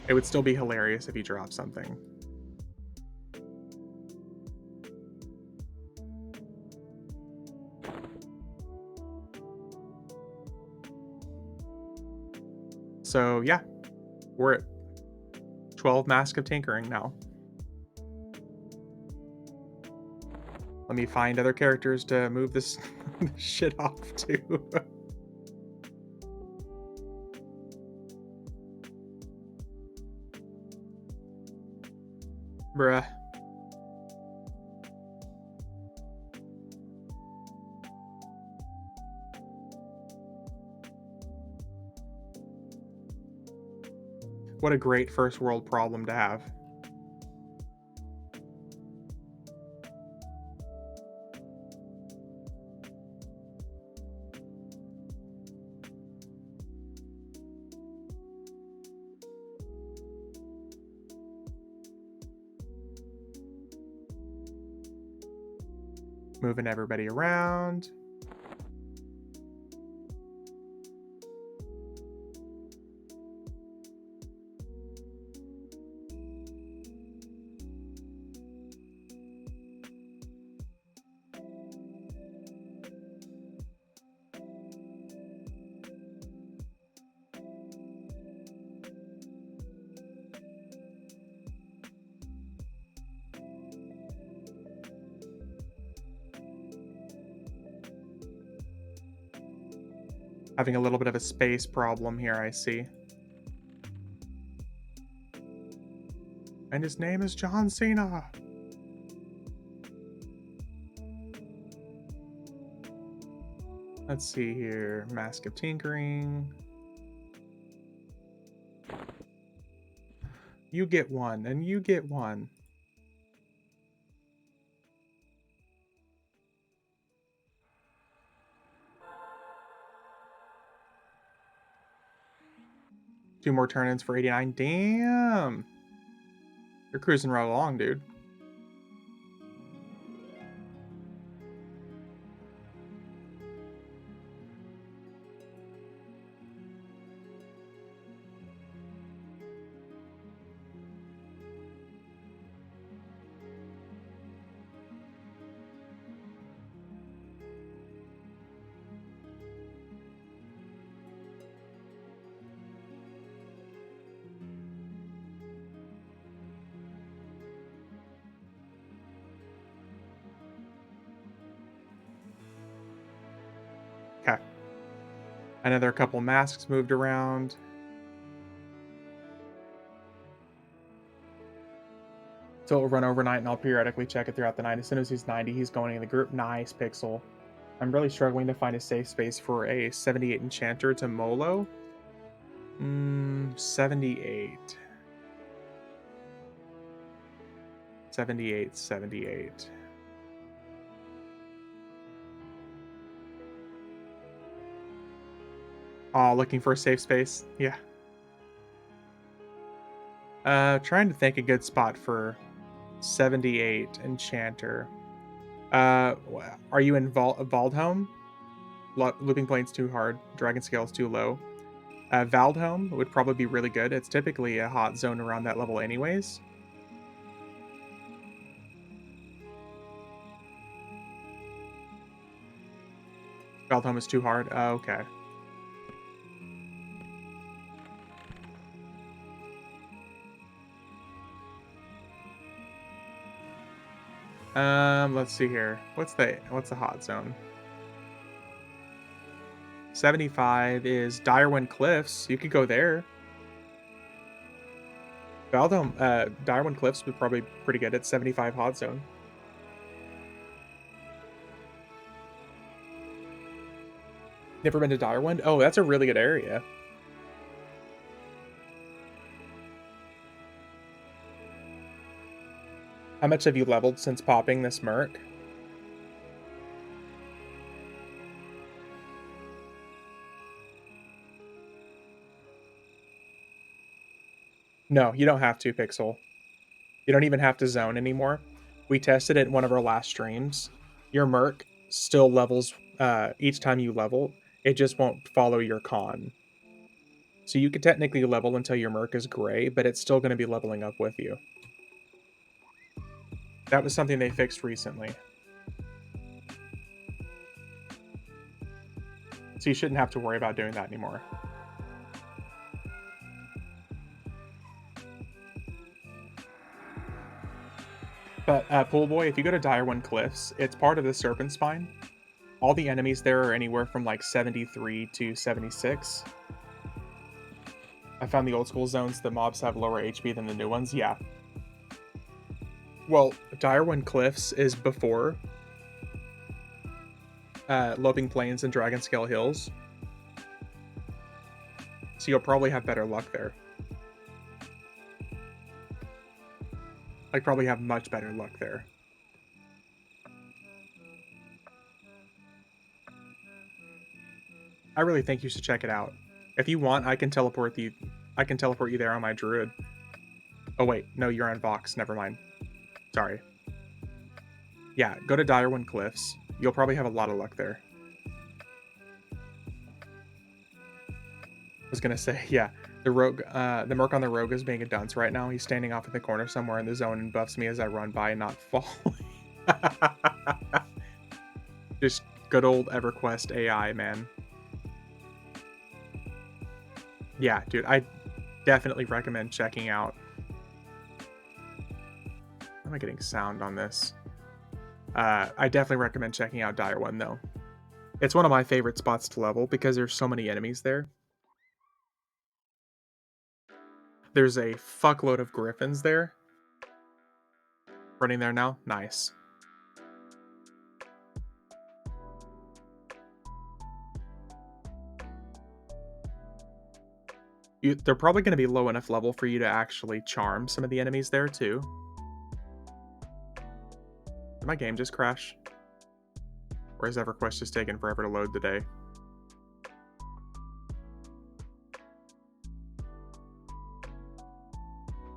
it would still be hilarious if he dropped something. So yeah, we're at 12 Mask of Tinkering now. Let me find other characters to move this shit off to. Bruh. What a great first world problem to have. Moving everybody around. Having a little bit of a space problem here, I see. And his name is John Cena. Let's see here. Mask of Tinkering. You get one, and you get one. Two more turn-ins for 89. Damn! You're cruising right along, dude. Okay. Another couple masks moved around. So it'll run overnight, and I'll periodically check it throughout the night. As soon as he's 90, he's going in the group. Nice, Pixel. I'm really struggling to find a safe space for a 78 Enchanter to Molo. 78. 78, 78. Oh, looking for a safe space? Yeah. Trying to think a good spot for 78 Enchanter. Are you in Valdholm? Looping Plane's too hard. Dragon Scale's too low. Valdholm would probably be really good. It's typically a hot zone around that level anyways. Valdholm is too hard? Okay. Let's see here. What's the hot zone? 75 is Direwind Cliffs. You could go there. Direwind Cliffs would probably be pretty good at 75 hot zone. Never been to Direwind? Oh, that's a really good area. How much have you leveled since popping this Merc? No, you don't have to, Pixel. You don't even have to zone anymore. We tested it in one of our last streams. Your Merc still levels each time you level. It just won't follow your con. So you could technically level until your Merc is gray, but it's still going to be leveling up with you. That was something they fixed recently. So you shouldn't have to worry about doing that anymore. But Pool Boy, if you go to Direwind Cliffs, it's part of the Serpent Spine. All the enemies there are anywhere from like 73 to 76. I found the old school zones, the mobs have lower HP than the new ones. Yeah. Well, Direwind Cliffs is before Loping Plains and Dragonscale Hills. So you'll probably have better luck there. Like, probably have much better luck there. I really think you should check it out. If you want, I can teleport you there on my druid. Oh wait, no, you're on Vox. Never mind. Sorry. Yeah, go to Direwind Cliffs. You'll probably have a lot of luck there. I was gonna say, yeah, the Merc on the rogue is being a dunce right now. He's standing off in the corner somewhere in the zone and buffs me as I run by, not falling. Just good old EverQuest AI, man. Yeah, dude, I definitely recommend checking out. Am I getting sound on this? I definitely recommend checking out Direwind, though. It's one of my favorite spots to level because there's so many enemies there. There's a fuckload of griffins there. Running there now? Nice. They're probably going to be low enough level for you to actually charm some of the enemies there, too. Did my game just crash? Or has EverQuest just taken forever to load today?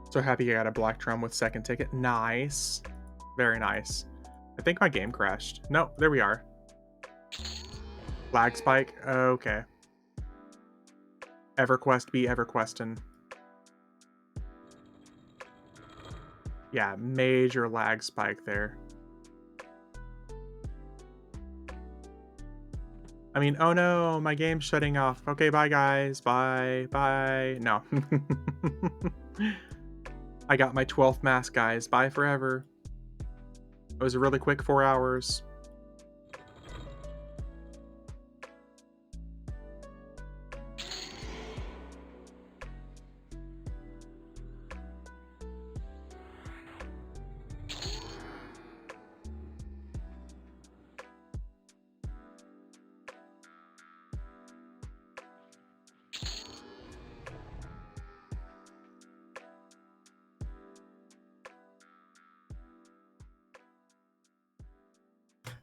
So happy I got a black drum with second ticket. Nice. Very nice. I think my game crashed. No, there we are. Lag spike? Okay. EverQuest be EverQuestin'. Yeah, major lag spike there. I mean, oh no, my game's shutting off. Okay, bye guys. Bye. Bye. No. I got my 12th mask, guys. Bye forever. It was a really quick 4 hours.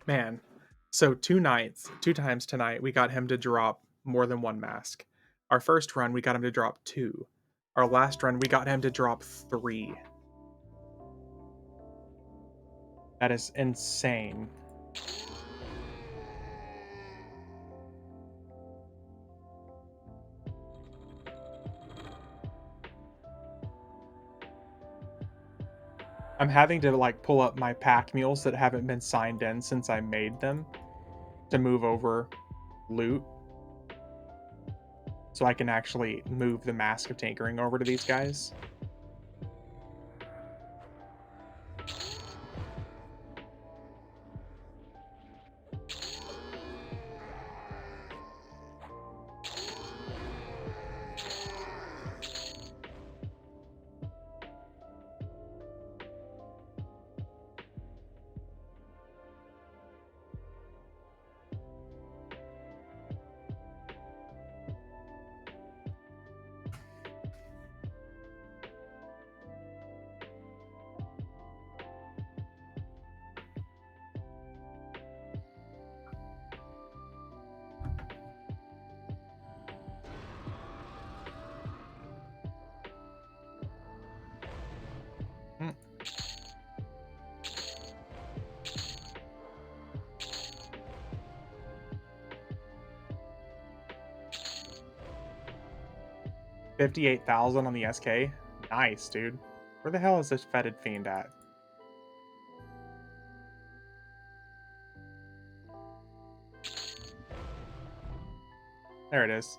Man, so two times tonight, we got him to drop more than one mask. Our first run, we got him to drop 2. Our last run, we got him to drop 3. That is insane. I'm having to like pull up my pack mules that haven't been signed in since I made them to move over loot. So I can actually move the Mask of Tinkering over to these guys. 58,000 on the SK. Nice, dude. Where the hell is this fetid fiend at? There it is.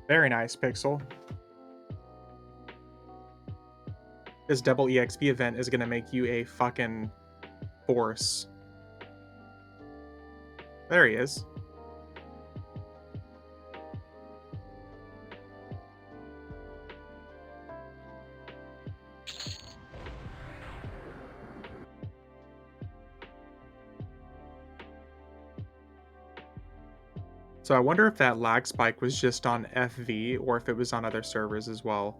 Very nice, Pixel. This double EXP event is going to make you a fucking force. There he is. So I wonder if that lag spike was just on FV or if it was on other servers as well.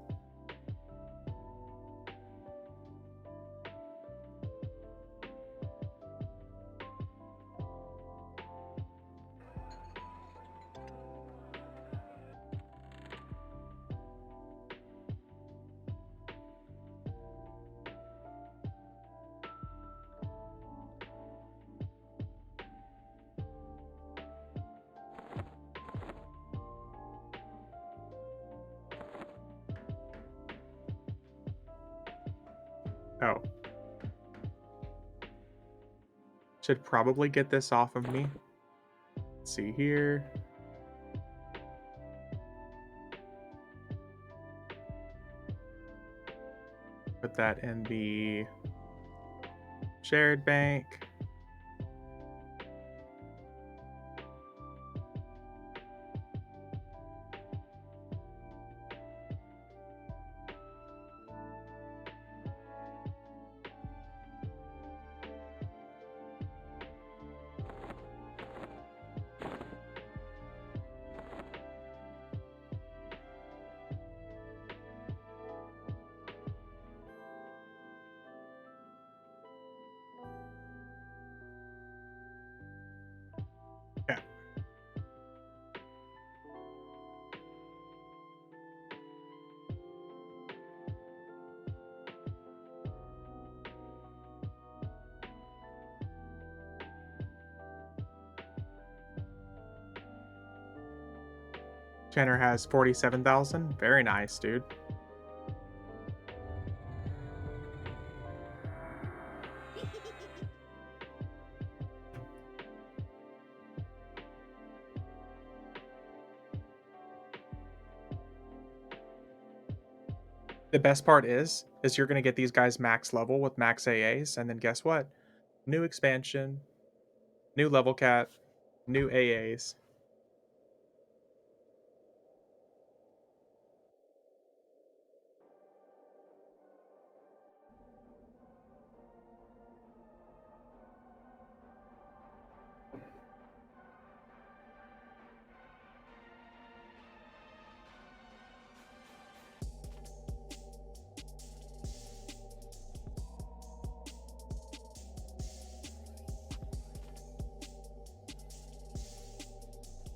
Oh. Should probably get this off of me. Let's see here. Put that in the shared bank. Yeah. Tanner has 47,000. Very nice, dude. The best part is you're going to get these guys max level with max AAs, and then guess what? New expansion, new level cap, new AAs.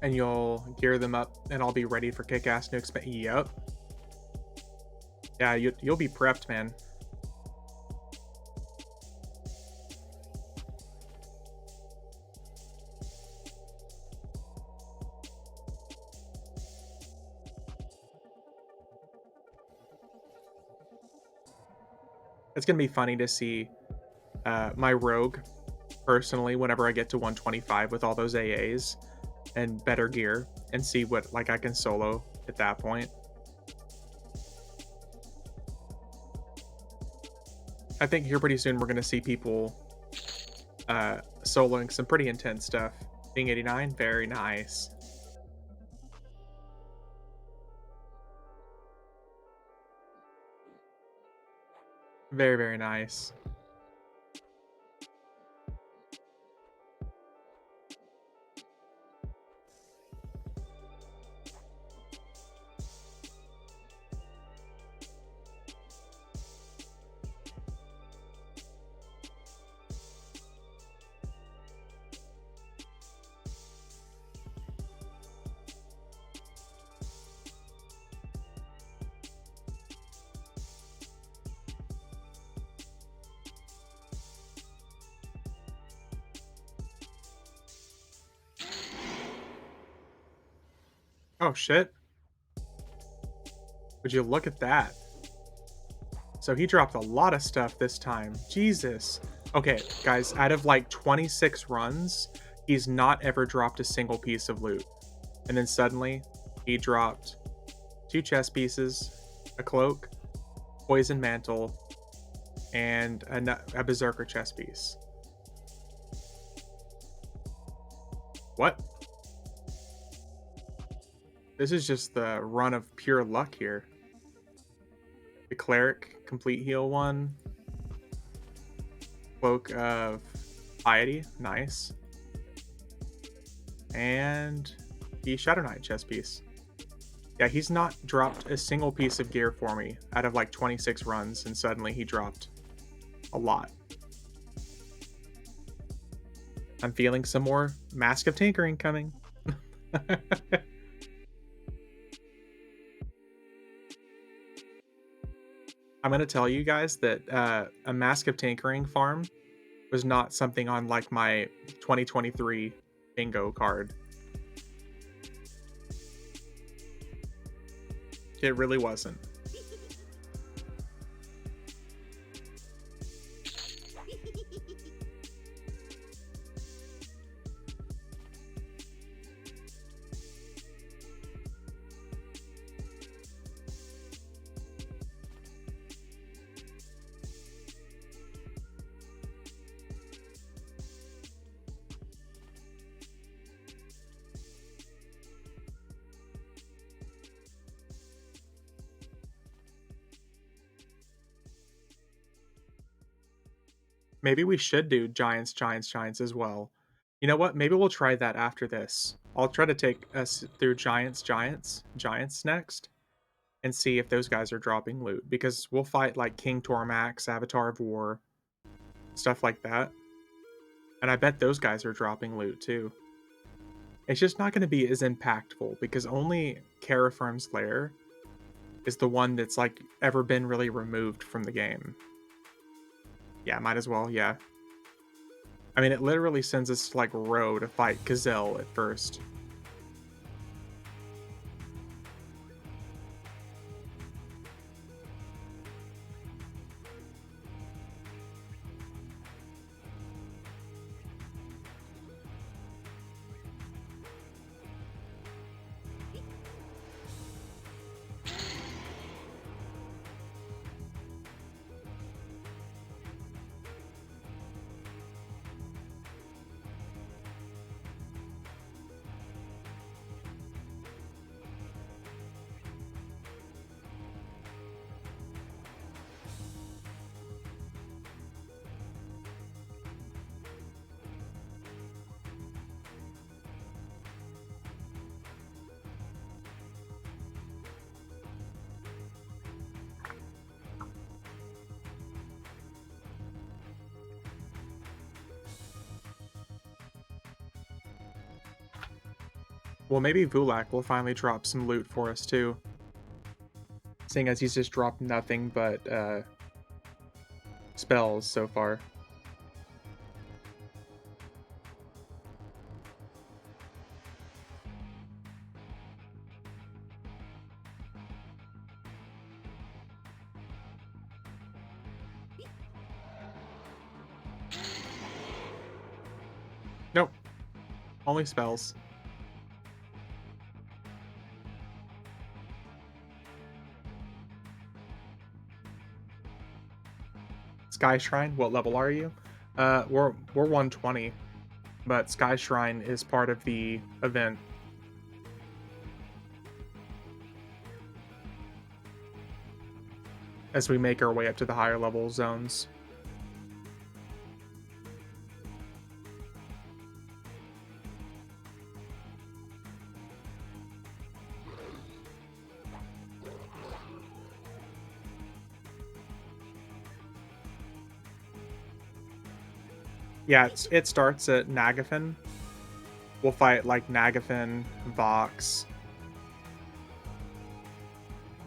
And you'll gear them up, and I'll be ready for kick-ass new expansion. Yep. Yeah, you'll be prepped, man. It's gonna be funny to see my rogue personally whenever I get to 125 with all those AAs and better gear, and see what like I can solo at that point. I think here pretty soon we're gonna see people soloing some pretty intense stuff. Being 89, very nice. Very, very nice. Oh, shit. Would you look at that? So he dropped a lot of stuff this time. Jesus. Okay, guys, out of like 26 runs, he's not ever dropped a single piece of loot. And then suddenly, he dropped 2 chest pieces, a cloak, poison mantle, and a berserker chest piece. What? This is just the run of pure luck here. The cleric, complete heal 1. Cloak of piety, nice. And the Shadow Knight chest piece. Yeah, he's not dropped a single piece of gear for me out of like 26 runs, and suddenly he dropped a lot. I'm feeling some more Mask of Tinkering coming. I'm going to tell you guys that a Mask of Tinkering farm was not something on like my 2023 bingo card. It really wasn't. Maybe we should do Giants as well. You know what? Maybe we'll try that after this. I'll try to take us through Giants next, and see if those guys are dropping loot, because we'll fight like King Tormax, Avatar of War, stuff like that. And I bet those guys are dropping loot too. It's just not going to be as impactful because only Kerafyrm's lair is the one that's like ever been really removed from the game. Yeah, might as well, yeah. I mean, it literally sends us to like Row to fight Gazelle at first. Well, maybe Vulak will finally drop some loot for us too. Seeing as he's just dropped nothing but spells so far. Nope. Only spells. Sky Shrine, what level are you? We're 120, but Sky Shrine is part of the event. As we make our way up to the higher level zones. Yeah, it starts at Nagafen. We'll fight like Nagafen, Vox,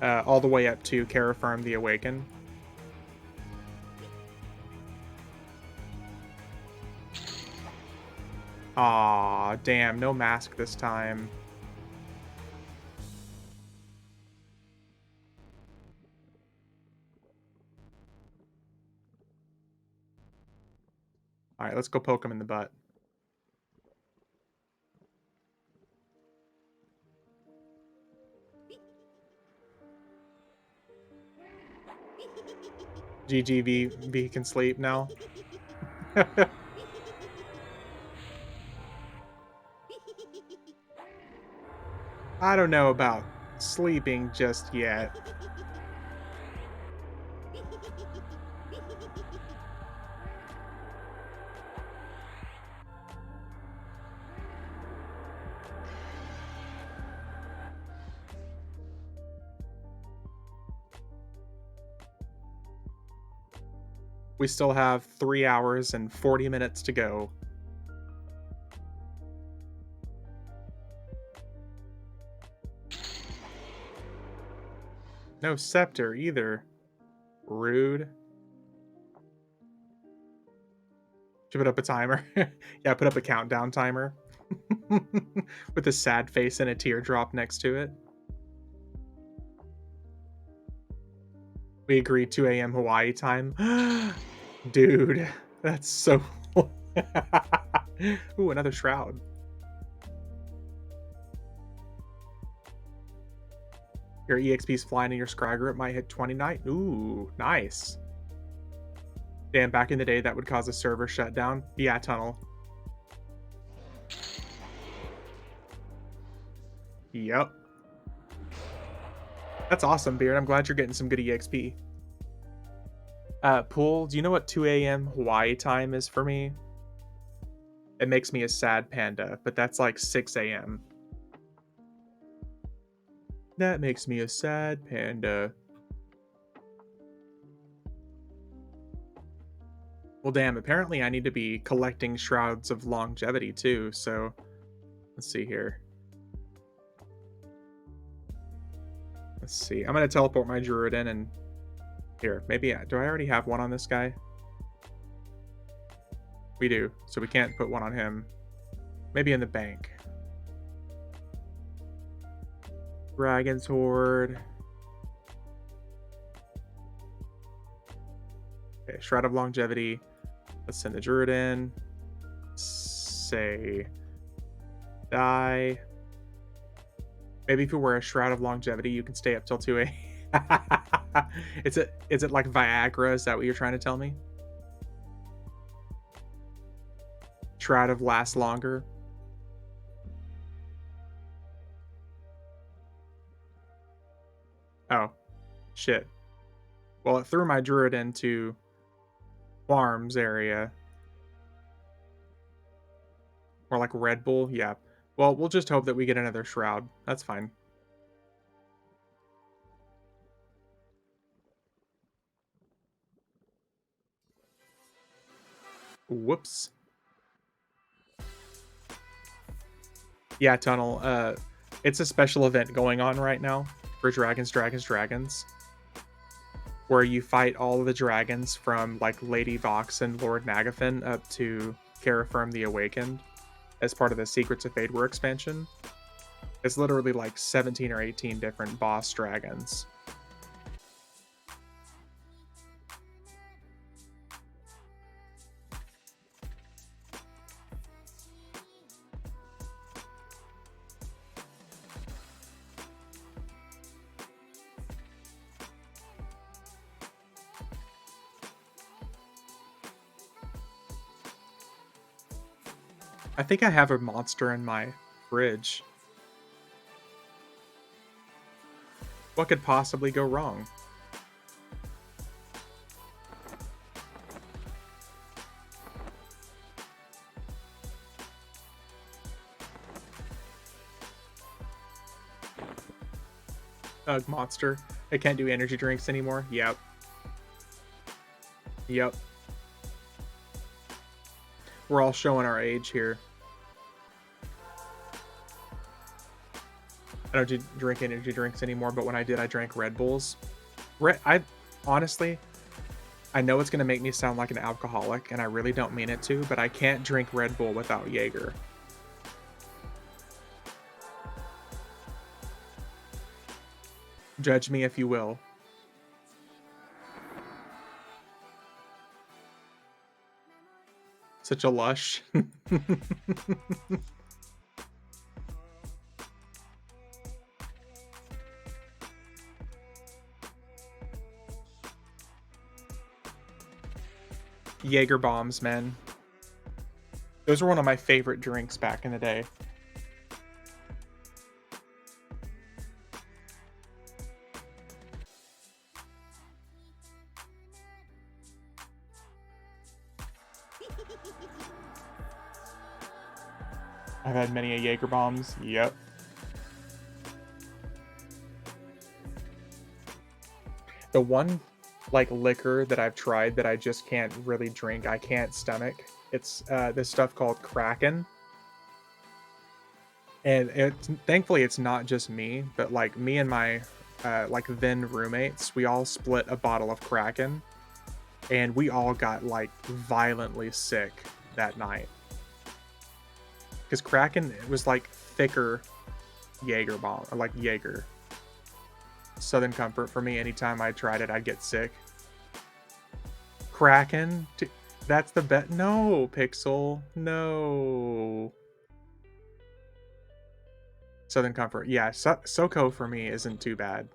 all the way up to Kerafyrm the Awakened. Aw, damn, no mask this time. Alright, let's go poke him in the butt. GGV can sleep now. I don't know about sleeping just yet. We still have 3 hours and 40 minutes to go. No scepter either. Rude. Should put up a timer. Yeah, put up a countdown timer. With a sad face and a teardrop next to it. We agreed 2 a.m. Hawaii time. Dude, that's so... Ooh, another shroud. Your EXP's flying in your scry group might hit 29. Ooh, nice. Damn, back in the day, that would cause a server shutdown. Yeah, tunnel. Yep. That's awesome, Beard. I'm glad you're getting some good EXP. Pool, do you know what 2 a.m. Hawaii time is for me? It makes me a sad panda, but that's like 6 a.m. That makes me a sad panda. Well, damn, apparently I need to be collecting Shrouds of Longevity too, so let's see here. Let's see. I'm going to teleport my Druid in and... Here, maybe... Do I already have one on this guy? We do, so we can't put one on him. Maybe in the bank. Dragon's Horde. Okay, Shroud of Longevity. Let's send the Druid in. Say... Die. Maybe if you wear a Shroud of Longevity, you can stay up till 2 a.m. Is it like Viagra? Is that what you're trying to tell me? Shroud of Last Longer. Oh, shit. Well, it threw my Druid into farms area. Or like Red Bull, yeah. Well, we'll just hope that we get another Shroud. That's fine. Whoops. Yeah, Tunnel. It's a special event going on right now for Dragons, where you fight all of the dragons from like Lady Vox and Lord Nagafen up to Kerafyrm the Awakened as part of the Secrets of Fadewar expansion. It's literally like 17 or 18 different boss dragons. I think I have a monster in my fridge. What could possibly go wrong? Ugh, monster. I can't do energy drinks anymore. Yep. Yep. We're all showing our age here. I don't drink energy drinks anymore, but when I did, I drank Red Bulls. Honestly, I know it's going to make me sound like an alcoholic, and I really don't mean it to, but I can't drink Red Bull without Jaeger. Judge me if you will. Such a lush. Jaeger bombs, man. Those were one of my favorite drinks back in the day. I've had many a Jaeger bombs. Yep. The one like liquor that I've tried that I just can't really drink, I can't stomach. It's this stuff called Kraken. And it's thankfully it's not just me, but like me and my like then roommates, we all split a bottle of Kraken and we all got like violently sick that night. Because Kraken was like thicker Jaeger bomb, or like Jaeger. Southern Comfort for me. Anytime I tried it, I'd get sick. Kraken, that's the bet. No, Pixel, no. Southern Comfort, yeah. SoCo for me isn't too bad.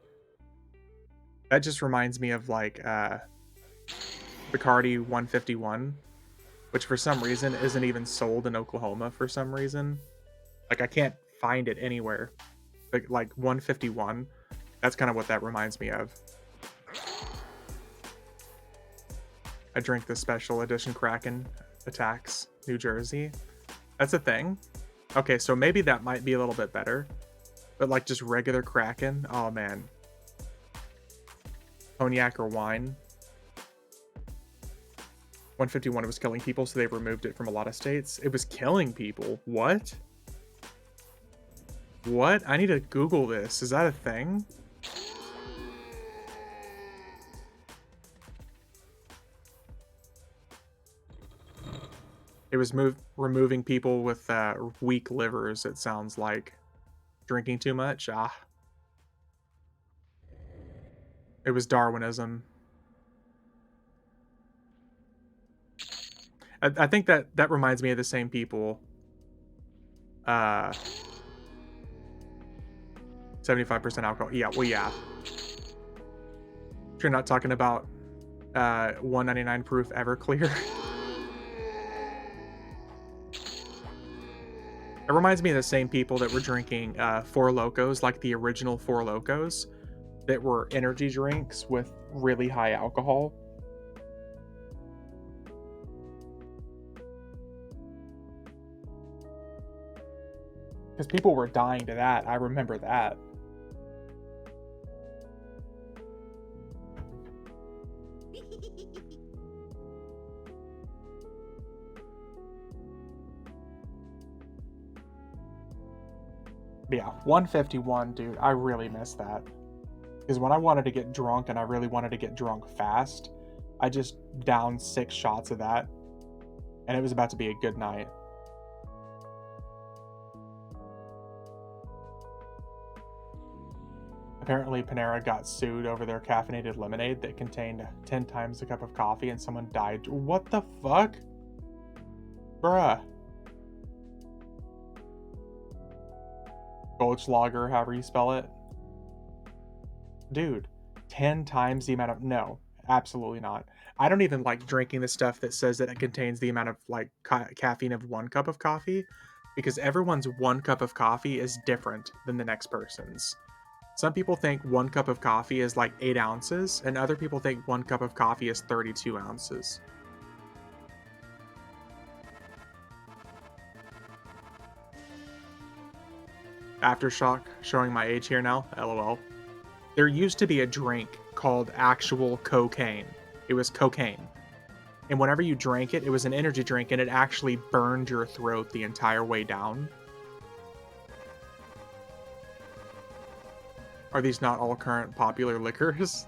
That just reminds me of like Bacardi 151, which for some reason isn't even sold in Oklahoma for some reason. Like I can't find it anywhere. Like 151. That's kind of what that reminds me of. I drink the special edition Kraken Attacks New Jersey. That's a thing. Okay, so maybe that might be a little bit better. But like just regular Kraken, oh man. Cognac or wine. 151 was killing people, so they removed it from a lot of states. It was killing people. What? What? I need to Google this. Is that a thing? It was removing people with weak livers, it sounds like. Drinking too much? Ah. It was Darwinism. I think that reminds me of the same people. 75% alcohol. Yeah, well, yeah. You're not talking about 199 proof Everclear. It reminds me of the same people that were drinking Four Locos, like the original Four Locos, that were energy drinks with really high alcohol. Because people were dying to that. I remember that. But yeah, 151, dude, I really miss that. Because when I wanted to get drunk and I really wanted to get drunk fast, I just downed 6 shots of that. And it was about to be a good night. Apparently, Panera got sued over their caffeinated lemonade that contained 10 times a cup of coffee and someone died. What the fuck? Bruh. Goldschlager, however you spell it. Dude, 10 times the amount of... No, absolutely not. I don't even like drinking the stuff that says that it contains the amount of like caffeine of 1 cup of coffee, because everyone's 1 cup of coffee is different than the next person's. Some people think 1 cup of coffee is like 8 ounces, and other people think 1 cup of coffee is 32 ounces. Aftershock, showing my age here now, lol. There used to be a drink called actual cocaine. It was cocaine. And whenever you drank it, it was an energy drink, and it actually burned your throat the entire way down. Are these not all current popular liquors?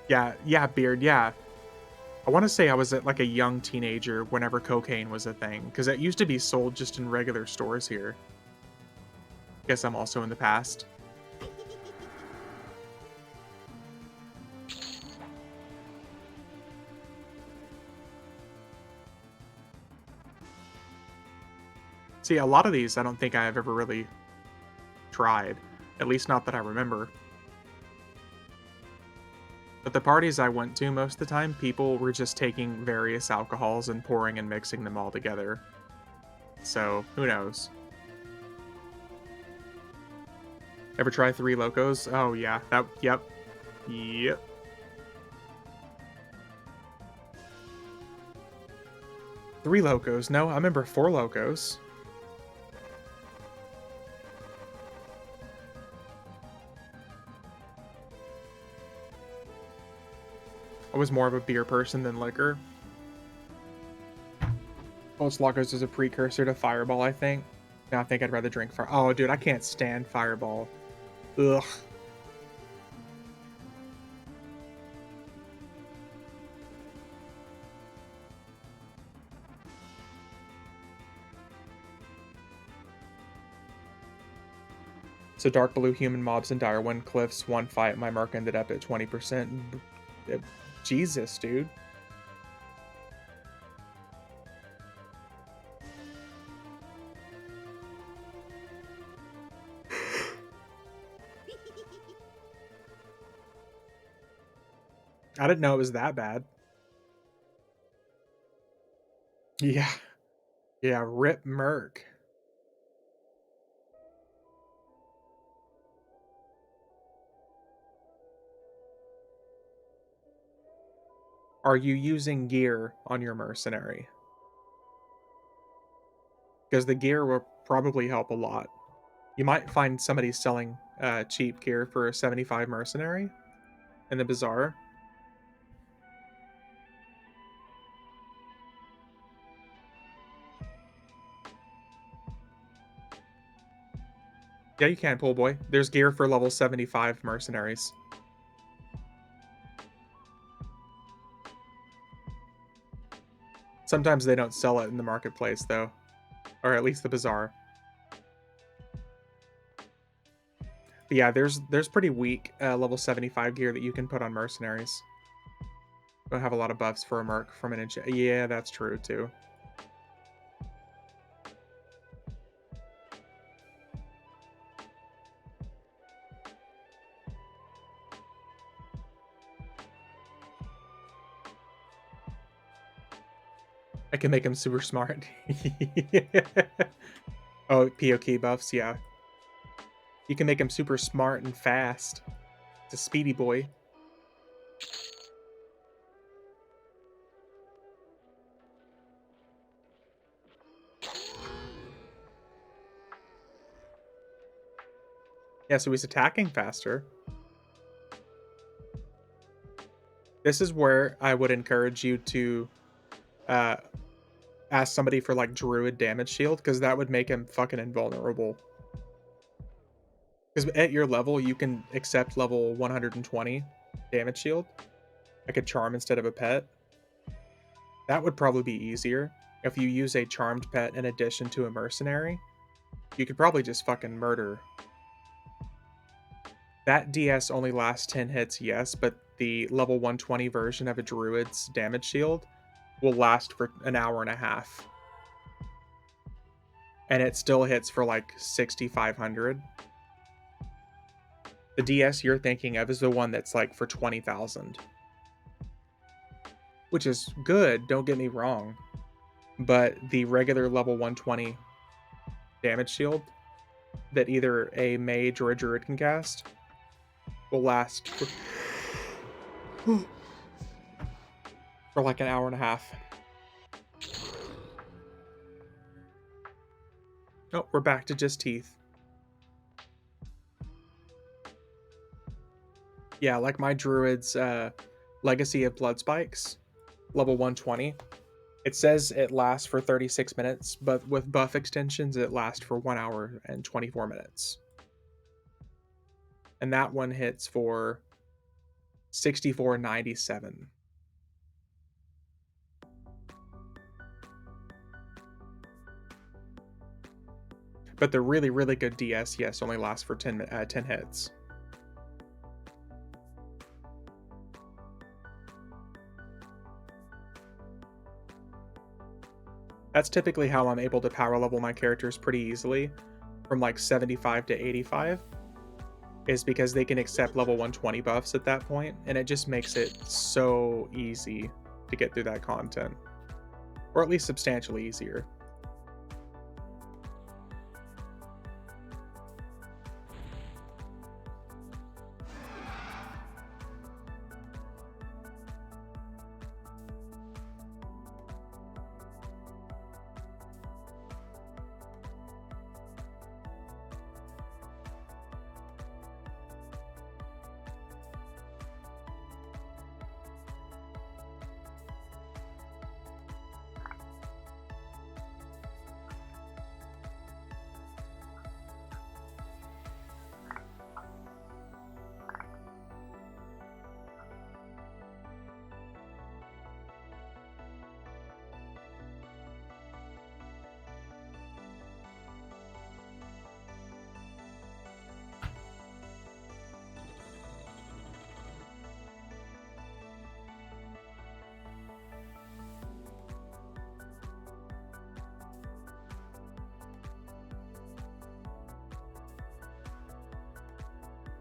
Yeah, Beard, yeah. I want to say I was at like a young teenager whenever cocaine was a thing, because it used to be sold just in regular stores here. Guess I'm also in the past. See, a lot of these I don't think I've ever really tried. At least not that I remember. But the parties I went to most of the time, people were just taking various alcohols and pouring and mixing them all together. So, who knows? Ever try Three Locos? Oh yeah, yep. Yep. Three Locos. No, I remember Four Locos. I was more of a beer person than liquor. Dos Locos is a precursor to Fireball, I think. No, I think I'd rather drink Fire. Oh, dude, I can't stand Fireball. Ugh. So Dark Blue Human Mobs and Direwind Cliffs, one fight, my mark ended up at 20%. Jesus, dude. I didn't know it was that bad. Yeah. Yeah, rip Merc. Are you using gear on your mercenary? Because the gear will probably help a lot. You might find somebody selling cheap gear for a 75 mercenary in the bazaar. Yeah, you can, pull boy. There's gear for level 75 mercenaries. Sometimes they don't sell it in the marketplace, though. Or at least the bazaar. But yeah, there's pretty weak level 75 gear that you can put on mercenaries. Don't have a lot of buffs for a merc from an enchant. Yeah, that's true, too. I can make him super smart. Oh, POK buffs, yeah. You can make him super smart and fast. It's a speedy boy. Yeah, so he's attacking faster. This is where I would encourage you to uh, ask somebody for like Druid damage shield, because that would make him fucking invulnerable. Because at your level, you can accept level 120 damage shield, like a charm instead of a pet. That would probably be easier. If you use a charmed pet in addition to a mercenary, you could probably just fucking murder. That DS only lasts 10 hits, yes, but the level 120 version of a druid's damage shield will last for an hour and a half. And it still hits for like 6,500. The DS you're thinking of is the one that's like for 20,000. Which is good, don't get me wrong. But the regular level 120 damage shield that either a mage or a druid can cast will last for like an hour and a half. Oh, we're back to just teeth. Yeah, like my druid's Legacy of Blood Spikes, level 120. It says it lasts for 36 minutes, but with buff extensions, it lasts for 1 hour and 24 minutes. And that one hits for 64.97. But the really, really good DS, yes, only lasts for 10 hits. That's typically how I'm able to power level my characters pretty easily from like 75 to 85, is because they can accept level 120 buffs at that point, and it just makes it so easy to get through that content, or at least substantially easier.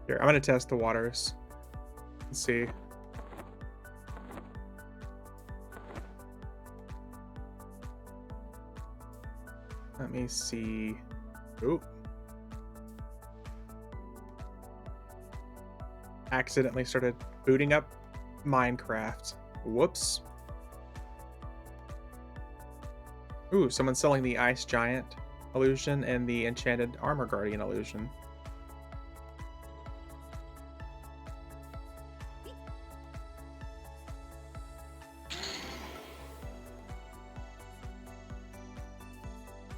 Here, I'm gonna test the waters. Let's see. Let me see. Oop. Accidentally started booting up Minecraft. Whoops. Ooh, someone's selling the Ice Giant illusion and the Enchanted Armor Guardian illusion.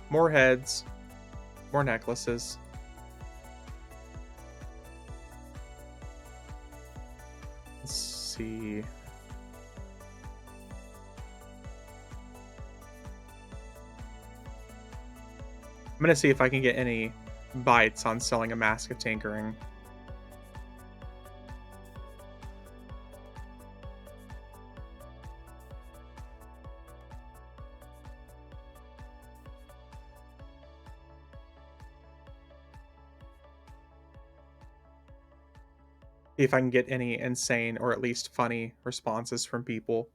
More heads, more necklaces. Let's see. I'm gonna see if I can get any bites on selling a Mask of Tinkering. See if I can get any insane or at least funny responses from people.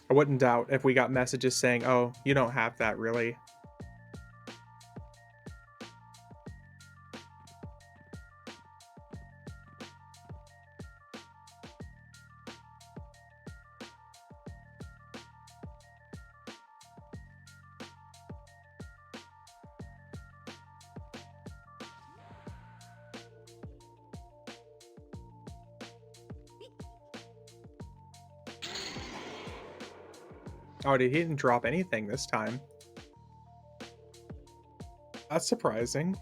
I wouldn't doubt if we got messages saying, "Oh, you don't have that, really." Oh, he didn't drop anything this time. That's surprising.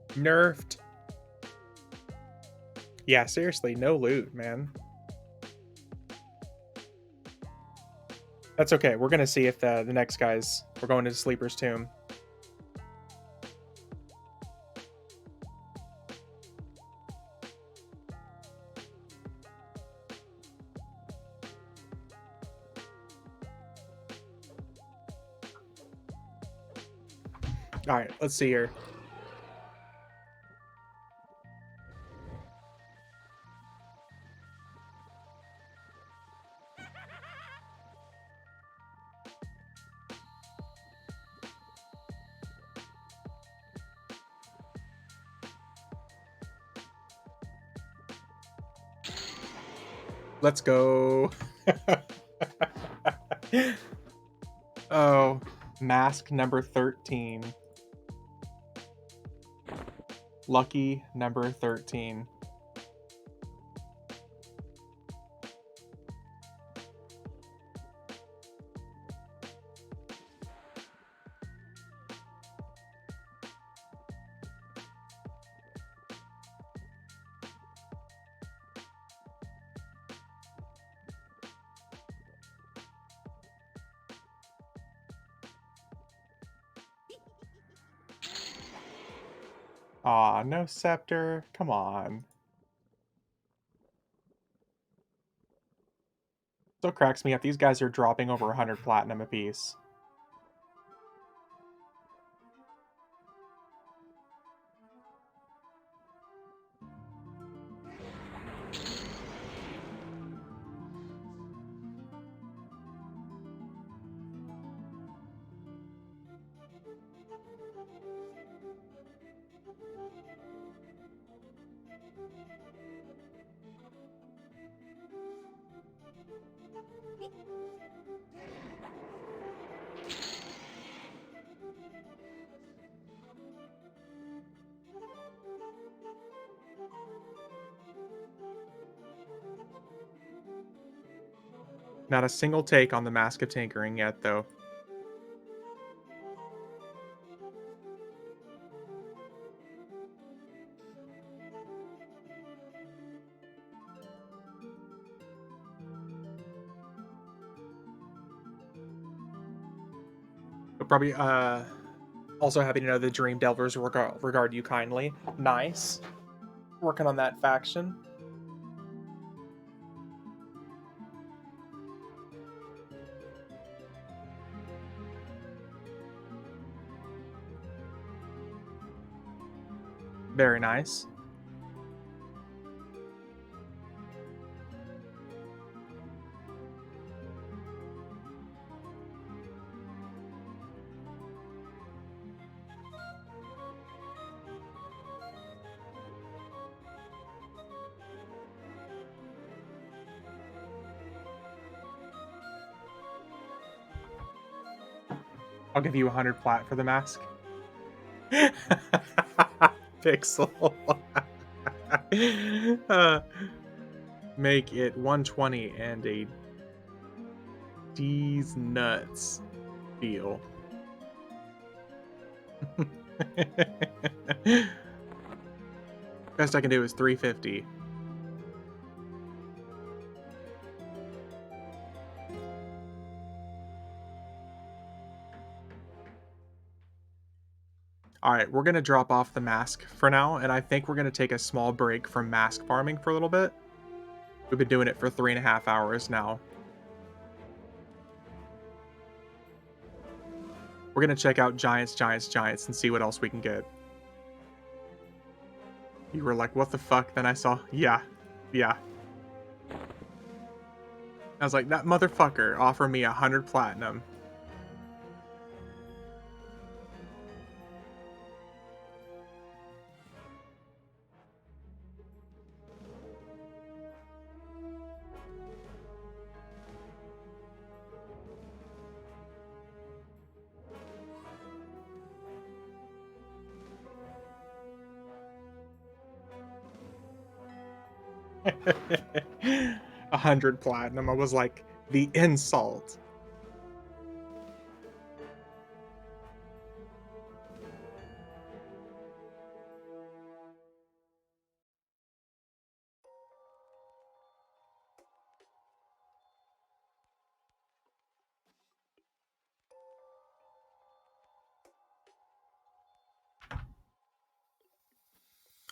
Nerfed. Yeah, seriously, no loot, man. That's okay. We're gonna see if the next guys... We're going to Sleeper's Tomb. Alright, let's see here. Let's go. Oh, mask number 13. Lucky number 13. Aw, no scepter. Come on. Still cracks me up. These guys are dropping over 100 platinum apiece. Not a single take on the Mask of Tinkering yet, though. But probably, also happy to know the Dream Delvers regard you kindly. Nice. Working on that faction. Very nice. I'll give you 100 plat for the mask. Pixel. Make it 120 and a D's nuts deal. Best I can do is 350. Alright, we're going to drop off the mask for now, and I think we're going to take a small break from mask farming for a little bit. We've been doing it for 3.5 hours now. We're going to check out Giants, Giants, Giants and see what else we can get. You were like, what the fuck? Then I saw, yeah. I was like, that motherfucker offered me 100 platinum. A 100 platinum. I was like, the insult.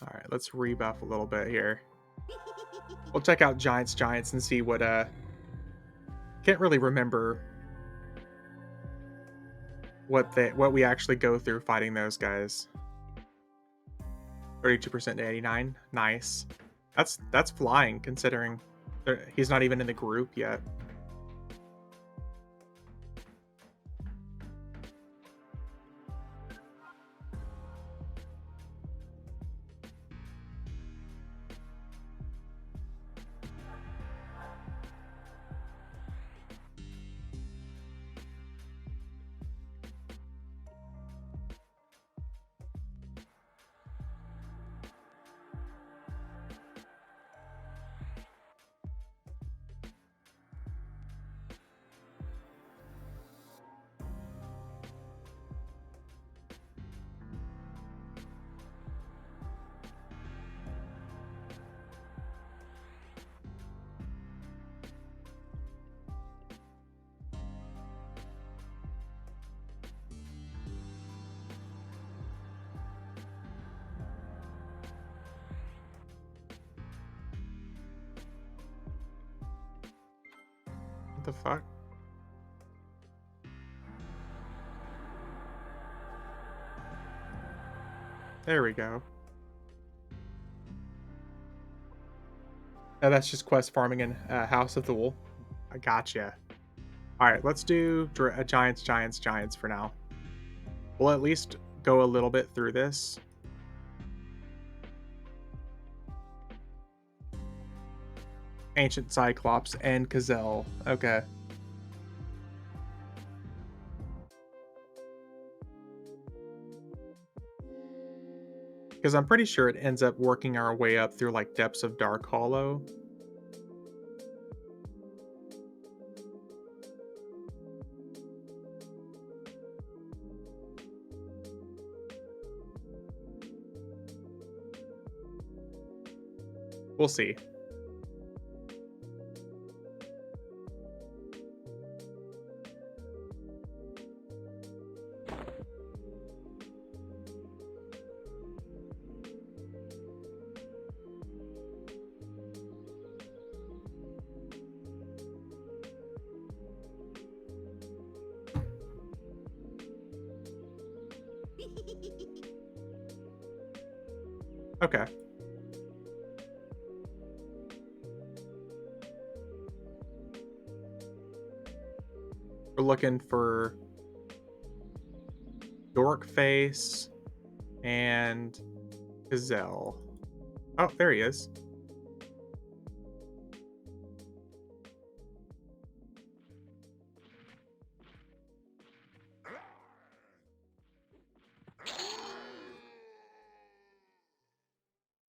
All right, let's rebuff a little bit here. We'll check out Giants, Giants and see what, can't really remember what we actually go through fighting those guys. 32% to 89. Nice. That's flying considering he's not even in the group yet. the fuck? There we go. Oh, that's just quest farming in House of the Wool. I gotcha. All right, let's do giants for now. We'll at least go a little bit through this. Ancient Cyclops and Gazelle. Okay. Because I'm pretty sure it ends up working our way up through like Depths of Dark Hollow. We'll see. Okay. We're looking for Dork Face and Gazelle. Oh, there he is.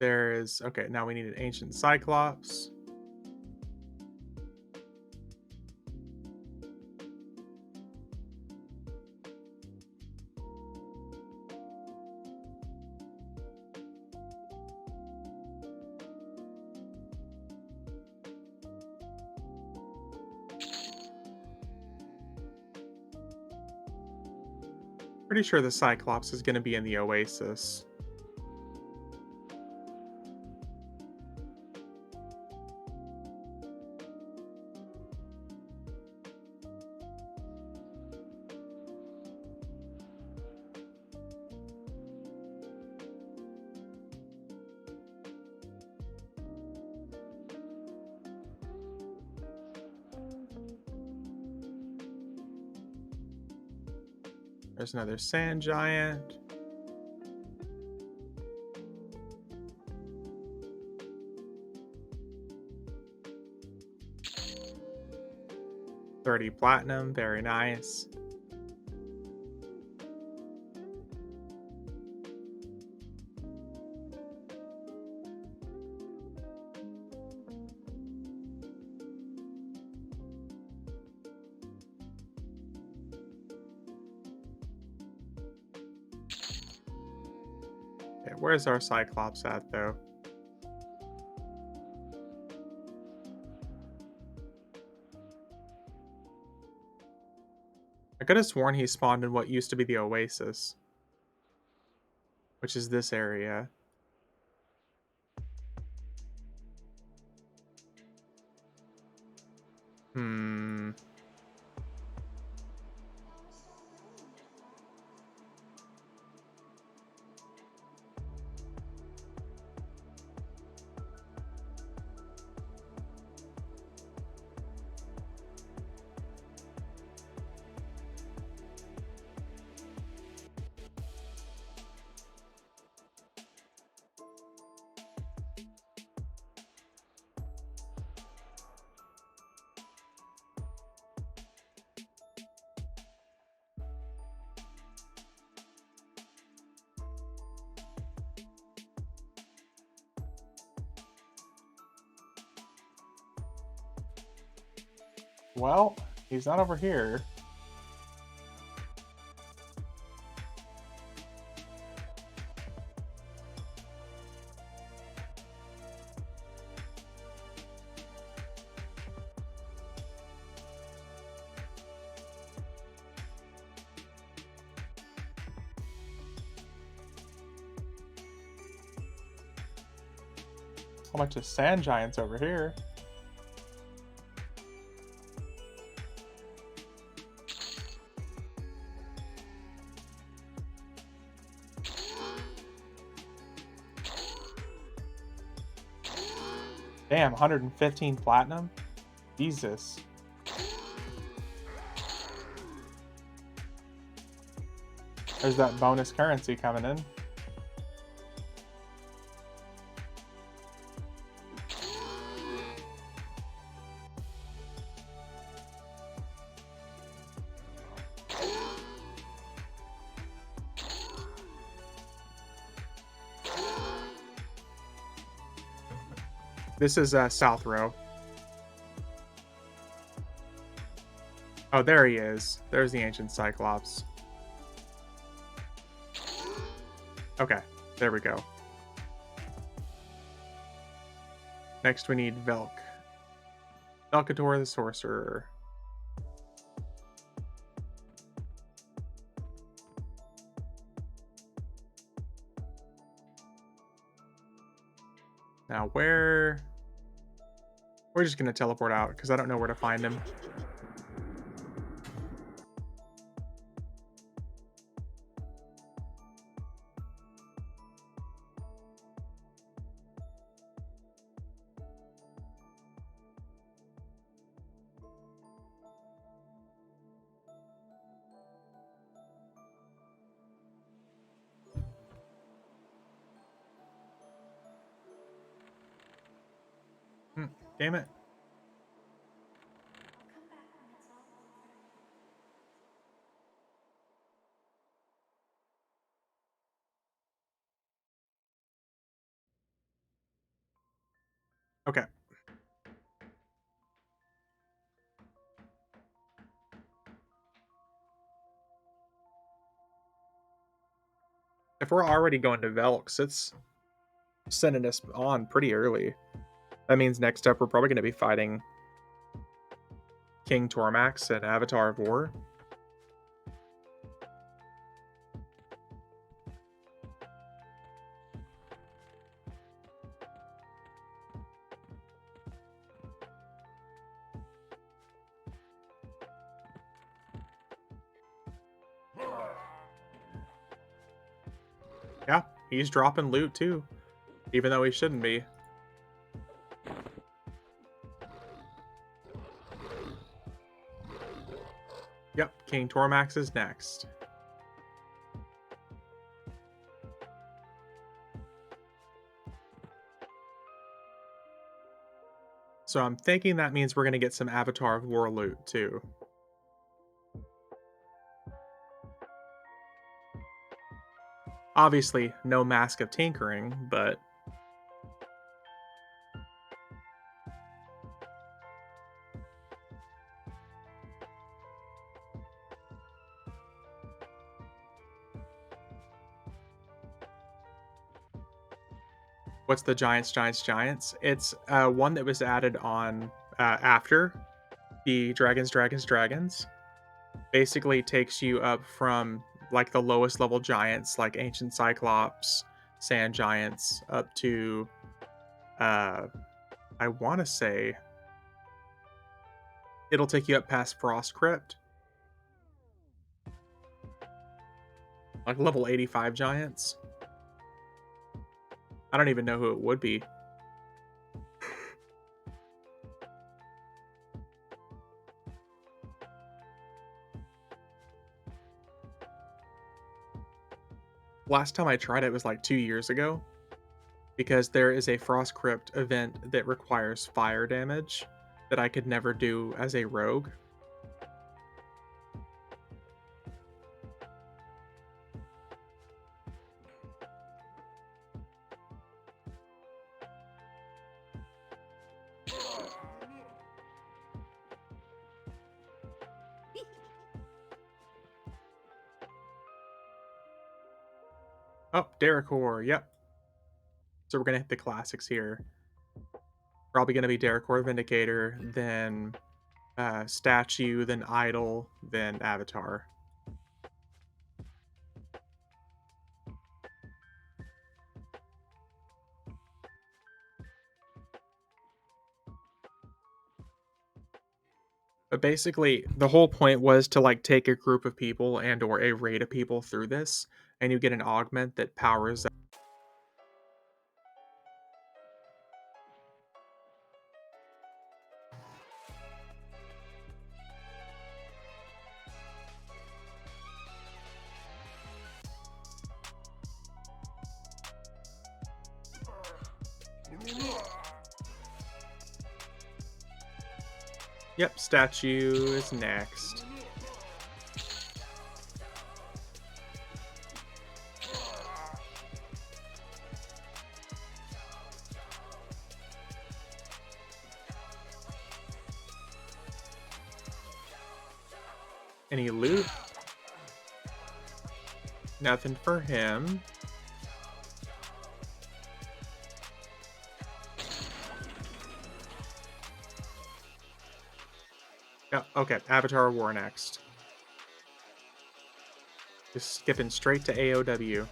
There is, okay, now we need an Ancient Cyclops. Pretty sure the Cyclops is going to be in the Oasis. There's another Sand Giant. $30 platinum, very nice. Okay, where's our Cyclops at, though? I could have sworn he spawned in what used to be the Oasis, which is this area. Hmm. Well, he's not over here. A bunch of Sand Giants over here. Damn, 115 platinum? Jesus. There's that bonus currency coming in. This is South Row. Oh, there he is. There's the ancient Cyclops. Okay, there we go. Next we need Velk. Velkator the Sorcerer. Now where... We're just going to teleport out because I don't know where to find him. Damn it. Okay. If we're already going to Velks, it's sending us on pretty early. That means next up we're probably going to be fighting King Tormax and Avatar of War. Yeah, he's dropping loot too, even though he shouldn't be. Yep, King Tormax is next. So I'm thinking that means we're going to get some Avatar of War loot too. Obviously, no Mask of Tinkering, but... What's the Giants? It's one that was added on after the Dragons. Basically takes you up from like the lowest level giants like Ancient Cyclops, Sand Giants, up to I want to say it'll take you up past Frost Crypt. Like level 85 giants. I don't even know who it would be. Last time I tried it was like 2 years ago, because there is a Frost Crypt event that requires fire damage that I could never do as a rogue. Oh, Derricor, yep. So we're gonna hit the classics here. Probably gonna be Derricor Vindicator, then Statue, then Idol, then Avatar. But basically, the whole point was to like take a group of people and or a raid of people through this, and you get an augment that powers Yep, statue is next. Any loot? Nothing for him. Oh, okay, Avatar War next. Just skipping straight to AOW.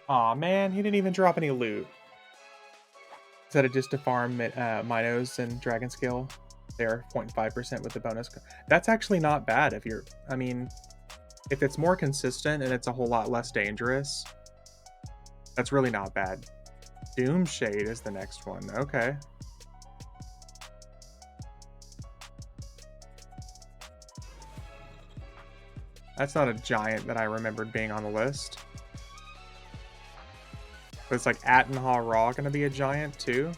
Aw, man, he didn't even drop any loot. Instead of just to farm Minos and Dragon Skill, they're 0.5% with the bonus. That's actually not bad if you're, I mean, if it's more consistent and it's a whole lot less dangerous, that's really not bad. Doom Shade is the next one. Okay. That's not a giant that I remembered being on the list. But it's like Attenha Raw gonna be a giant too?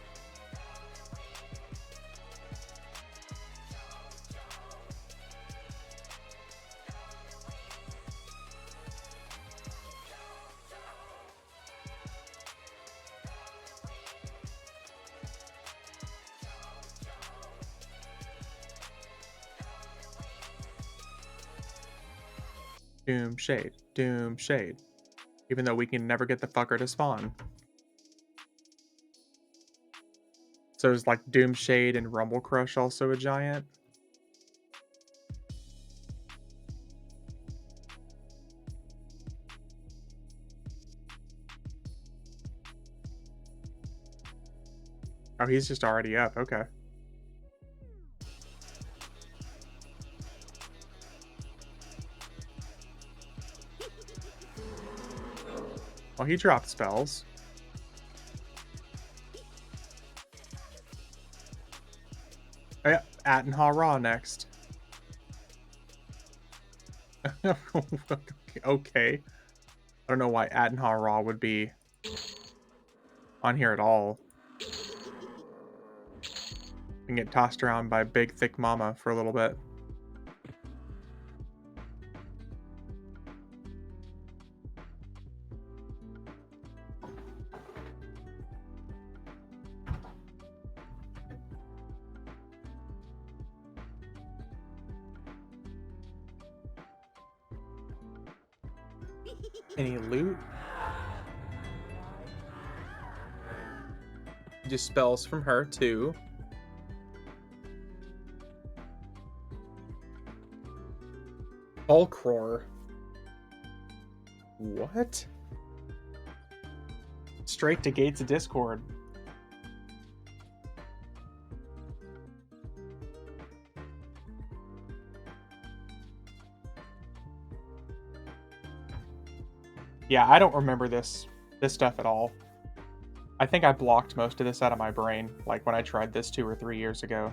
Doom Shade. Doom Shade. Even though we can never get the fucker to spawn. So is like Doom Shade and Rumble Crush also a giant? Oh, he's just already up. Okay. Well, he dropped spells. Oh, yeah, Attenha Raw next. Okay. I don't know why Attenha Raw would be on here at all. And get tossed around by Big Thick Mama for a little bit. Any loot? Just spells from her too. Hulk Roar. What? Straight to Gates of Discord. Yeah, I don't remember this stuff at all. I think I blocked most of this out of my brain, like when I tried this 2 or 3 years ago.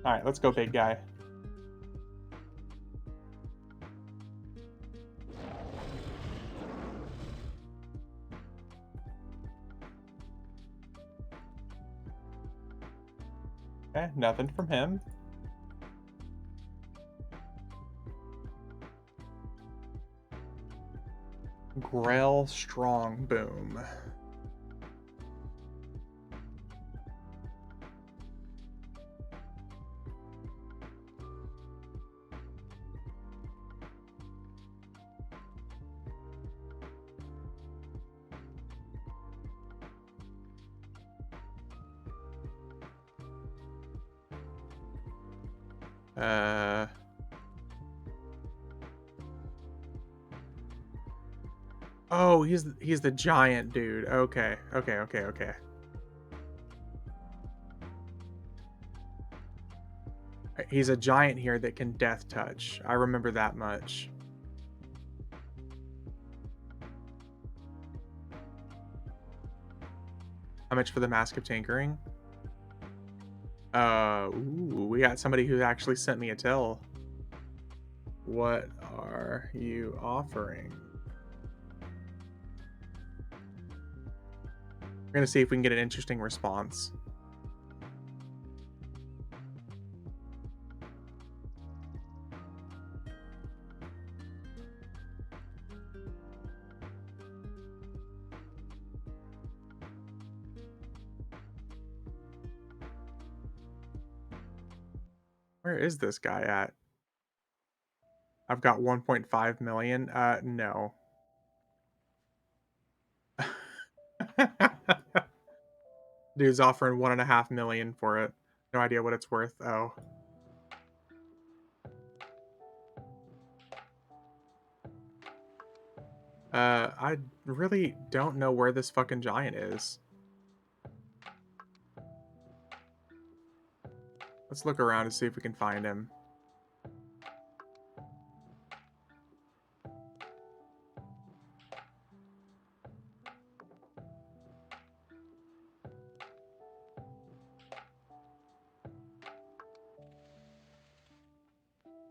Alright, let's go big guy. Okay, nothing from him. Grell Strong Boom. Uh, oh, he's the giant dude. Okay, okay, okay, okay. He's a giant here that can death touch. I remember that much. How much for the Mask of Tinkering? Ooh, we got somebody who actually sent me a tell. What are you offering? We're gonna see if we can get an interesting response. Where is this guy at? I've got 1.5 million. No. Dude's offering 1.5 million for it. No idea what it's worth. Oh. I really don't know where this fucking giant is. Let's look around and see if we can find him.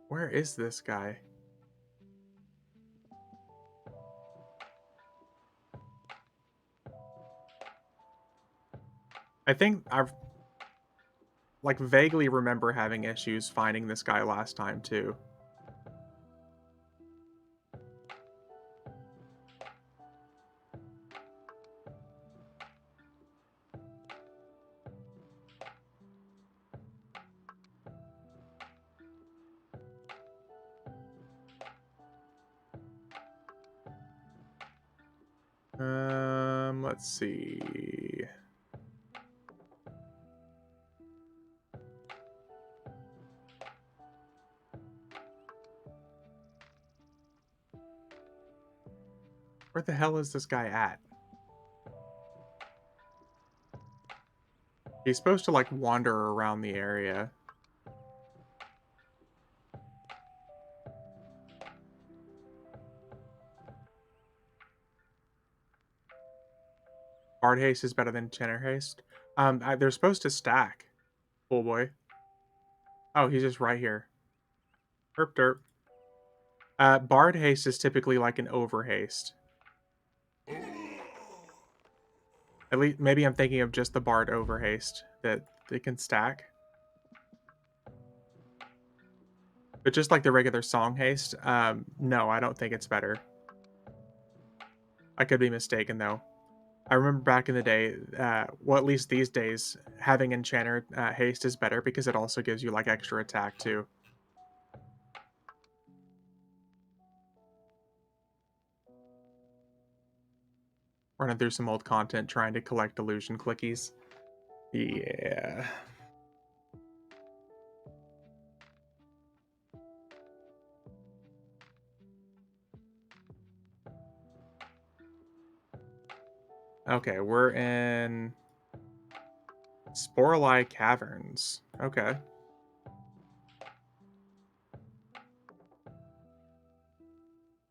Where is this guy? I think I've like vaguely remember having issues finding this guy last time too. Let's see. Where the hell is this guy at? He's supposed to like wander around the area. Bard haste is better than Chenner haste. They're supposed to stack. Oh boy. Oh, he's just right here. Herp derp. Bard haste is typically like an over haste. At least maybe I'm thinking of just the Bard over haste that they can stack. But just like the regular song haste, no, I don't think it's better. I could be mistaken though. I remember back in the day, well, at least these days, having Enchanter haste is better because it also gives you like extra attack too. Running through some old content trying to collect illusion clickies. Yeah. Okay, we're in Sporeli Caverns. Okay.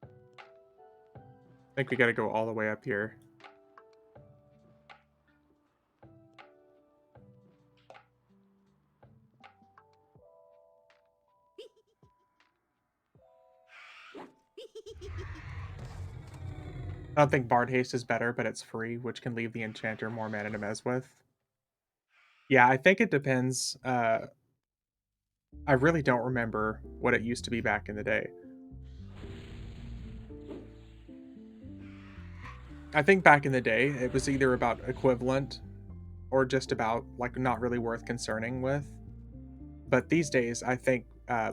I think we gotta go all the way up here. I don't think Bard Haste is better, but it's free, which can leave the Enchanter more mana to mess with. Yeah, I think it depends. I really don't remember what it used to be back in the day. I think back in the day, it was either about equivalent or just about, like, not really worth concerning with. But these days, I think,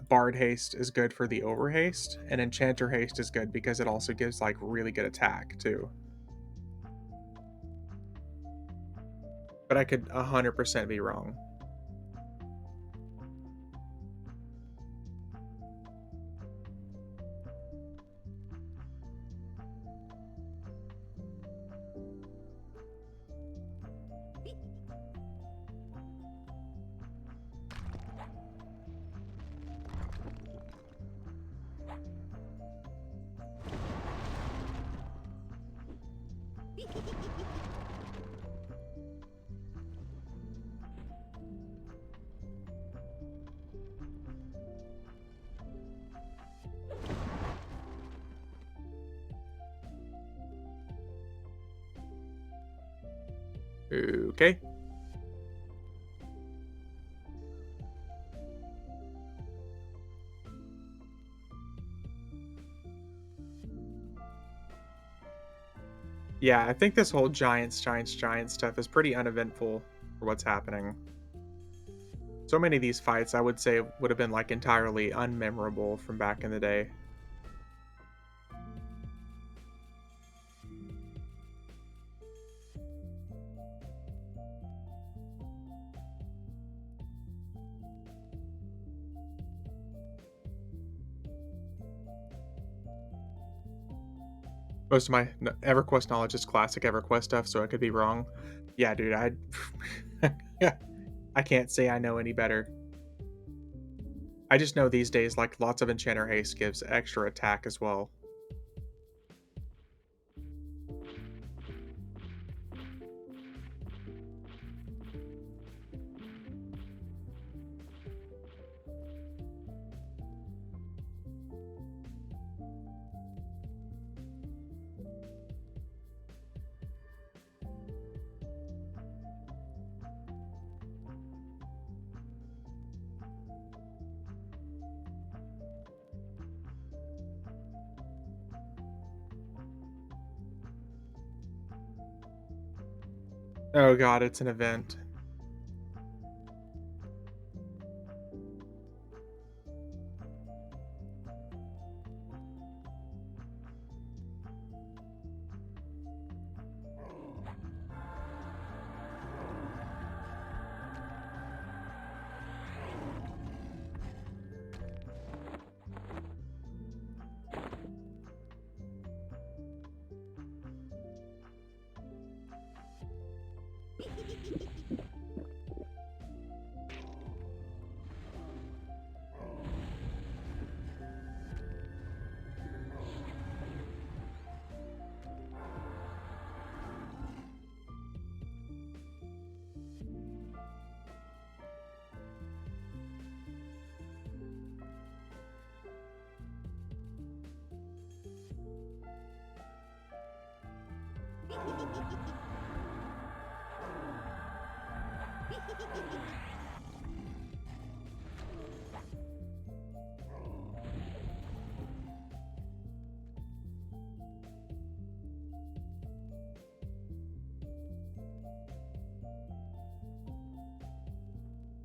Bard Haste is good for the overhaste, and Enchanter Haste is good because it also gives, like, really good attack, too. But I could 100% be wrong. Okay. Yeah, I think this whole giants stuff is pretty uneventful for what's happening. So many of these fights, I would say, would have been, like, entirely unmemorable from back in the day. Most of my EverQuest knowledge is classic EverQuest stuff, so I could be wrong. Yeah, dude, I can't say I know any better. I just know these days, like, lots of Enchanter Haste gives extra attack as well. Oh god, it's an event.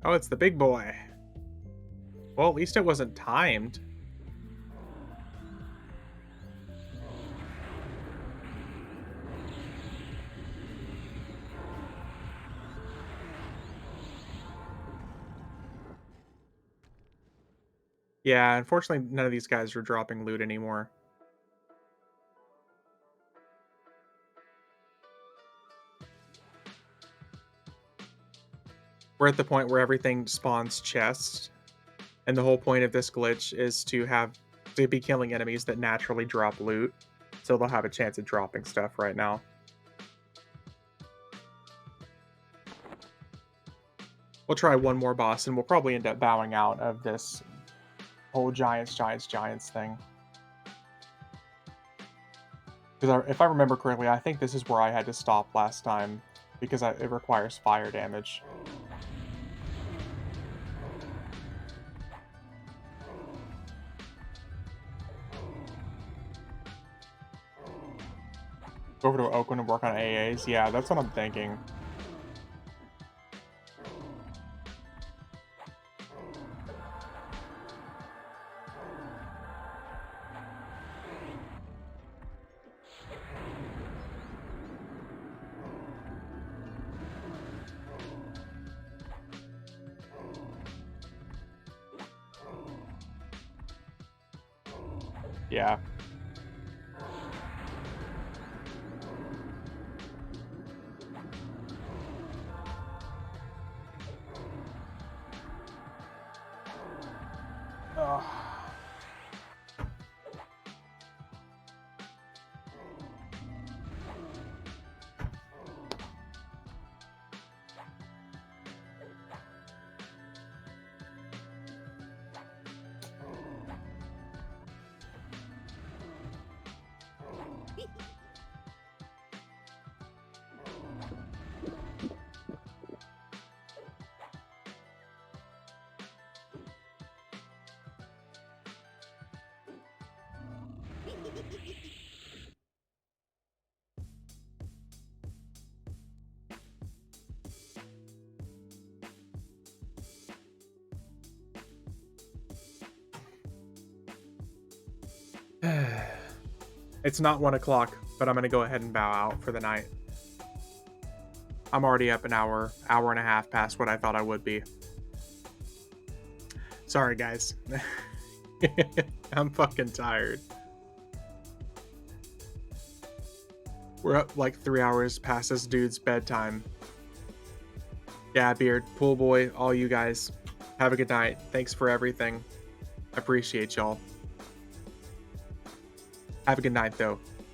Oh, it's the big boy. Well, at least it wasn't timed. Yeah, unfortunately, none of these guys are dropping loot anymore. We're at the point where everything spawns chests, and the whole point of this glitch is to be killing enemies that naturally drop loot, so they'll have a chance at dropping stuff right now. We'll try one more boss, and we'll probably end up bowing out of this whole giants thing. Because if I remember correctly, I think this is where I had to stop last time, because it requires fire damage. Go over to Oakland and work on AAs? Yeah, that's what I'm thinking. Yeah. Ugh. It's not 1 o'clock, but I'm gonna go ahead and bow out for the night. I'm already up an hour and a half past what I thought I would be. Sorry, guys. I'm fucking tired. We're up like 3 hours past this dude's bedtime. Yeah, Beard, Pool Boy, all you guys, have a good night. Thanks for everything. Appreciate y'all. Have a good night, though.